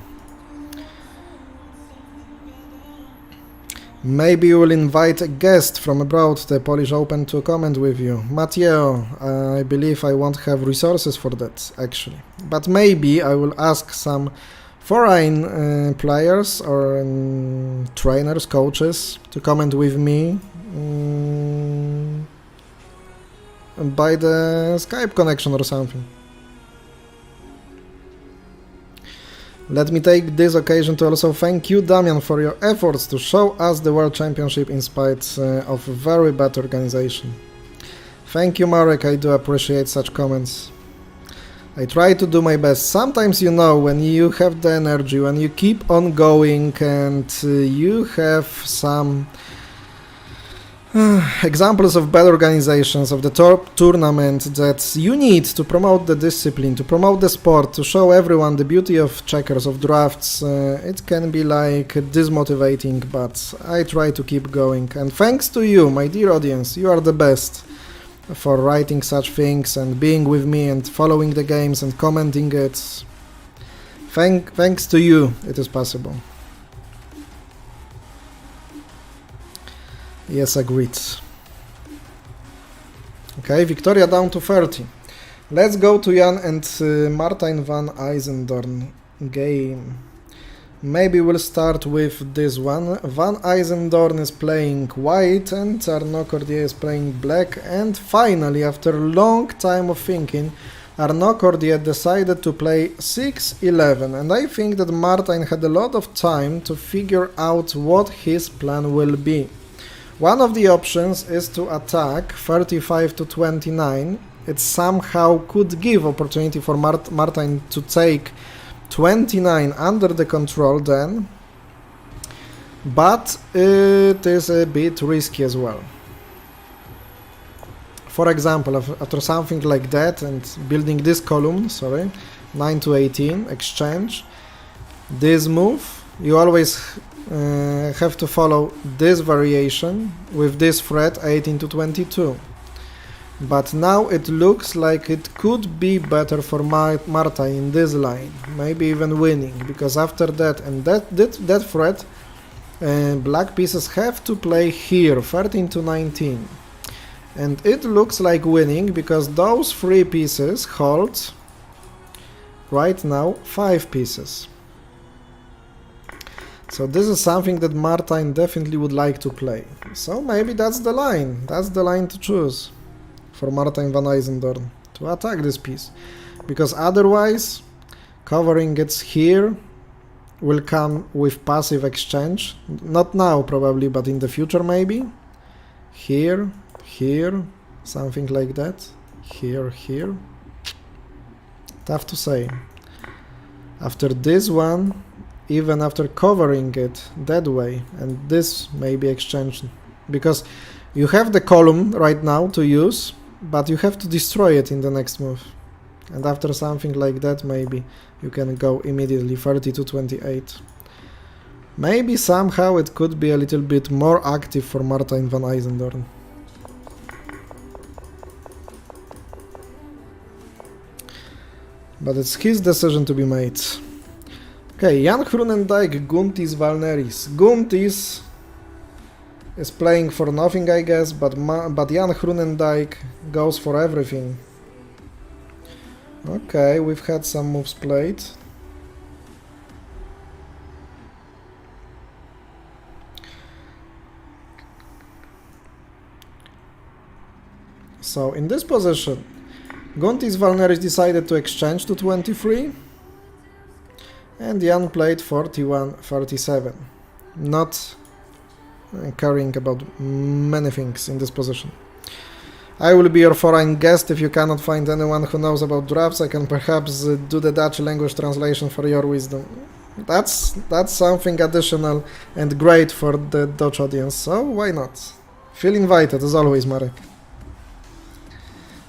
Speaker 1: Maybe you will invite a guest from abroad, the Polish Open, to comment with you. Matteo, I believe I won't have resources for that, actually. But maybe I will ask some foreign players or trainers, coaches, to comment with me by the Skype connection or something. Let me take this occasion to also thank you, Damian, for your efforts to show us the World Championship in spite of very bad organization. Thank you, Marek, I do appreciate such comments. I try to do my best. Sometimes, you know, when you have the energy, when you keep on going and you have some examples of bad organizations of the top tournament that you need to promote the discipline, to promote the sport, to show everyone the beauty of checkers, of drafts. It can be like dismotivating, but I try to keep going. And thanks to you, my dear audience, you are the best for writing such things and being with me and following the games and commenting it. Thanks to you, it is possible. Yes, agreed. Okay, Victoria down to 30. Let's go to Jan and Martijn van IJsendorn. game. Maybe we'll start with this one. Van Eisendorn is playing white and Arnaud Cordier is playing black, and finally, after a long time of thinking, Arnaud Cordier decided to play 6-11, and I think that Martin had a lot of time to figure out what his plan will be. One of the options is to attack 35 to 29. It somehow could give opportunity for Martin to take 29 under the control then, but it is a bit risky as well. For example, after something like that and building this column, 9 to 18, exchange, this move, you always have to follow this variation with this threat 18 to 22. But now it looks like it could be better for Marta in this line, maybe even winning, because after that and that threat, black pieces have to play here, 13 to 19. And it looks like winning, because those 3 pieces hold right now 5 pieces. So this is something that Martin definitely would like to play. So maybe that's the line to choose for Martin van Eisendorn, to attack this piece, because otherwise covering it here will come with passive exchange, not now probably, but in the future maybe. Here, something like that, here. Tough to say. After this one, even after covering it that way, and this may be exchanged, because you have the column right now to use, but you have to destroy it in the next move. And after something like that, maybe you can go immediately 30 to 28. Maybe somehow it could be a little bit more active for Martin van Eisendorn. But it's his decision to be made. Okay, Jan Groenendijk, Guntis Valneris. Guntis is playing for nothing, I guess, but Jan Groenendijk goes for everything. Okay, we've had some moves played. So in this position, Guntis Valneris decided to exchange to 23, and Jan played 41-37. Not caring about many things in this position. I will be your foreign guest. If you cannot find anyone who knows about drafts, I can perhaps do the Dutch language translation for your wisdom. That's something additional and great for the Dutch audience, so why not? Feel invited as always, Marek.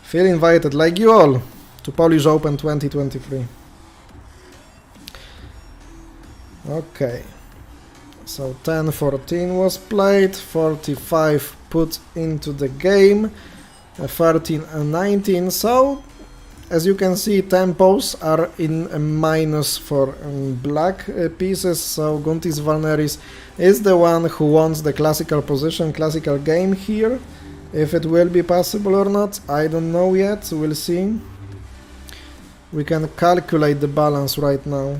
Speaker 1: Feel invited, like you all, to Polish Open 2023. Okay. So 10-14 was played, 45 put into the game, 13-19. So, as you can see, tempos are in a minus for black pieces. So Guntis Valneris is the one who wants the classical position, classical game here. If it will be possible or not, I don't know yet. We'll see. We can calculate the balance right now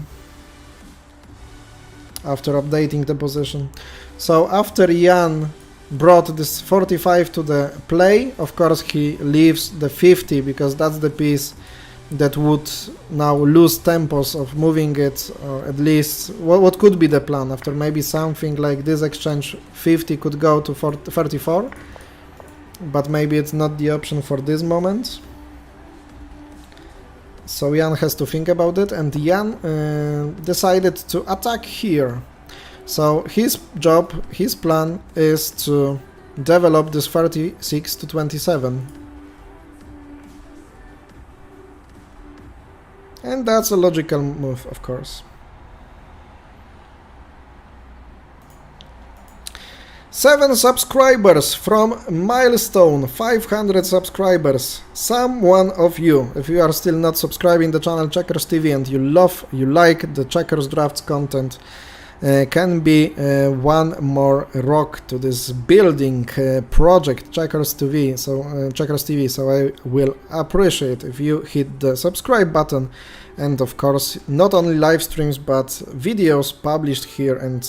Speaker 1: after updating the position. So after Jan brought this 45 to the play, of course he leaves the 50, because that's the piece that would now lose tempos of moving it, or at least what could be the plan after maybe something like this exchange. 50 could go to 34, but maybe it's not the option for this moment. So Jan has to think about it, and Jan decided to attack here. So his job, his plan is to develop this 36 to 27. And that's a logical move, of course. 7 subscribers from milestone, 500 subscribers. Someone of you, if you are still not subscribing the channel checkersTV and you like the Checkers Drafts content, can be one more rock to this building project checkersTV. So I will appreciate if you hit the subscribe button and of course not only live streams but videos published here and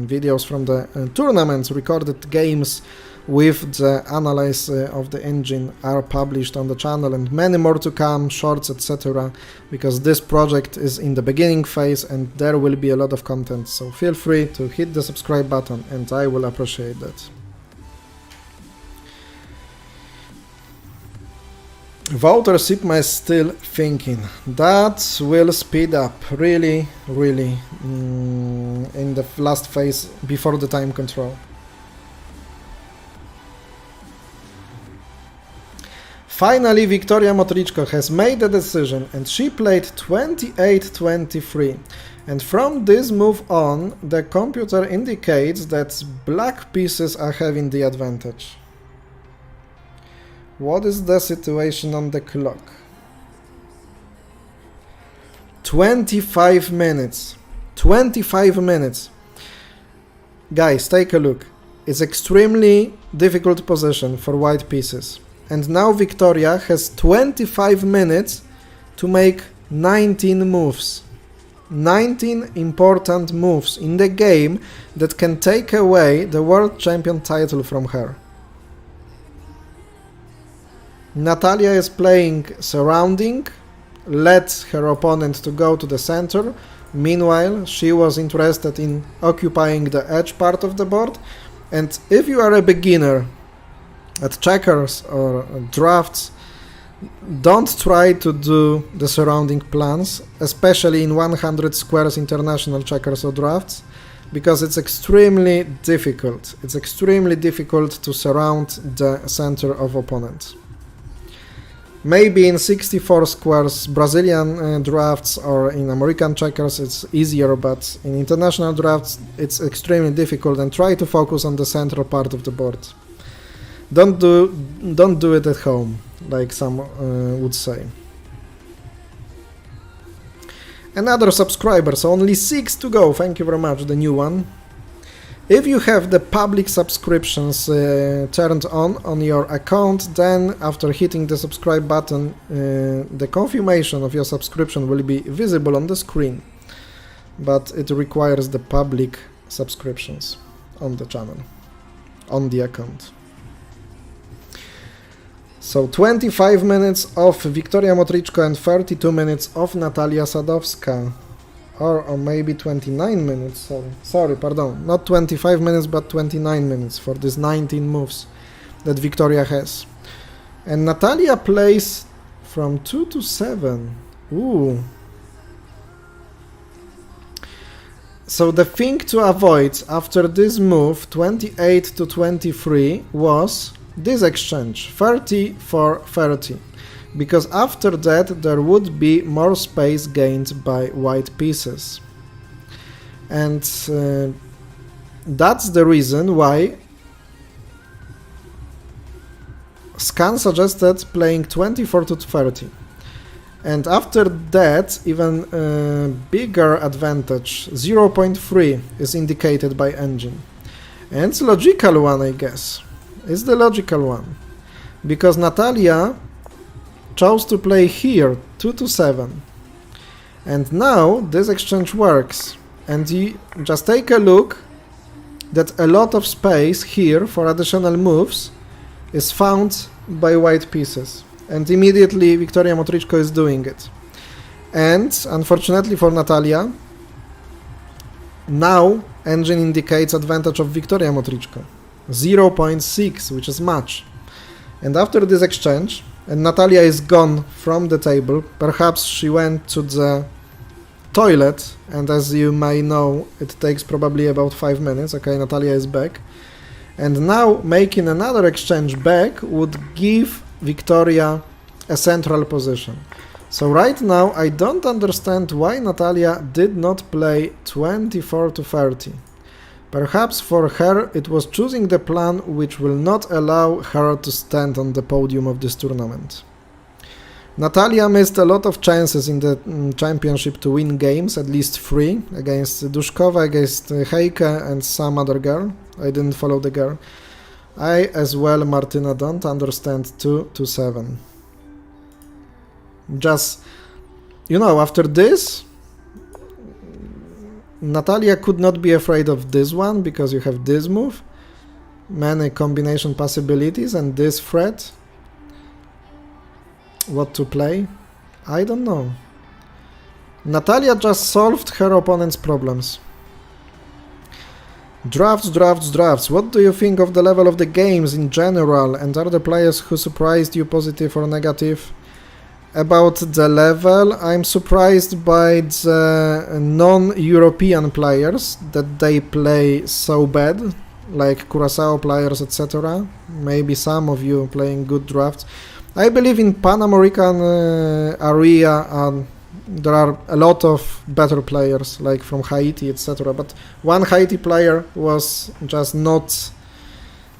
Speaker 1: videos from the tournaments, recorded games with the analysis of the engine are published on the channel, and many more to come, shorts, etc., because this project is in the beginning phase and there will be a lot of content, so feel free to hit the subscribe button and I will appreciate that. Wouter Sipma is still thinking. That will speed up really in the last phase before the time control. Finally, Victoria Motrichko has made a decision and she played 28-23. And from this move on, the computer indicates that black pieces are having the advantage. What is the situation on the clock? 25 minutes. 25 minutes. Guys, take a look. It's extremely difficult position for white pieces. And now Victoria has 25 minutes to make 19 moves. 19 important moves in the game that can take away the world champion title from her. Natalia is playing surrounding, lets her opponent to go to the center. Meanwhile, she was interested in occupying the edge part of the board. And if you are a beginner at checkers or drafts, don't try to do the surrounding plans, especially in 100 squares international checkers or drafts, because it's extremely difficult. It's extremely difficult to surround the center of opponent. Maybe in 64 squares Brazilian drafts or in American checkers it's easier, but in international drafts it's extremely difficult, and try to focus on the central part of the board. Don't do it at home, like some would say. Another subscriber, so only 6 to go, thank you very much, the new one. If you have the public subscriptions turned on your account, then after hitting the subscribe button, the confirmation of your subscription will be visible on the screen. But it requires the public subscriptions on the channel, on the account. So 25 minutes of Victoria Motrichko and 32 minutes of Natalia Sadovska. Or maybe 29 minutes, sorry, pardon, not 25 minutes but 29 minutes for these 19 moves that Victoria has. And Natalia plays from 2 to 7. Ooh. So the thing to avoid after this move, 28 to 23, was this exchange, 30 for 30. Because after that there would be more space gained by white pieces. And that's the reason why Scan suggested playing 24 to 30. And after that, even bigger advantage, 0.3 is indicated by engine. And it's logical one, I guess. It's the logical one. Because Natalia chose to play here 2 to 7, and now this exchange works, and you just take a look that a lot of space here for additional moves is found by white pieces, and immediately Victoria Motrichko is doing it. And unfortunately for Natalia, now engine indicates advantage of Victoria Motrichko, 0.6, which is much. And after this exchange, and Natalia is gone from the table, perhaps she went to the toilet, and as you may know, it takes probably about 5 minutes. Okay, Natalia is back. And now making another exchange back would give Victoria a central position. So right now I don't understand why Natalia did not play 24 to 30. Perhaps for her it was choosing the plan which will not allow her to stand on the podium of this tournament. Natalia missed a lot of chances in the championship to win games, at least 3, against Duszkova, against Heike and some other girl. I didn't follow the girl. I as well, Martyna, don't understand 2 to 7. Just you know, after this, Natalia could not be afraid of this one, because you have this move, many combination possibilities, and this threat. What to play? I don't know. Natalia just solved her opponent's problems. Drafts, drafts, drafts. What do you think of the level of the games in general, and are the players who surprised you positive or negative? About the level, I'm surprised by the non-European players, that they play so bad, like Curaçao players, etc. Maybe some of you playing good drafts. I believe in Pan American area there are a lot of better players, like from Haiti, etc. But one Haiti player was just not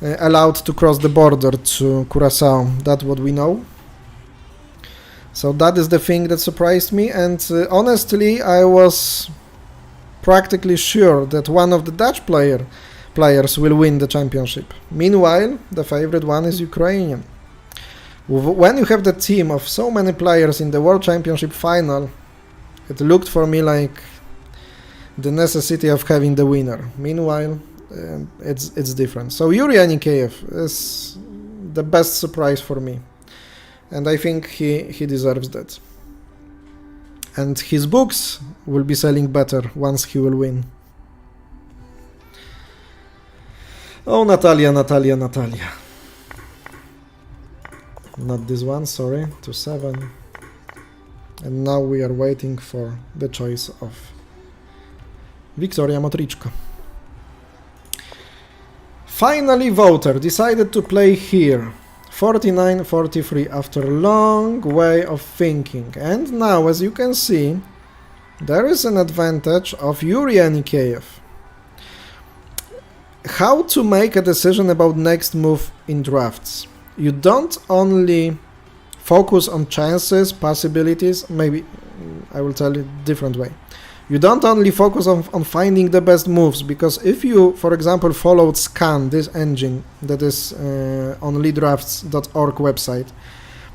Speaker 1: allowed to cross the border to Curaçao. That's what we know. So that is the thing that surprised me, and honestly, I was practically sure that one of the Dutch players will win the championship. Meanwhile, the favorite one is Ukrainian. When you have the team of so many players in the World Championship final, it looked for me like the necessity of having the winner. Meanwhile, it's different. So Yuri Anikeyev is the best surprise for me. And I think he deserves that. And his books will be selling better once he will win. Oh, Natalia, Natalia, Natalia. Not this one, sorry, to 7. And now we are waiting for the choice of Victoria Motrichko. Finally, voter decided to play here. 49-43 after a long way of thinking. And now, as you can see, there is an advantage of Yuri Anikeyev. How to make a decision about next move in drafts? You don't only focus on chances, possibilities, maybe I will tell you a different way. You don't only focus on finding the best moves, because if you, for example, followed Scan, this engine that is on leaddrafts.org website,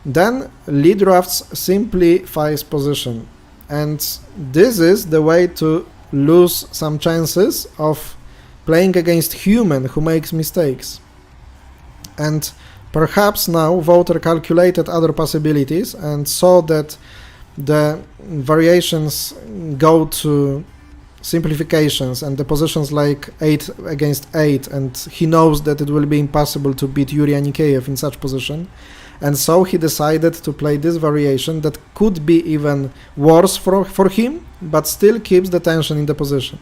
Speaker 1: then leaddrafts simplifies position. And this is the way to lose some chances of playing against human who makes mistakes. And perhaps now voter calculated other possibilities and saw that the variations go to simplifications and the positions like 8 against 8, and he knows that it will be impossible to beat Yuri Anikeyev in such position, and so he decided to play this variation that could be even worse for him, but still keeps the tension in the position.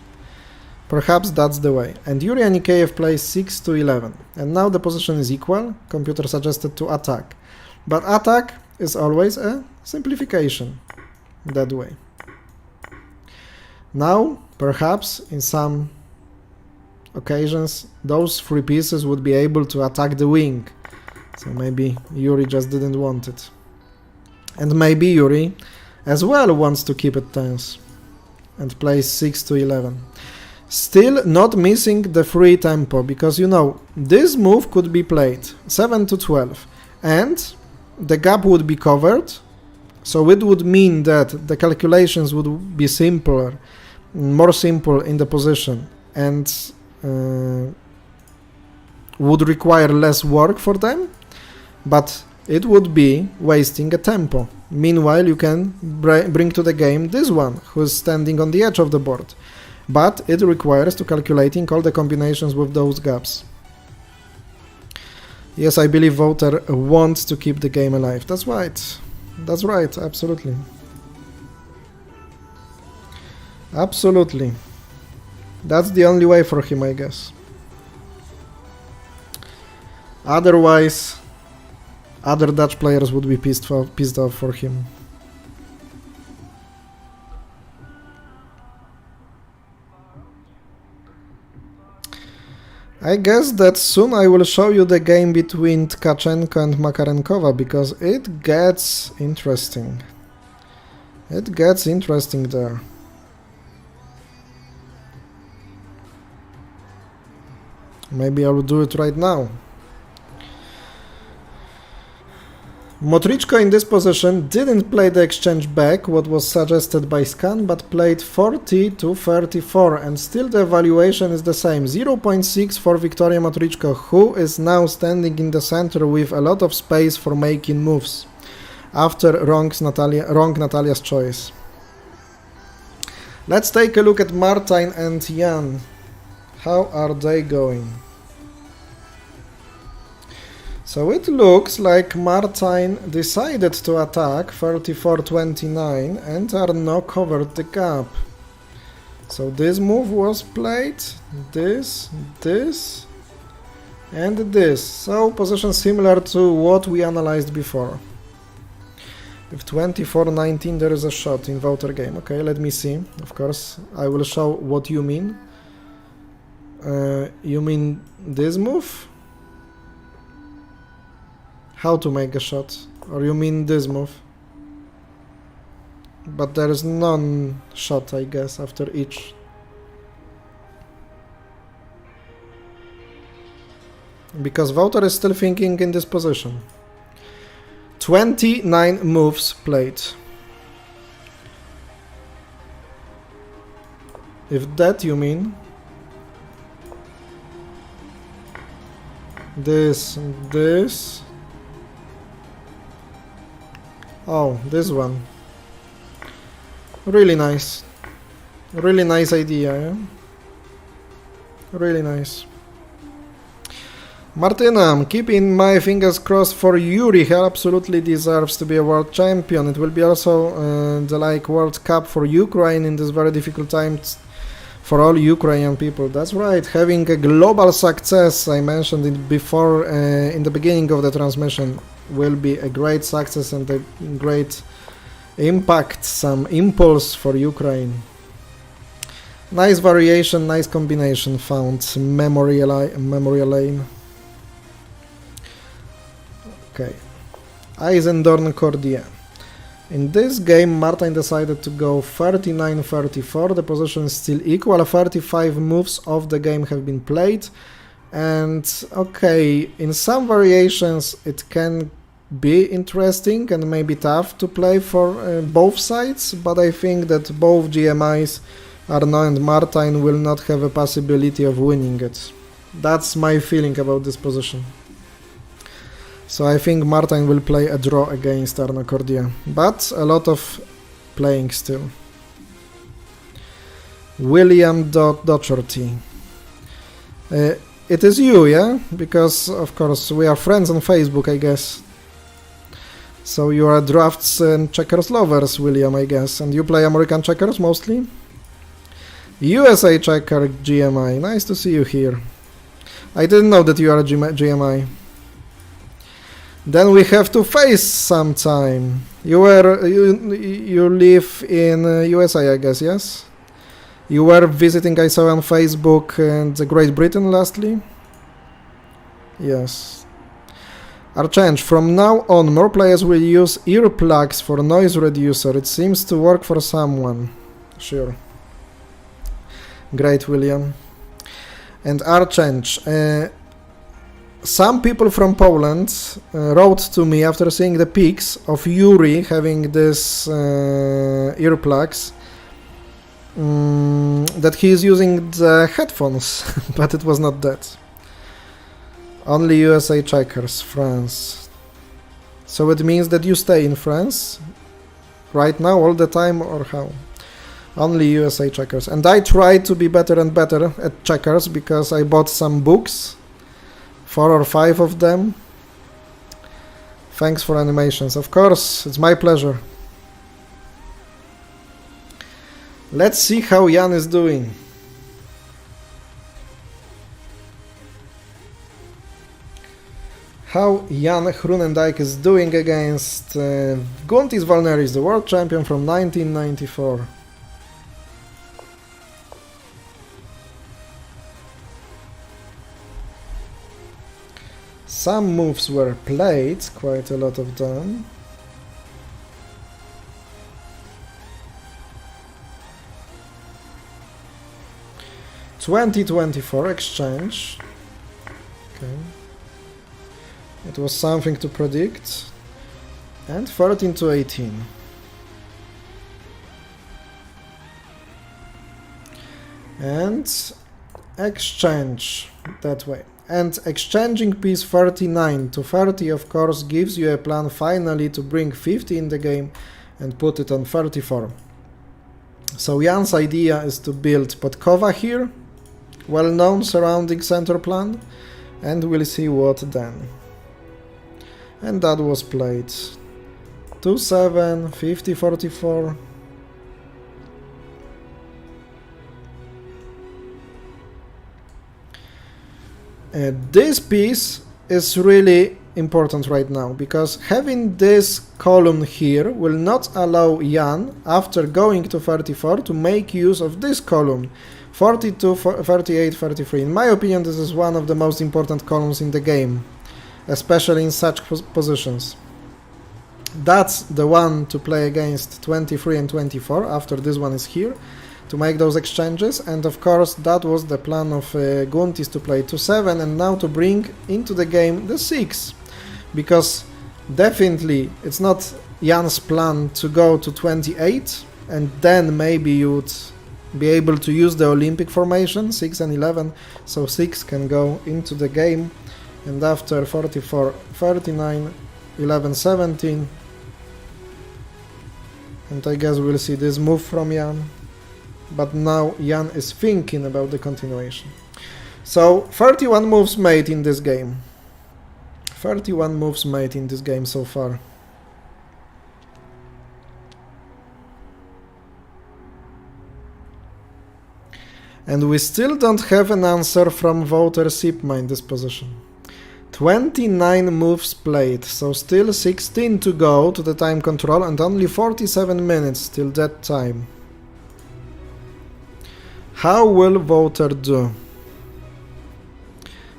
Speaker 1: Perhaps that's the way. And Yuri Anikeyev plays 6-11, and now the position is equal. Computer suggested to attack, but attack is always a simplification that way. Now, perhaps in some occasions, those 3 pieces would be able to attack the wing. So maybe Yuri just didn't want it. And maybe Yuri as well wants to keep it tense and plays 6-11. Still not missing the free tempo, because you know, this move could be played 7-12 and the gap would be covered, so it would mean that the calculations would be simpler, more simple in the position, and would require less work for them, but it would be wasting a tempo. Meanwhile, you can bring to the game this one, who's standing on the edge of the board, but it requires to calculating all the combinations with those gaps. Yes, I believe voter wants to keep the game alive. That's right. That's right, absolutely. Absolutely. That's the only way for him, I guess. Otherwise, other Dutch players would be pissed off for him. I guess that soon I will show you the game between Tkachenko and Makarenkova, because it gets interesting. It gets interesting there. Maybe I will do it right now. Motrichko in this position didn't play the exchange back, what was suggested by Scan, but played 40 to 34, and still the evaluation is the same. 0.6 for Victoria Motrichko, who is now standing in the center with a lot of space for making moves after wrong Natalia's choice. Let's take a look at Martin and Jan. How are they going? So it looks like Martin decided to attack 34-29 and Arno covered the gap. So this move was played, this, and this. So position similar to what we analyzed before. With 24-19 there is a shot in voter game. Okay, let me see. Of course, I will show what you mean. You mean this move? How to make a shot, or you mean this move? But there is none shot, I guess, after each. Because Wouter is still thinking in this position. 29 moves played. If that you mean. This. Oh, this one. Really nice. Really nice idea, yeah? Really nice. Martina, I'm keeping my fingers crossed for Yuri. He absolutely deserves to be a world champion. It will be also the World Cup for Ukraine in this very difficult times for all Ukrainian people. That's right, having a global success, I mentioned it before in the beginning of the transmission, will be a great success and a great impact, some impulse for Ukraine. Nice variation, nice combination found. Memory lane. Okay. Eisendorn Cordier. In this game, Martin decided to go 39-34. The position is still equal. 35 moves of the game have been played. And okay, in some variations it can be interesting and maybe tough to play for both sides, but I think that both GMIs, Arno and Martin, will not have a possibility of winning it. That's my feeling about this position. So I think Martin will play a draw against Arno Cordier, but a lot of playing still. William Docherty. It is you, yeah? Because, of course, we are friends on Facebook, I guess. So you are drafts and checkers lovers, William, I guess. And you play American checkers mostly? USA checker GMI. Nice to see you here. I didn't know that you are a GMI. Then we have to face sometime. You live in USA, I guess, yes? You were visiting, I saw on Facebook, and Great Britain lastly? Yes. Archange, from now on more players will use earplugs for noise reducer. It seems to work for someone. Sure. Great, William. And Archange, some people from Poland wrote to me after seeing the pics of Yuri having this earplugs that he is using the headphones, but it was not that. Only USA checkers, France. So it means that you stay in France right now all the time, or how? Only USA checkers. And I try to be better and better at checkers because I bought some books, 4 or 5 of them. Thanks for animations. Of course, it's my pleasure. Let's see how Jan is doing. How Jan Groenendijk is doing against Guntis Valneris, the world champion from 1994. Some moves were played, quite a lot of them. (2024) exchange. Okay. It was something to predict. and 13 to 18. And exchange that way. And exchanging piece 39 to 30 of course gives you a plan finally to bring 50 in the game and put it on 34. So Jan's idea is to build Podkova here, well-known surrounding center plan, and we'll see what then. And that was played. 2-7, 50-44. This piece is really important right now, because having this column here will not allow Jan, after going to 34, to make use of this column, 42, 38, 33. In my opinion, this is one of the most important columns in the game, especially in such positions. That's the one to play against 23 and 24, after this one is here, to make those exchanges. And of course that was the plan of Guntis, to play 2-7 and now to bring into the game the 6, because definitely it's not Jan's plan to go to 28 and then maybe you would be able to use the Olympic formation 6 and 11, so 6 can go into the game, and after 44, 39, 11, 17, and I guess we'll see this move from Jan. But now Jan is thinking about the continuation. So 31 moves made in this game. 31 moves made in this game so far. And we still don't have an answer from voter Sipma in this position. 29 moves played, so still 16 to go to the time control and only 47 minutes till that time. How will voter do?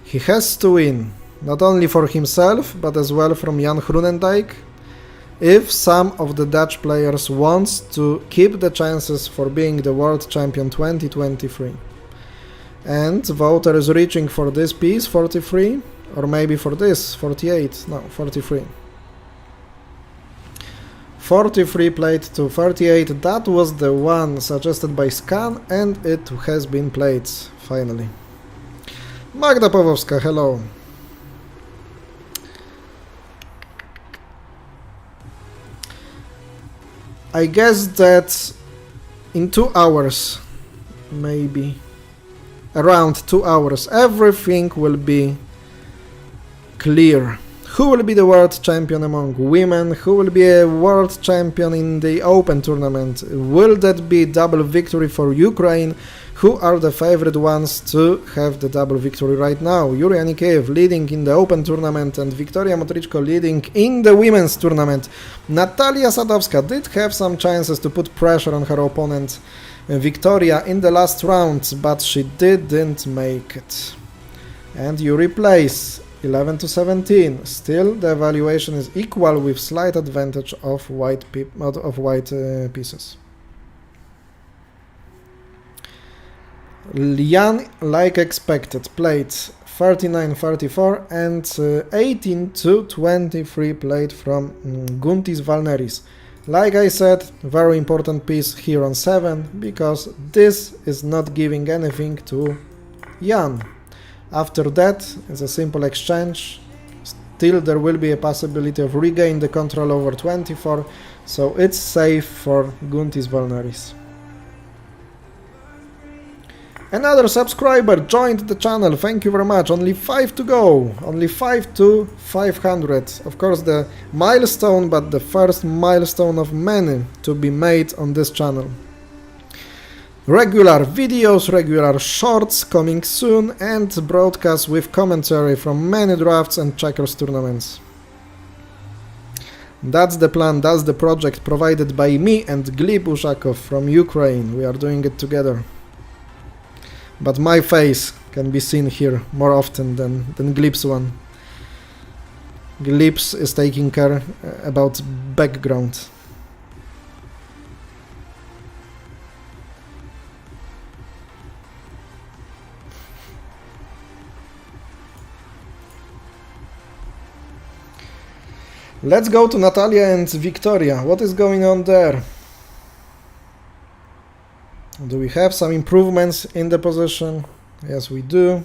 Speaker 1: He has to win, not only for himself, but as well from Jan Groenendijk, if some of the Dutch players wants to keep the chances for being the world champion 2023. And voter is reaching for this piece, 43, or maybe for this, 48, no, 43. 43 played to 38, that was the one suggested by Scan, and it has been played, finally. Magda Pawłowska, hello. I guess that in 2 hours, maybe, around 2 hours, everything will be clear. Who will be the world champion among women? Who will be a world champion in the Open tournament? Will that be double victory for Ukraine? Who are the favorite ones to have the double victory right now? Yuri Anikеев leading in the Open tournament and Victoria Motrichko leading in the women's tournament. Natalia Sadovska did have some chances to put pressure on her opponent Victoria in the last round, but she didn't make it. And Yuri plays 11 to 17. Still, the evaluation is equal with slight advantage of white pieces. Jan, like expected, played 39-34 and 18 to 23 played from Guntis Valneris. Like I said, very important piece here on 7, because this is not giving anything to Jan. After that, it's a simple exchange. Still, there will be a possibility of regain the control over 24, so it's safe for Guntis Valneris. Another subscriber joined the channel, thank you very much. Only 5 to go, only 5 to 500. Of course the milestone, but the first milestone of many to be made on this channel. Regular videos, regular shorts coming soon, and broadcasts with commentary from many drafts and checkers tournaments. That's the plan, that's the project provided by me and Gleb Ushakov from Ukraine. We are doing it together. But my face can be seen here more often than Gleb's one. Gleb's is taking care about background. Let's go to Natalia and Victoria. What is going on there? Do we have some improvements in the position? Yes, we do.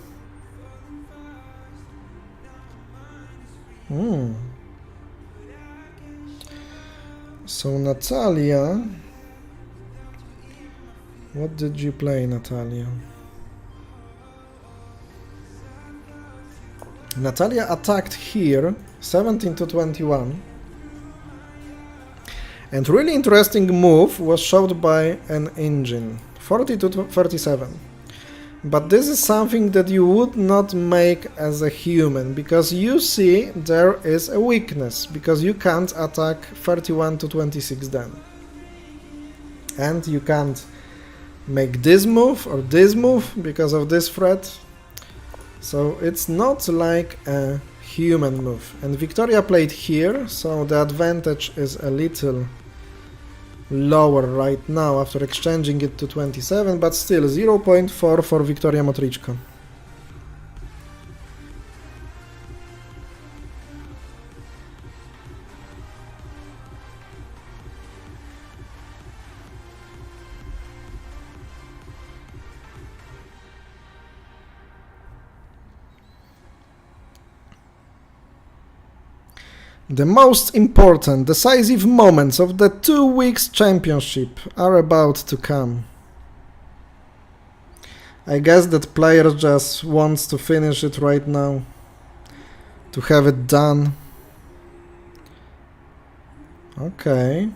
Speaker 1: So Natalia, what did you play, Natalia? Natalia attacked here, 17 to 21. And really interesting move was showed by an engine, 40 to 37. But this is something that you would not make as a human, because you see there is a weakness, because you can't attack 31 to 26 then. And you can't make this move or this move because of this threat. So it's not like a human move. And Victoria played here, so the advantage is a little lower right now after exchanging it to 27, but still 0.4 for Victoria Motrichko. The most important, decisive moments of the 2 weeks championship are about to come. I guess that player just wants to finish it right now, to have it done. Okay,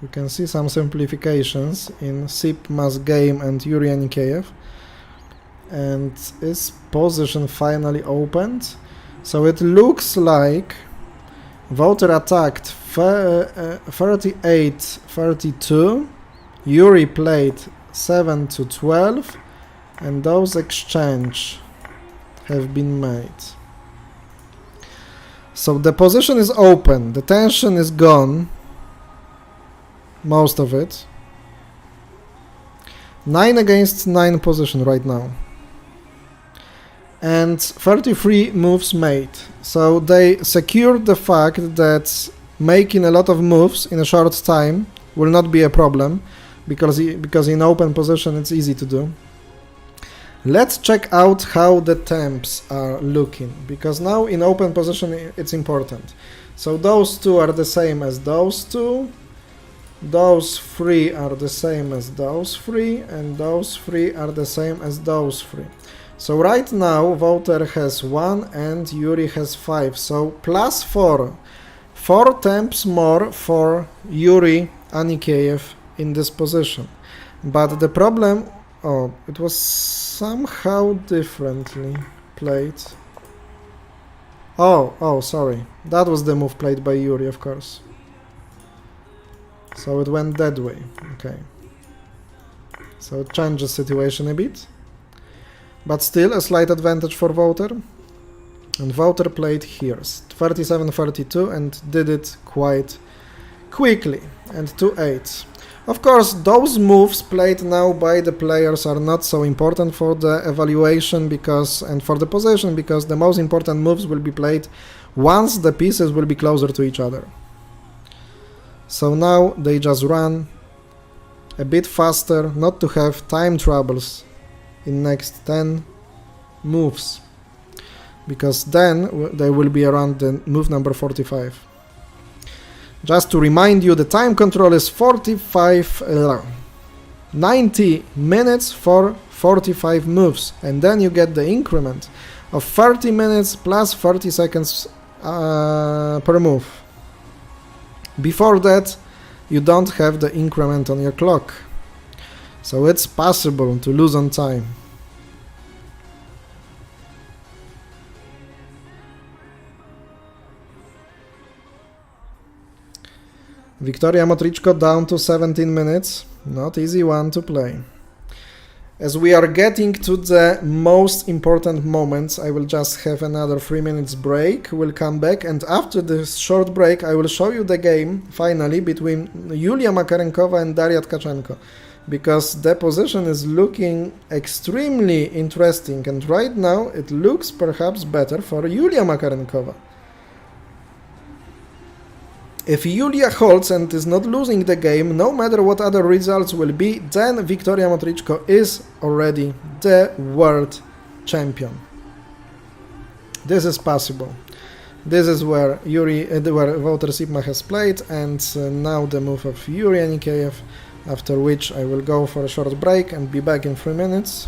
Speaker 1: we can see some simplifications in Sip, Mas Game and Yuri Anikeyev. And is position finally opened? So it looks like Wouter attacked 38-32, Yuri played 7 to 12, and those exchange have been made. So the position is open, the tension is gone, most of it. 9 against 9 position right now. And 33 moves made. So they secured the fact that making a lot of moves in a short time will not be a problem, because in open position it's easy to do. Let's check out how the temps are looking, because now in open position it's important. So those two are the same as those two, those three are the same as those three, and those three are the same as those three. So right now Wouter has 1 and Yuri has 5, so plus 4. 4 temps more for Yuri Anikeyev in this position. But the problem, oh, it was somehow differently played. Oh, sorry, that was the move played by Yuri, of course. So it went that way, okay. So it changes the situation a bit. But still a slight advantage for Wouter. And Wouter played here, 37-32, and did it quite quickly. And 2-8. Of course, those moves played now by the players are not so important for the evaluation and for the position, because the most important moves will be played once the pieces will be closer to each other. So now they just run a bit faster, not to have time troubles in next 10 moves, because then they will be around the move number 45. Just to remind you, the time control is 90 minutes for 45 moves, and then you get the increment of 30 minutes plus 30 seconds per move. Before that, you don't have the increment on your clock. So it's possible to lose on time. Victoria Motrichko down to 17 minutes. Not easy one to play. As we are getting to the most important moments, I will just have another 3 minutes break. We'll come back, and after this short break I will show you the game finally between Yulia Makarenkova and Daria Tkachenko, because the position is looking extremely interesting, and right now it looks perhaps better for Yulia Makarenkova. If Julia holds and is not losing the game, no matter what other results will be, then Victoria Motrichko is already the world champion. This is possible. This is where where Wouter Sipma has played, and now the move of Yuri Anikeyev, after which I will go for a short break and be back in 3 minutes.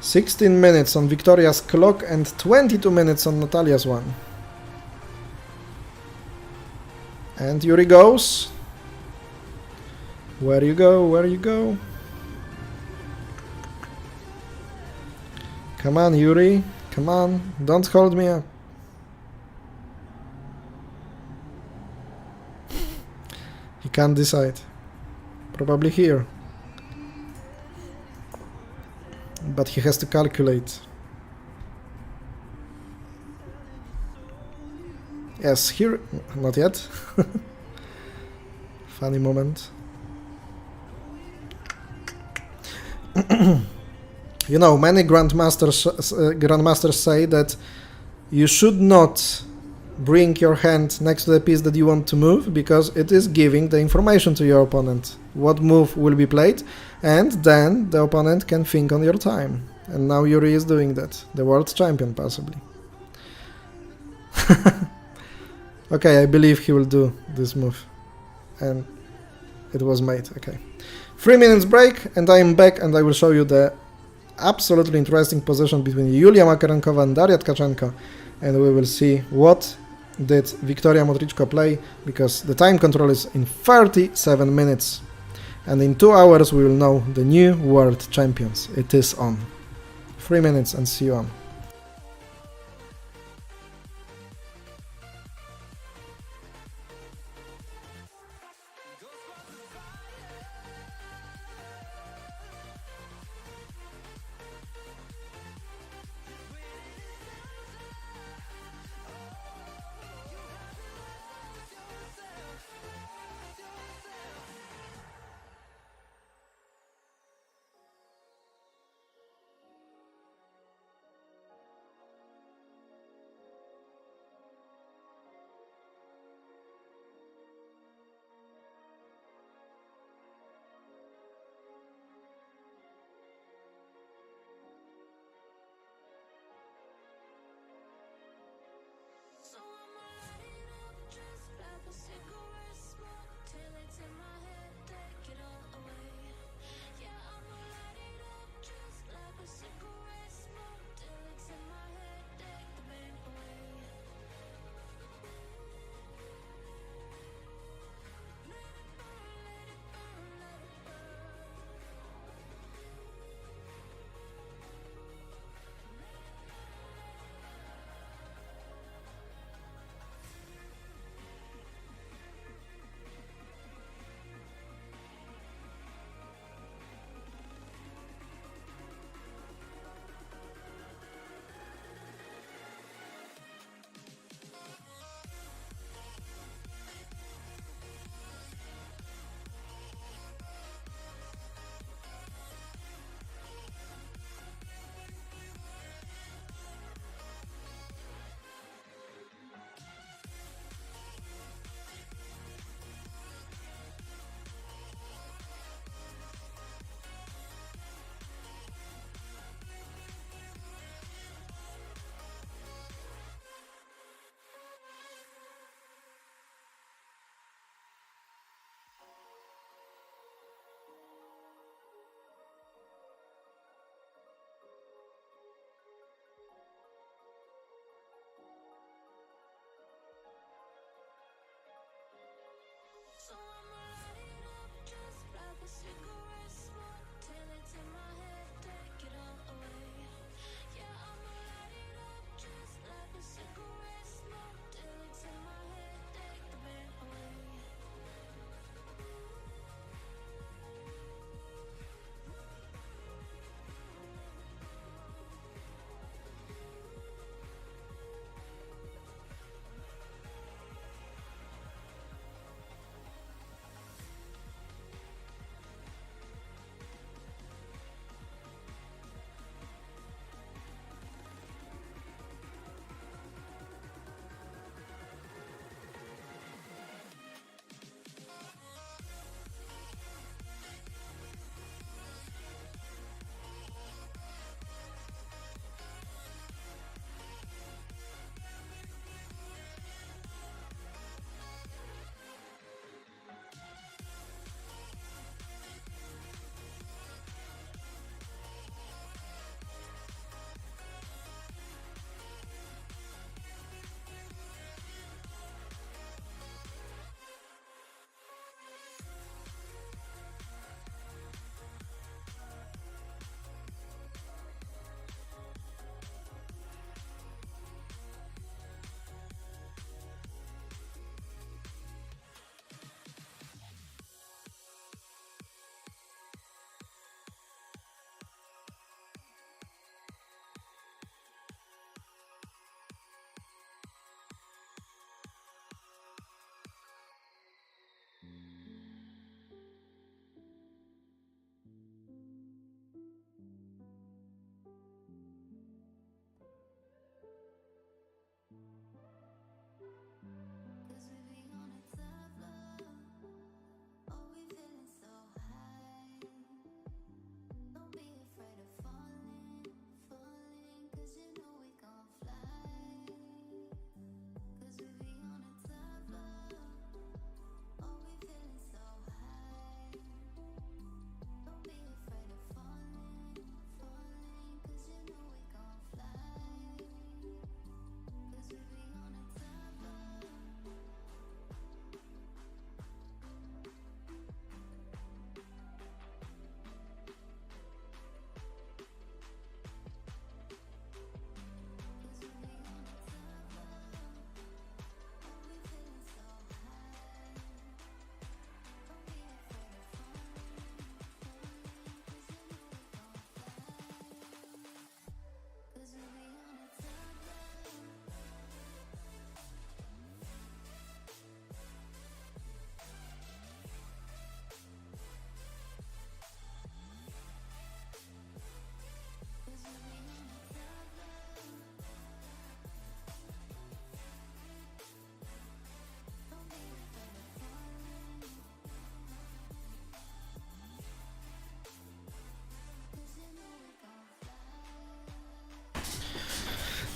Speaker 1: "16 minutes on Victoria's clock and 22 minutes on Natalia's one. And Yuri goes. Where you go, where you go? Come on, Yuri. Come on. Don't hold me up. He can't decide. Probably here. But he has to calculate. Yes, here. Not yet. Funny moment. You know, many grandmasters say that you should not bring your hand next to the piece that you want to move, because it is giving the information to your opponent what move will be played, and then the opponent can think on your time. And now Yuri is doing that. The world champion, possibly. Okay, I believe he will do this move. And it was made, okay. 3 minutes break, and I am back, and I will show you the absolutely interesting position between Yulia Makarenkova and Daria Tkachenko, and we will see what did Victoria Motrichko play, because the time control is in 37 minutes, and in 2 hours we will know the new world champions. It is on. 3 minutes and see you on.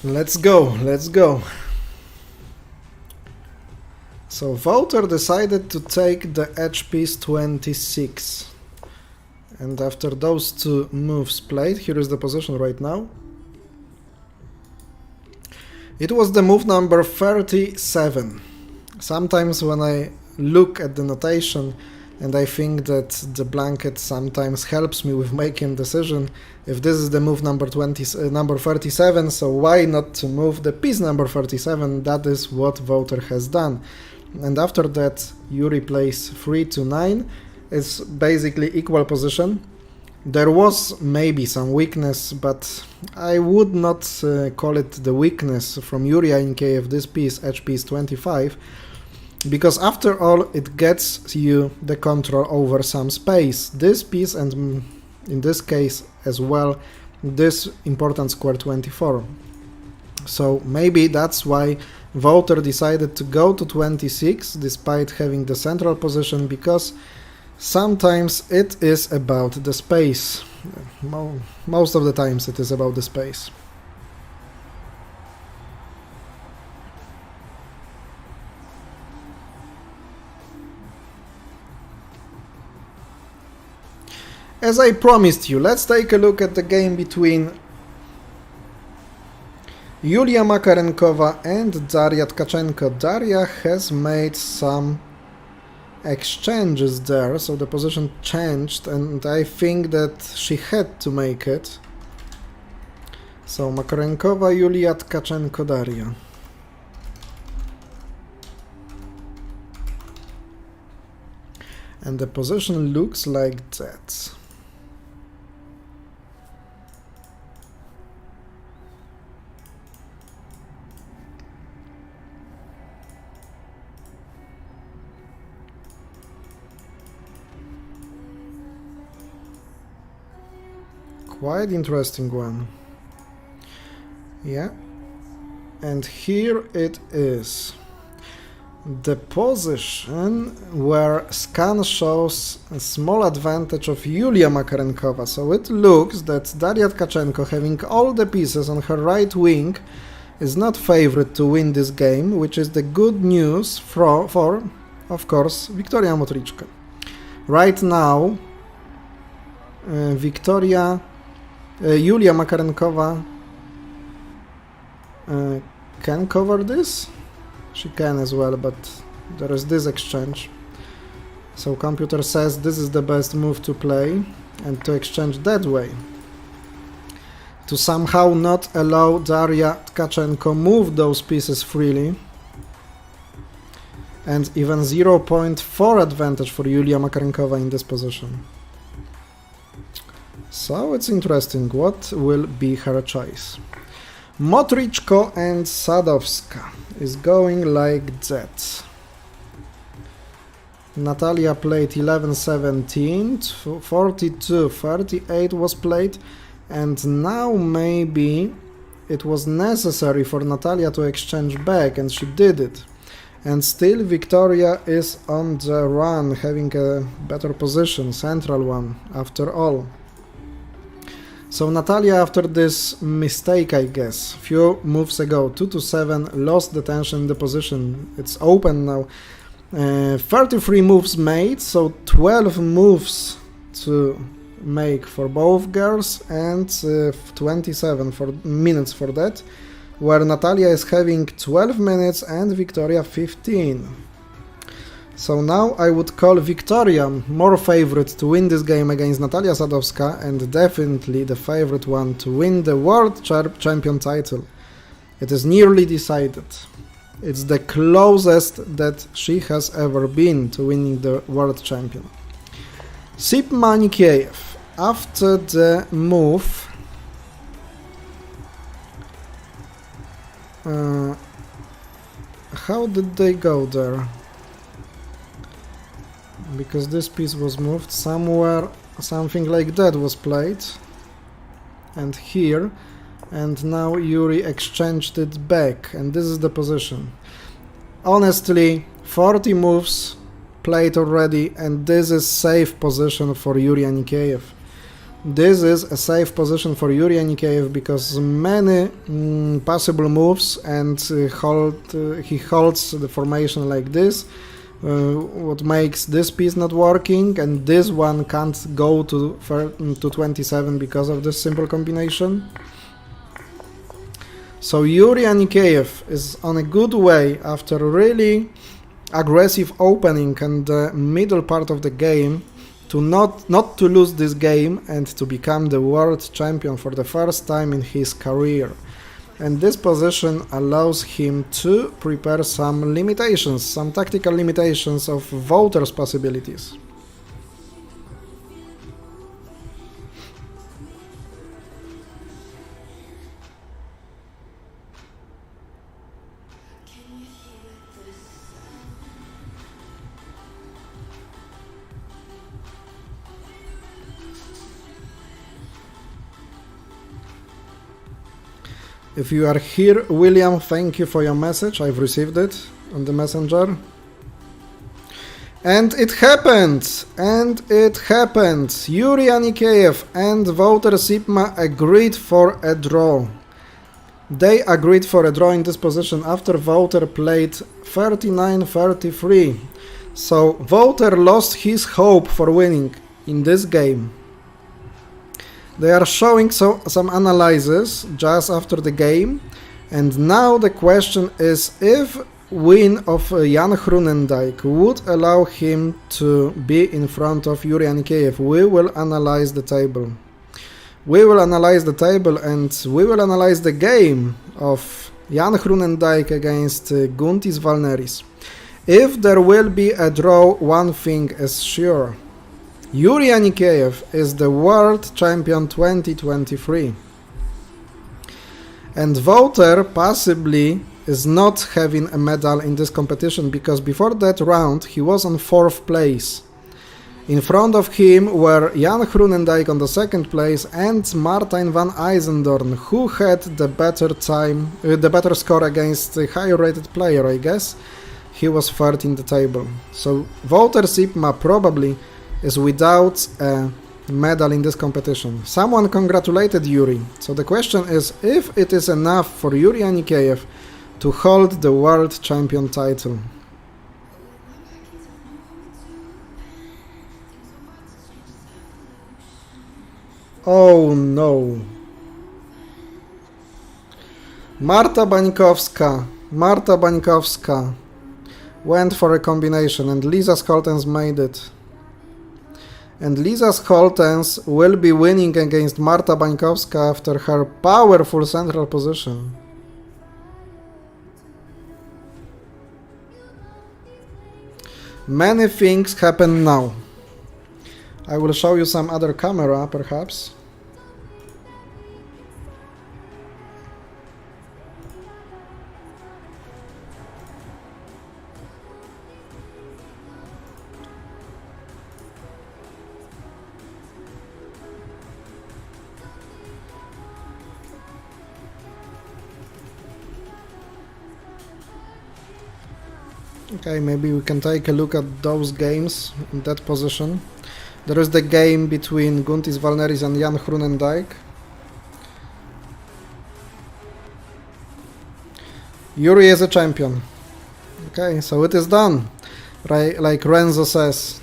Speaker 1: Let's go, let's go. So Voter decided to take the edge piece 26. And after those two moves played, here is the position right now. It was the move number 37. Sometimes when I look at the notation and I think that the blanket sometimes helps me with making decision, if this is the move number 37, so why not to move the piece number 37? That is what Voter has done. And after that, Yuri plays 3 to 9. It's basically equal position. There was maybe some weakness, but I would not call it the weakness from Yuri INKF, this piece, edge piece 25, because after all, it gets you the control over some space. This piece, and in this case as well, this important square 24. So maybe that's why Voter decided to go to 26 despite having the central position, because sometimes it is about the space. Most of the times it is about the space. As I promised you, let's take a look at the game between Yulia Makarenkova and Daria Tkachenko. Daria has made some exchanges there, so the position changed, and I think that she had to make it. So Makarenkova, Yulia, Tkachenko, Daria. And the position looks like that. Quite interesting one. Yeah. And here it is. The position where scan shows a small advantage of Yulia Makarenkova. So it looks that Daria Tkachenko, having all the pieces on her right wing, is not favored to win this game, which is the good news for of course, Victoria Motrichko. Right now, Yulia Makarenkova can cover this. She can as well, but there is this exchange. So computer says this is the best move to play and to exchange that way, to somehow not allow Daria Tkachenko move those pieces freely. And even 0.4 advantage for Yulia Makarenkova in this position. So it's interesting, what will be her choice. Motrichko and Sadovska is going like that. Natalia played 11-17, 42-38 was played, and now maybe it was necessary for Natalia to exchange back, and she did it. And still Victoria is on the run, having a better position, central one, after all. So Natalia, after this mistake, I guess, few moves ago, 2-7, lost the tension in the position. It's open now. 33 moves made, so 12 moves to make for both girls, and 27 minutes for that, where Natalia is having 12 minutes and Victoria 15. So now I would call Victoria more favorite to win this game against Natalia Sadovska, and definitely the favorite one to win the World Champion title. It is nearly decided. It's the closest that she has ever been to winning the World Champion. Sip Manikiev, after the move, how did they go there? Because this piece was moved somewhere, something like that was played, and here, and now Yuri exchanged it back, and this is the position. Honestly, 40 moves played already, and this is safe position for Yuri Anikiev. this is a safe position for Yuri Anikeyev because many possible moves, and he holds the formation like this, what makes this piece not working, and this one can't go to 27 because of this simple combination. So Yuri Anikeyev is on a good way after a really aggressive opening and the middle part of the game to not to lose this game and to become the world champion for the first time in his career. And this position allows him to prepare some limitations, some tactical limitations of voters' possibilities. If you are here, William, thank you for your message. I've received it on the messenger. And it happened! And it happened! Yuri Anikeyev and Wouter Sipma agreed for a draw. They agreed for a draw in this position after Wouter played 39-33. So Wouter lost his hope for winning in this game. They are showing some analysis just after the game, and now the question is if win of Jan Groenendijk would allow him to be in front of Yuri Anikeyev. We will analyze the table. We will analyze the table and we will analyze the game of Jan Groenendijk against Guntis Valneris. If there will be a draw, one thing is sure. Yuri Anikeyev is the World Champion 2023. And Wouter possibly is not having a medal in this competition because before that round he was on 4th place. In front of him were Jan Groenendijk on the 2nd place and Martijn van IJzendoorn, who had the better time, the better score against a higher rated player, I guess. He was 3rd in the table. So Wouter Sipma probably is without a medal in this competition. Someone congratulated Yuri, so the question is if it is enough for Yuri Anikeyev to hold the world champion title. Oh no. Marta Bańkowska went for a combination and Lisa Scholtens made it. And Lisa Scholtens will be winning against Marta Bańkowska after her powerful central position. Many things happen now. I will show you some other camera, perhaps. Okay, maybe we can take a look at those games in that position. There is the game between Guntis Valneris and Jan Groenendijk. Yuri is a champion. Okay, so it is done, right, like Renzo says.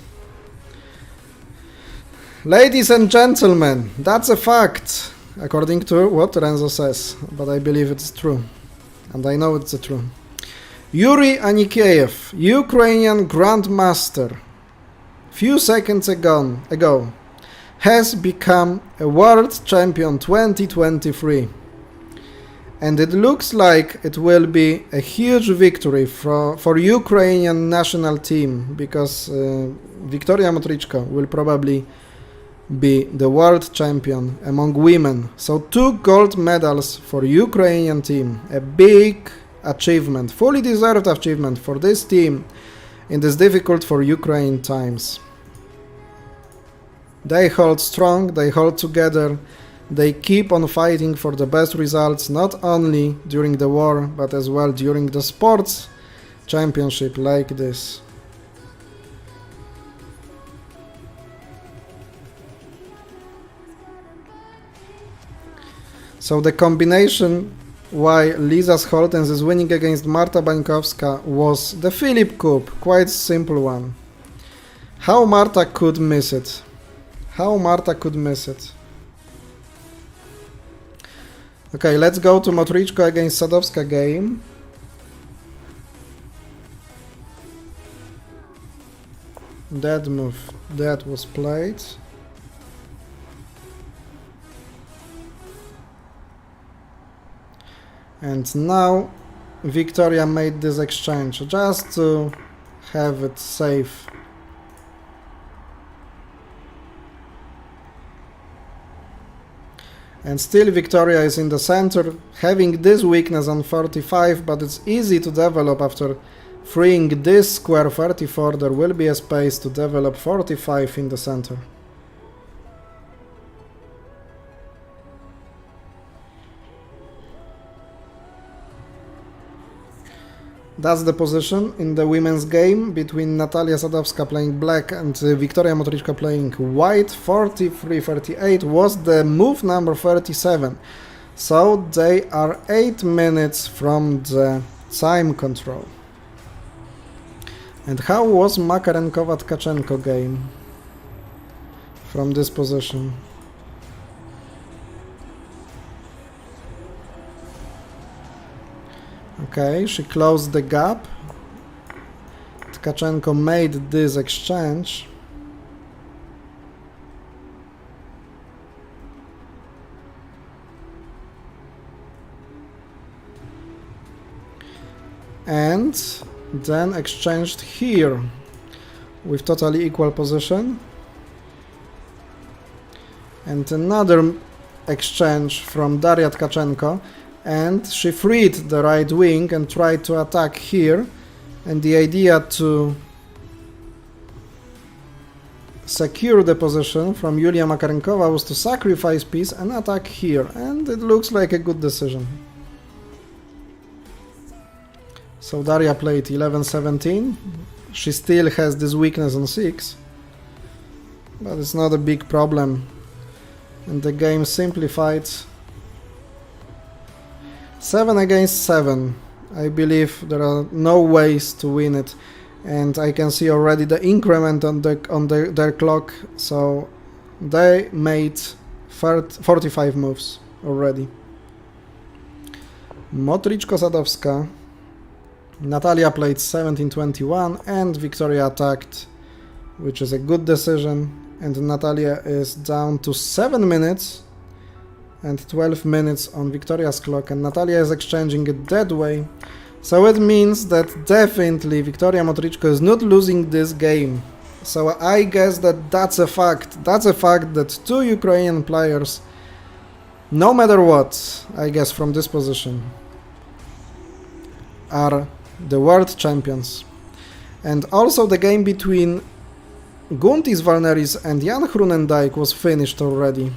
Speaker 1: Ladies and gentlemen, that's a fact, according to what Renzo says, but I believe it's true, and I know it's true. Yuri Anikeyev, Ukrainian Grandmaster, few seconds ago, has become a World Champion 2023. And it looks like it will be a huge victory for Ukrainian national team, because Victoria Motrichko will probably be the world champion among women. So 2 gold medals for Ukrainian team, a big achievement, fully deserved achievement for this team in this difficult for Ukraine times. They hold strong, they hold together, they keep on fighting for the best results, not only during the war, but as well during the sports championship like this. So the combination why Liza Scholtens is winning against Marta Bańkowska was the Philip Coup, quite simple one. How Marta could miss it? How Marta could miss it? Okay, let's go to Motrichko against Sadovska game. That move, that was played. And now Victoria made this exchange just to have it safe. And still Victoria is in the center, having this weakness on 45, but it's easy to develop after freeing this square 34. There will be a space to develop 45 in the center. That's the position in the women's game between Natalia Sadovska playing black and Victoria Motrichko playing white. 43-38 was the move number 37. So they are 8 minutes from the time control. And how was Makarenkova-Tkachenko game from this position? Okay, she closed the gap. Tkachenko made this exchange. And then exchanged here with totally equal position. And another exchange from Daria Tkachenko. And she freed the right wing and tried to attack here, and the idea to secure the position from Yulia Makarenkova was to sacrifice piece and attack here, and it looks like a good decision. So Daria played 11-17. She still has this weakness on 6, but it's not a big problem, and the game simplified. 7 against 7. I believe there are no ways to win it, and I can see already the increment on their clock. So they made 45 moves already. Motrichko Sadovska. Natalia played 17-21 and Victoria attacked, which is a good decision. And Natalia is down to 7 minutes. And 12 minutes on Victoria's clock, and Natalia is exchanging it that way. So it means that definitely Victoria Motrichko is not losing this game. So I guess that that's a fact. That's a fact that 2 Ukrainian players, no matter what, I guess from this position, are the world champions. And also the game between Guntis Valneris and Jan Hrunendijk was finished already.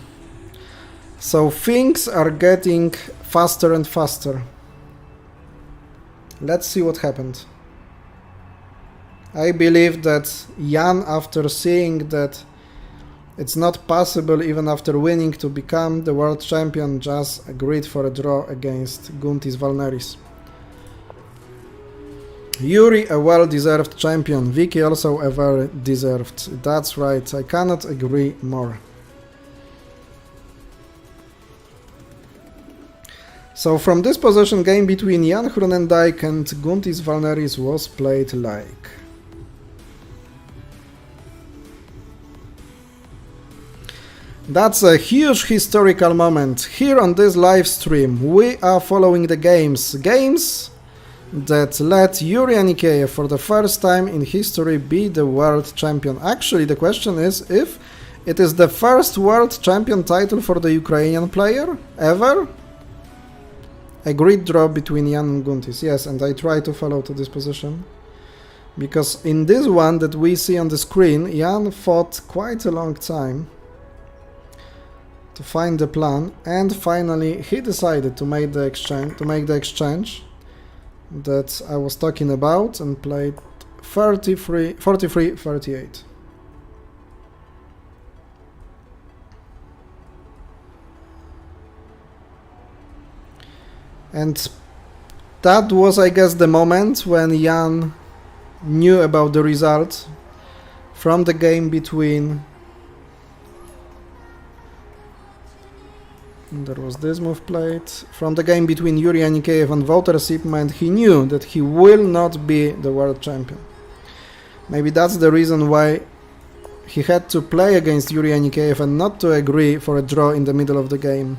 Speaker 1: So things are getting faster and faster. Let's see what happened. I believe that Jan, after seeing that it's not possible even after winning to become the world champion, just agreed for a draw against Guntis Valneris. Yuri, a well-deserved champion. Vicky also a very deserved. That's right, I cannot agree more. So from this position, game between Jan Hrunendijk and Guntis Valneris was played like. That's a huge historical moment. Here on this live stream, we are following the games that let Yuri Anikeyev for the first time in history be the world champion. Actually, the question is if it is the first world champion title for the Ukrainian player ever. A great draw between Jan and Guntis, yes, and I try to follow to this position. Because in this one that we see on the screen, Jan fought quite a long time to find the plan, and finally he decided to make the exchange that I was talking about, and played 43-38. And that was, I guess, the moment when Jan knew about the result from the game between... There was this move played. From the game between Yuri Anikeyev and Wouter Sipman, he knew that he will not be the world champion. Maybe that's the reason why he had to play against Yuri Anikeyev and not to agree for a draw in the middle of the game.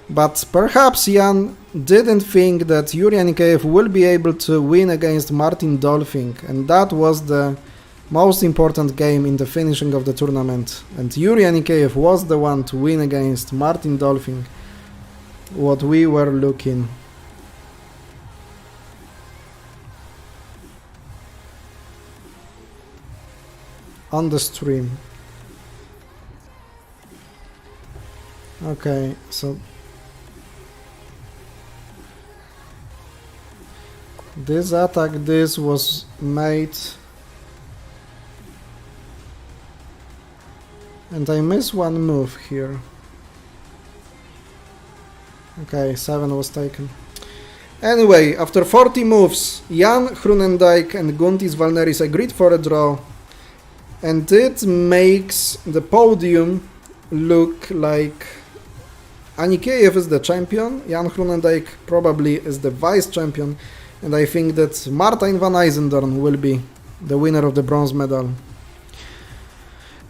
Speaker 1: But perhaps Jan didn't think that Yuri Anikeyev will be able to win against Martin Dolphin, and that was the most important game in the finishing of the tournament. And Yuri Anikeyev was the one to win against Martin Dolphin, what we were looking. On the stream. Okay, so this attack, this was made, and I missed one move here. Okay, 7 was taken. Anyway, after 40 moves, Jan Groenendijk and Guntis Valneris agreed for a draw, and it makes the podium look like Anikeyev is the champion, Jan Groenendijk probably is the vice champion, and I think that Martijn van IJsendorn will be the winner of the bronze medal.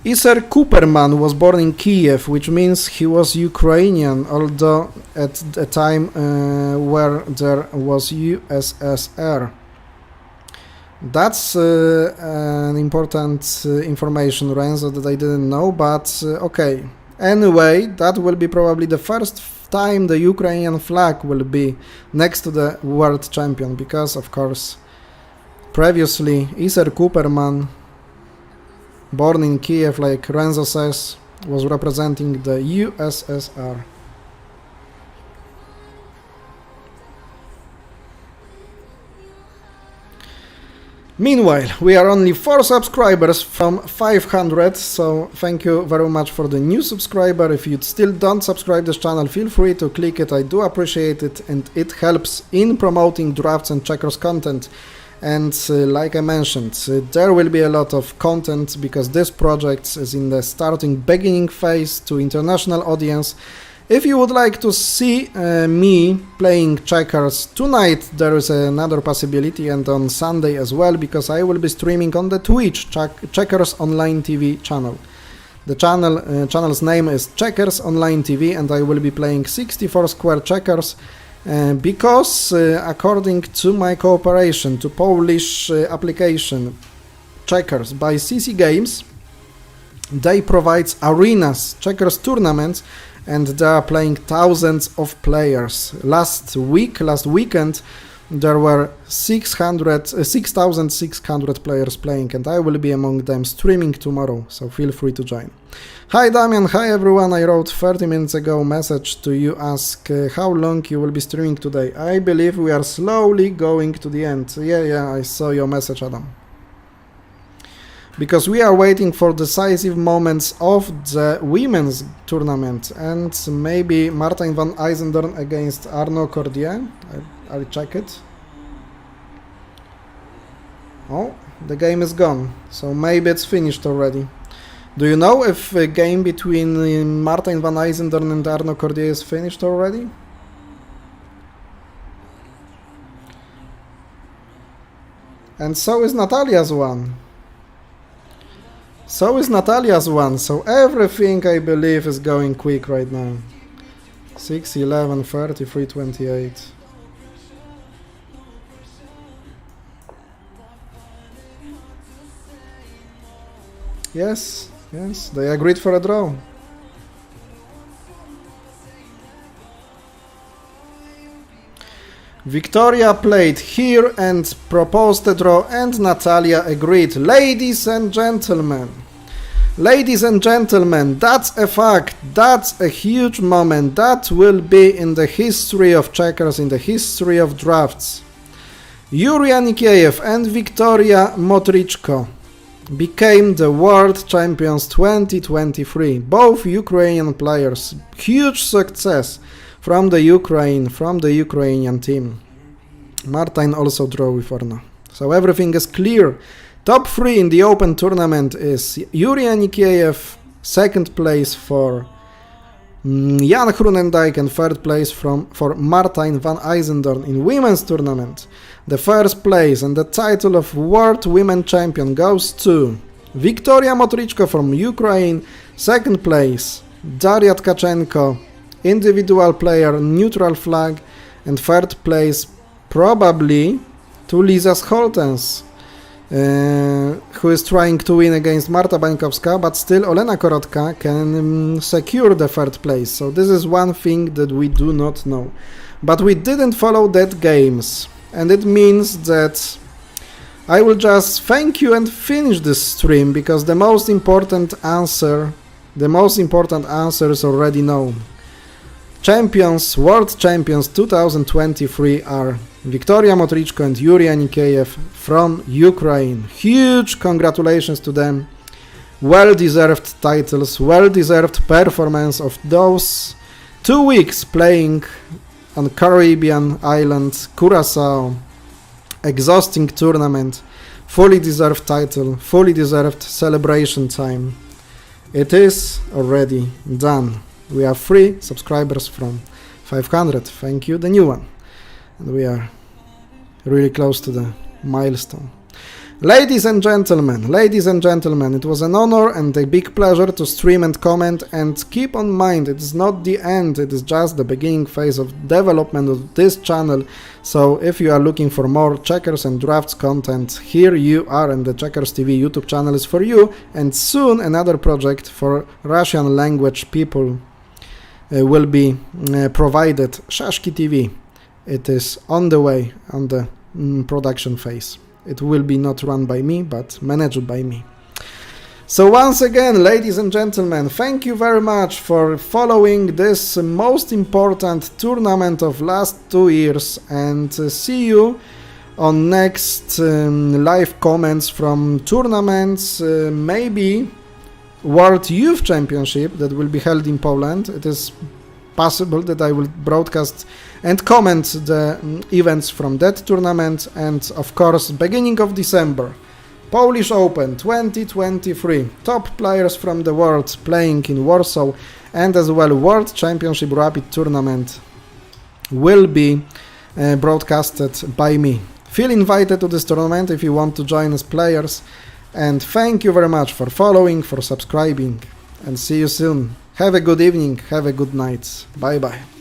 Speaker 1: Iser Kuperman was born in Kiev, which means he was Ukrainian, although at a time where there was USSR. That's an important information, Renzo, that I didn't know, but okay. Anyway, that will be probably the first time the Ukrainian flag will be next to the world champion, because of course previously Iser Kuperman, born in Kiev, like Renzo says, was representing the USSR. Meanwhile, we are only 4 subscribers from 500, so thank you very much for the new subscriber. If you still don't subscribe this channel, feel free to click it, I do appreciate it, and it helps in promoting drafts and checkers content. And like I mentioned, there will be a lot of content because this project is in the beginning phase to international audience. If you would like to see me playing checkers tonight, there is another possibility, and on Sunday as well, because I will be streaming on the Twitch Checkers Online TV channel. The channel's name is Checkers Online TV, and I will be playing 64 square checkers because according to my cooperation to Polish application Checkers by CC Games, they provide arenas, checkers tournaments, and they are playing thousands of players. Last weekend, there were 6,600 players playing, and I will be among them streaming tomorrow, so feel free to join. Hi Damian, hi everyone, I wrote 30 minutes ago message to you, ask how long you will be streaming today. I believe we are slowly going to the end. Yeah, I saw your message, Adam. Because we are waiting for decisive moments of the women's tournament, and maybe Martijn van IJsendorn against Arnaud Cordier. I'll check it. Oh, the game is gone, so maybe it's finished already. Do you know if a game between Martijn van IJsendorn and Arnaud Cordier is finished already? And so is Natalia's one. So everything I believe is going quick right now. 6, 11, 33, 28. Yes, they agreed for a draw. Victoria played here and proposed a draw, and Natalia agreed. Ladies and gentlemen, that's a fact, that's a huge moment, that will be in the history of checkers, in the history of drafts. Yuri Anikeyev and Victoria Motrichko became the world champions 2023, both Ukrainian players. Huge success from the Ukrainian team. Martin also draw with Orno. So everything is clear. Top 3 in the open tournament is Yuri Anikiev, second place for Jan Hrunendijk, and third place for Martin van Eisendorn in women's tournament. The first place and the title of World Women Champion goes to Victoria Motrichko from Ukraine, second place Daria Tkachenko, individual player, neutral flag, and third place probably to Lisa Scholtens, who is trying to win against Marta Bańkowska, but still Olena Korotka can secure the third place. So this is one thing that we do not know. But we didn't follow that games, and it means that I will just thank you and finish this stream, because the most important answer is already known. Champions, World Champions 2023 are Victoria Motrichko and Yuri Anikiev from Ukraine. Huge congratulations to them. Well-deserved titles, well-deserved performance of those 2 weeks playing on Caribbean island, Curacao. Exhausting tournament, fully deserved title, fully deserved celebration time. It is already done. We are 3 subscribers from 500. Thank you, the new one. And we are really close to the milestone. Ladies and gentlemen, it was an honor and a big pleasure to stream and comment, and keep on mind, it is not the end, it is just the beginning phase of development of this channel. So if you are looking for more checkers and drafts content, here you are, and the checkersTV YouTube channel is for you, and soon another project for Russian language people will be provided, checkersTV. It is on the way, on the production phase. It will be not run by me, but managed by me. So once again, ladies and gentlemen, thank you very much for following this most important tournament of last 2 years, and see you on next live comments from tournaments, maybe World Youth Championship that will be held in Poland. It is possible that I will broadcast and comment the events from that tournament, and of course beginning of December, Polish Open 2023, top players from the world playing in Warsaw, and as well World Championship Rapid Tournament will be broadcasted by me. Feel invited to this tournament if you want to join as players, and thank you very much for following, for subscribing, and see you soon. Have a good evening, have a good night. Bye bye.